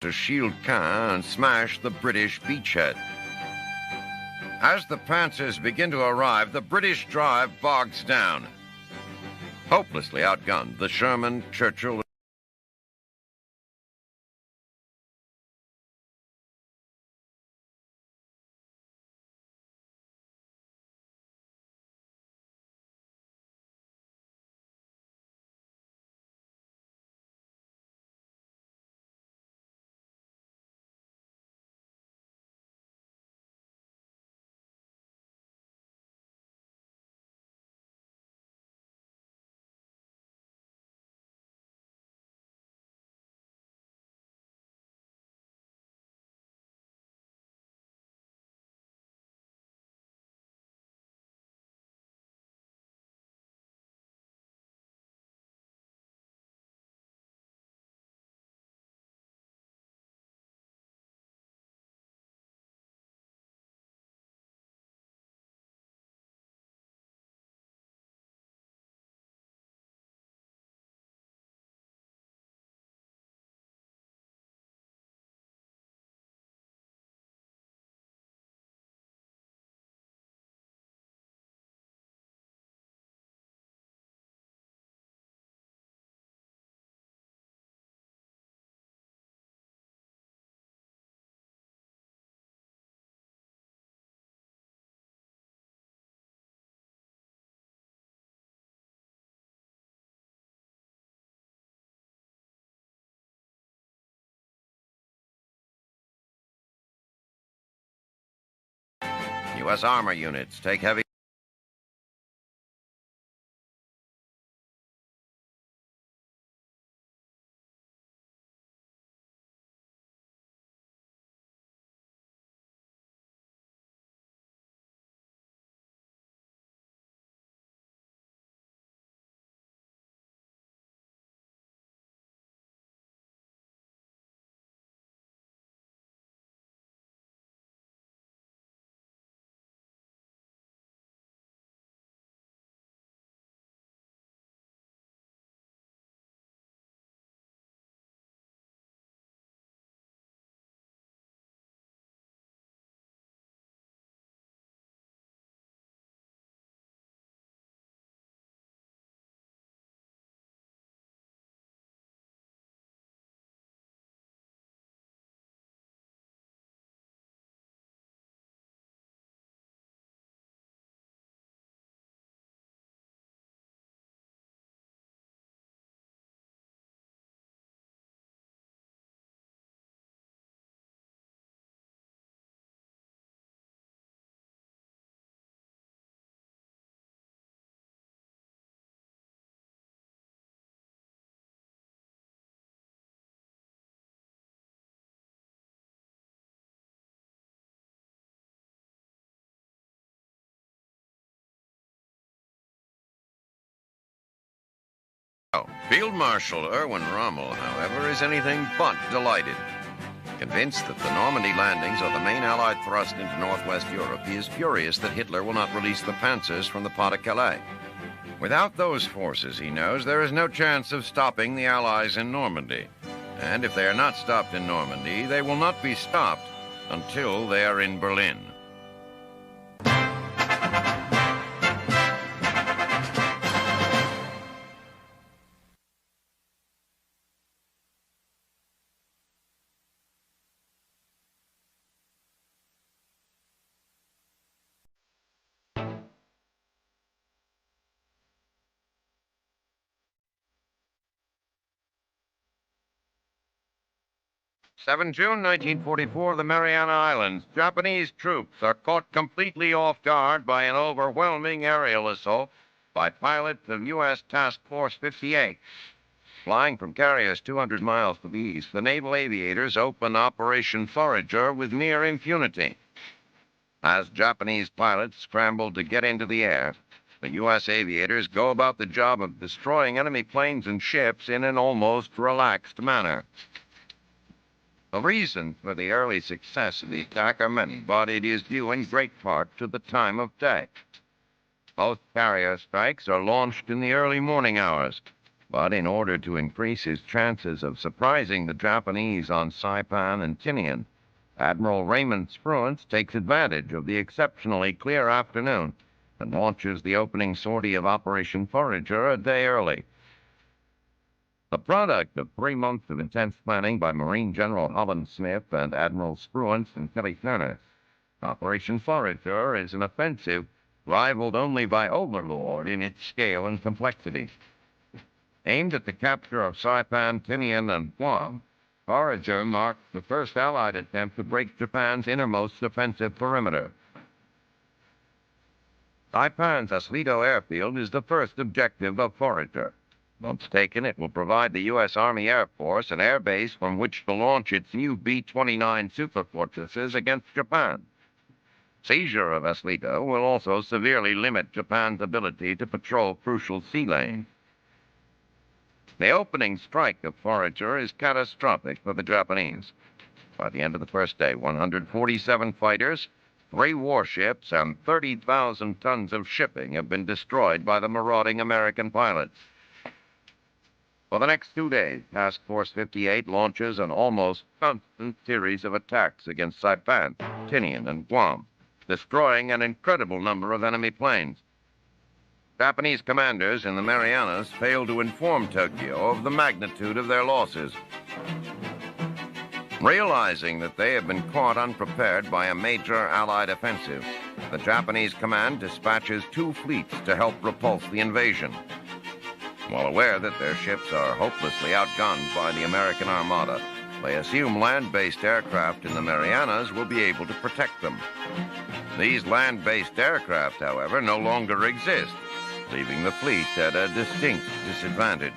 to shield Caen and smash the British beachhead. As the panzers begin to arrive, the British drive bogs down. Hopelessly outgunned, the Sherman, Churchill, U.S. armor units take heavy. Field Marshal Erwin Rommel, however, is anything but delighted. Convinced that the Normandy landings are the main Allied thrust into northwest Europe, he is furious that Hitler will not release the panzers from the Pas-de-Calais. Without those forces, he knows, there is no chance of stopping the Allies in Normandy. And if they are not stopped in Normandy, they will not be stopped until they are in Berlin. 7 June 1944, the Mariana Islands. Japanese troops are caught completely off guard by an overwhelming aerial assault by pilots of U.S. Task Force 58. Flying from carriers 200 miles to the east, the naval aviators open Operation Forager with near impunity. As Japanese pilots scramble to get into the air, the U.S. aviators go about the job of destroying enemy planes and ships in an almost relaxed manner. The reason for the early success of the attack are many, but it is due in great part to the time of day. Both carrier strikes are launched in the early morning hours. But in order to increase his chances of surprising the Japanese on Saipan and Tinian, Admiral Raymond Spruance takes advantage of the exceptionally clear afternoon and launches the opening sortie of Operation Forager a day early. The product of 3 months of intense planning by Marine General Holland Smith and Admiral Spruance and Kelly Turner, Operation Forager is an offensive rivaled only by Overlord in its scale and complexity. Aimed at the capture of Saipan, Tinian, and Guam, Forager marked the first Allied attempt to break Japan's innermost defensive perimeter. Saipan's Sasleto airfield is the first objective of Forager. Once taken, it will provide the U.S. Army Air Force an air base from which to launch its new B-29 superfortresses against Japan. Seizure of Sasleto will also severely limit Japan's ability to patrol crucial sea lanes. The opening strike of Forager is catastrophic for the Japanese. By the end of the first day, 147 fighters, 3 warships, and 30,000 tons of shipping have been destroyed by the marauding American pilots. For the next 2 days, Task Force 58 launches an almost constant series of attacks against Saipan, Tinian, and Guam, destroying an incredible number of enemy planes. Japanese commanders in the Marianas failed to inform Tokyo of the magnitude of their losses. Realizing that they have been caught unprepared by a major Allied offensive, the Japanese command dispatches 2 fleets to help repulse the invasion. While aware that their ships are hopelessly outgunned by the American Armada, they assume land-based aircraft in the Marianas will be able to protect them. These land-based aircraft, however, no longer exist, leaving the fleet at a distinct disadvantage.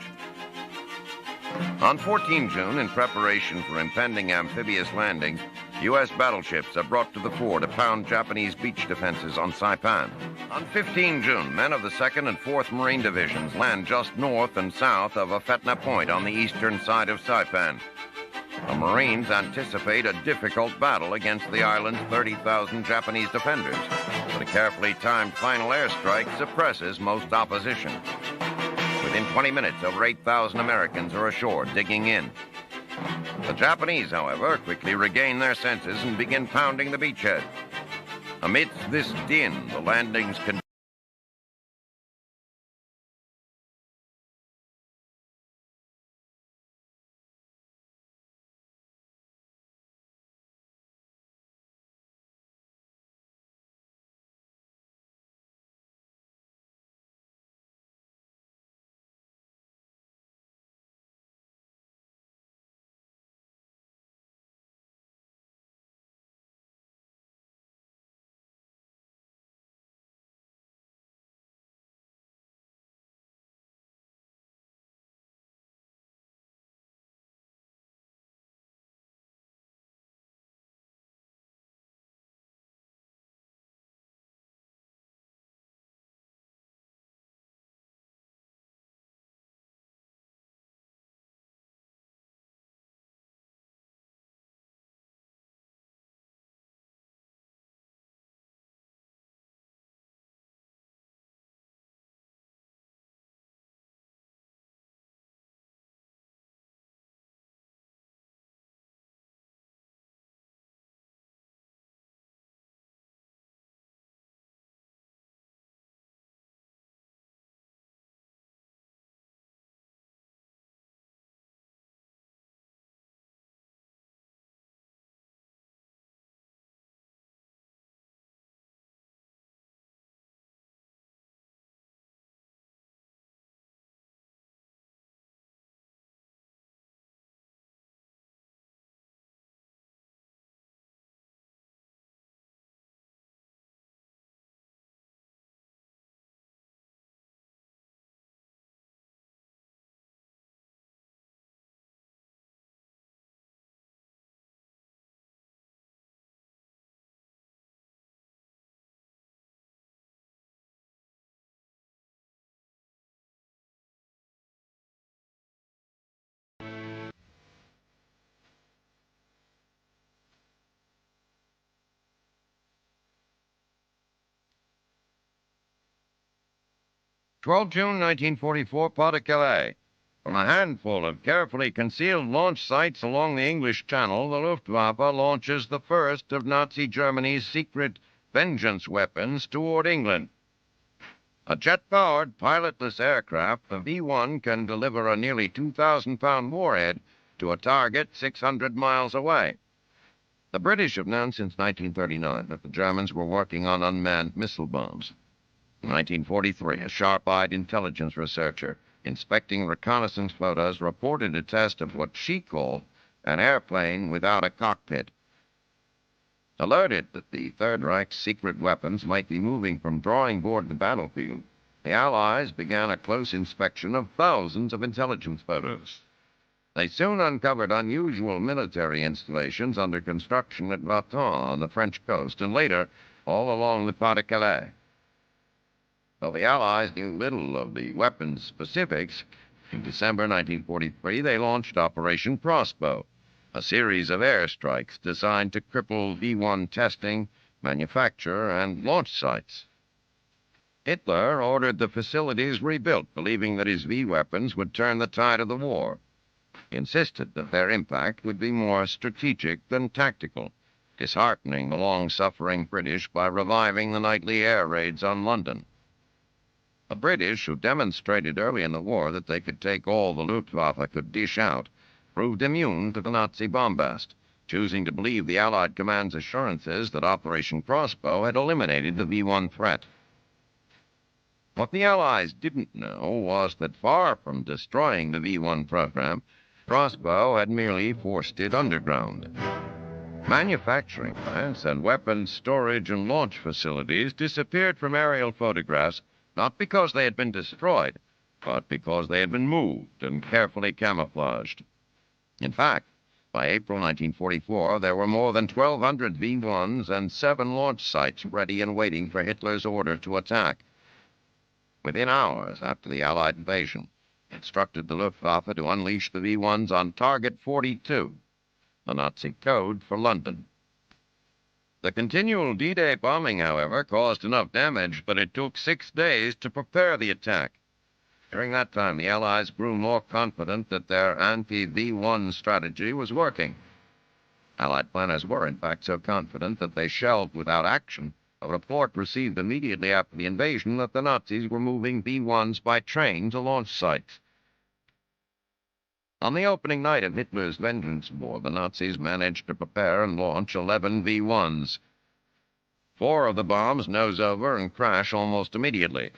On 14 June, in preparation for impending amphibious landings, U.S. battleships are brought to the fore to pound Japanese beach defenses on Saipan. On 15 June, men of the 2nd and 4th Marine Divisions land just north and south of Afetna Point on the eastern side of Saipan. The Marines anticipate a difficult battle against the island's 30,000 Japanese defenders, but a carefully timed final airstrike suppresses most opposition. Within 20 minutes, over 8,000 Americans are ashore, digging in. The Japanese, however, quickly regain their senses and begin pounding the beachhead. Amidst this din, the landings continue. June 1944, Pas-de-Calais. From a handful of carefully concealed launch sites along the English Channel, the Luftwaffe launches the first of Nazi Germany's secret vengeance weapons toward England. A jet-powered, pilotless aircraft, the V-1 can deliver a nearly 2,000-pound warhead to a target 600 miles away. The British have known since 1939 that the Germans were working on unmanned missile bombs. In 1943, a sharp-eyed intelligence researcher inspecting reconnaissance photos reported a test of what she called an airplane without a cockpit. Alerted that the Third Reich's secret weapons might be moving from drawing board to battlefield, the Allies began a close inspection of thousands of intelligence photos. They soon uncovered unusual military installations under construction at Vaton on the French coast and later all along the Pas-de-Calais. Though the Allies knew little of the weapons' specifics, in December 1943 they launched Operation Crossbow, a series of airstrikes designed to cripple V-1 testing, manufacture, and launch sites. Hitler ordered the facilities rebuilt, believing that his V-weapons would turn the tide of the war. He insisted that their impact would be more strategic than tactical, disheartening the long-suffering British by reviving the nightly air raids on London. The British, who demonstrated early in the war that they could take all the Luftwaffe could dish out, proved immune to the Nazi bombast, choosing to believe the Allied command's assurances that Operation Crossbow had eliminated the V-1 threat. What the Allies didn't know was that far from destroying the V-1 program, Crossbow had merely forced it underground. Manufacturing plants and weapons storage and launch facilities disappeared from aerial photographs not because they had been destroyed, but because they had been moved and carefully camouflaged. In fact, by April 1944, there were more than 1,200 V-1s and 7 launch sites ready and waiting for Hitler's order to attack. Within hours after the Allied invasion, he instructed the Luftwaffe to unleash the V-1s on Target 42, the Nazi code for London. The continual D-Day bombing, however, caused enough damage, but it took 6 days to prepare the attack. During that time, the Allies grew more confident that their anti-V-1 strategy was working. Allied planners were, in fact, so confident that they shelved without action a report received immediately after the invasion that the Nazis were moving V-1s by train to launch sites. On the opening night of Hitler's vengeance war, the Nazis managed to prepare and launch 11 V-1s. 4 of the bombs nose over and crash almost immediately.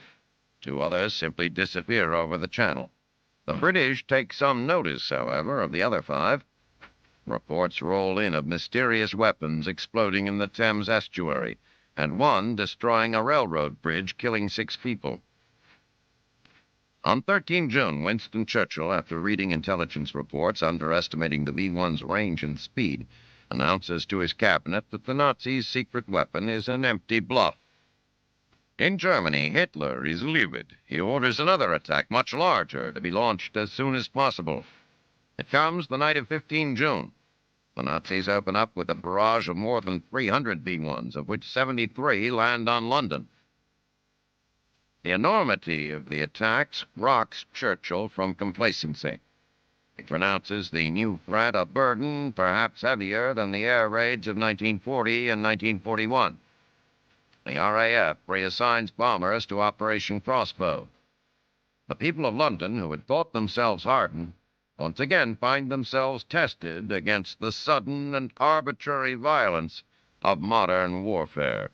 2 others simply disappear over the channel. The British take some notice, however, of the other 5. Reports roll in of mysterious weapons exploding in the Thames estuary, and one destroying a railroad bridge, killing 6 people. On 13 June, Winston Churchill, after reading intelligence reports underestimating the V-1's range and speed, announces to his cabinet that the Nazis' secret weapon is an empty bluff. In Germany, Hitler is livid. He orders another attack, much larger, to be launched as soon as possible. It comes the night of 15 June. The Nazis open up with a barrage of more than 300 V-1s, of which 73 land on London. The enormity of the attacks rocks Churchill from complacency. He pronounces the new threat a burden perhaps heavier than the air raids of 1940 and 1941. The RAF reassigns bombers to Operation Crossbow. The people of London, who had thought themselves hardened, once again find themselves tested against the sudden and arbitrary violence of modern warfare.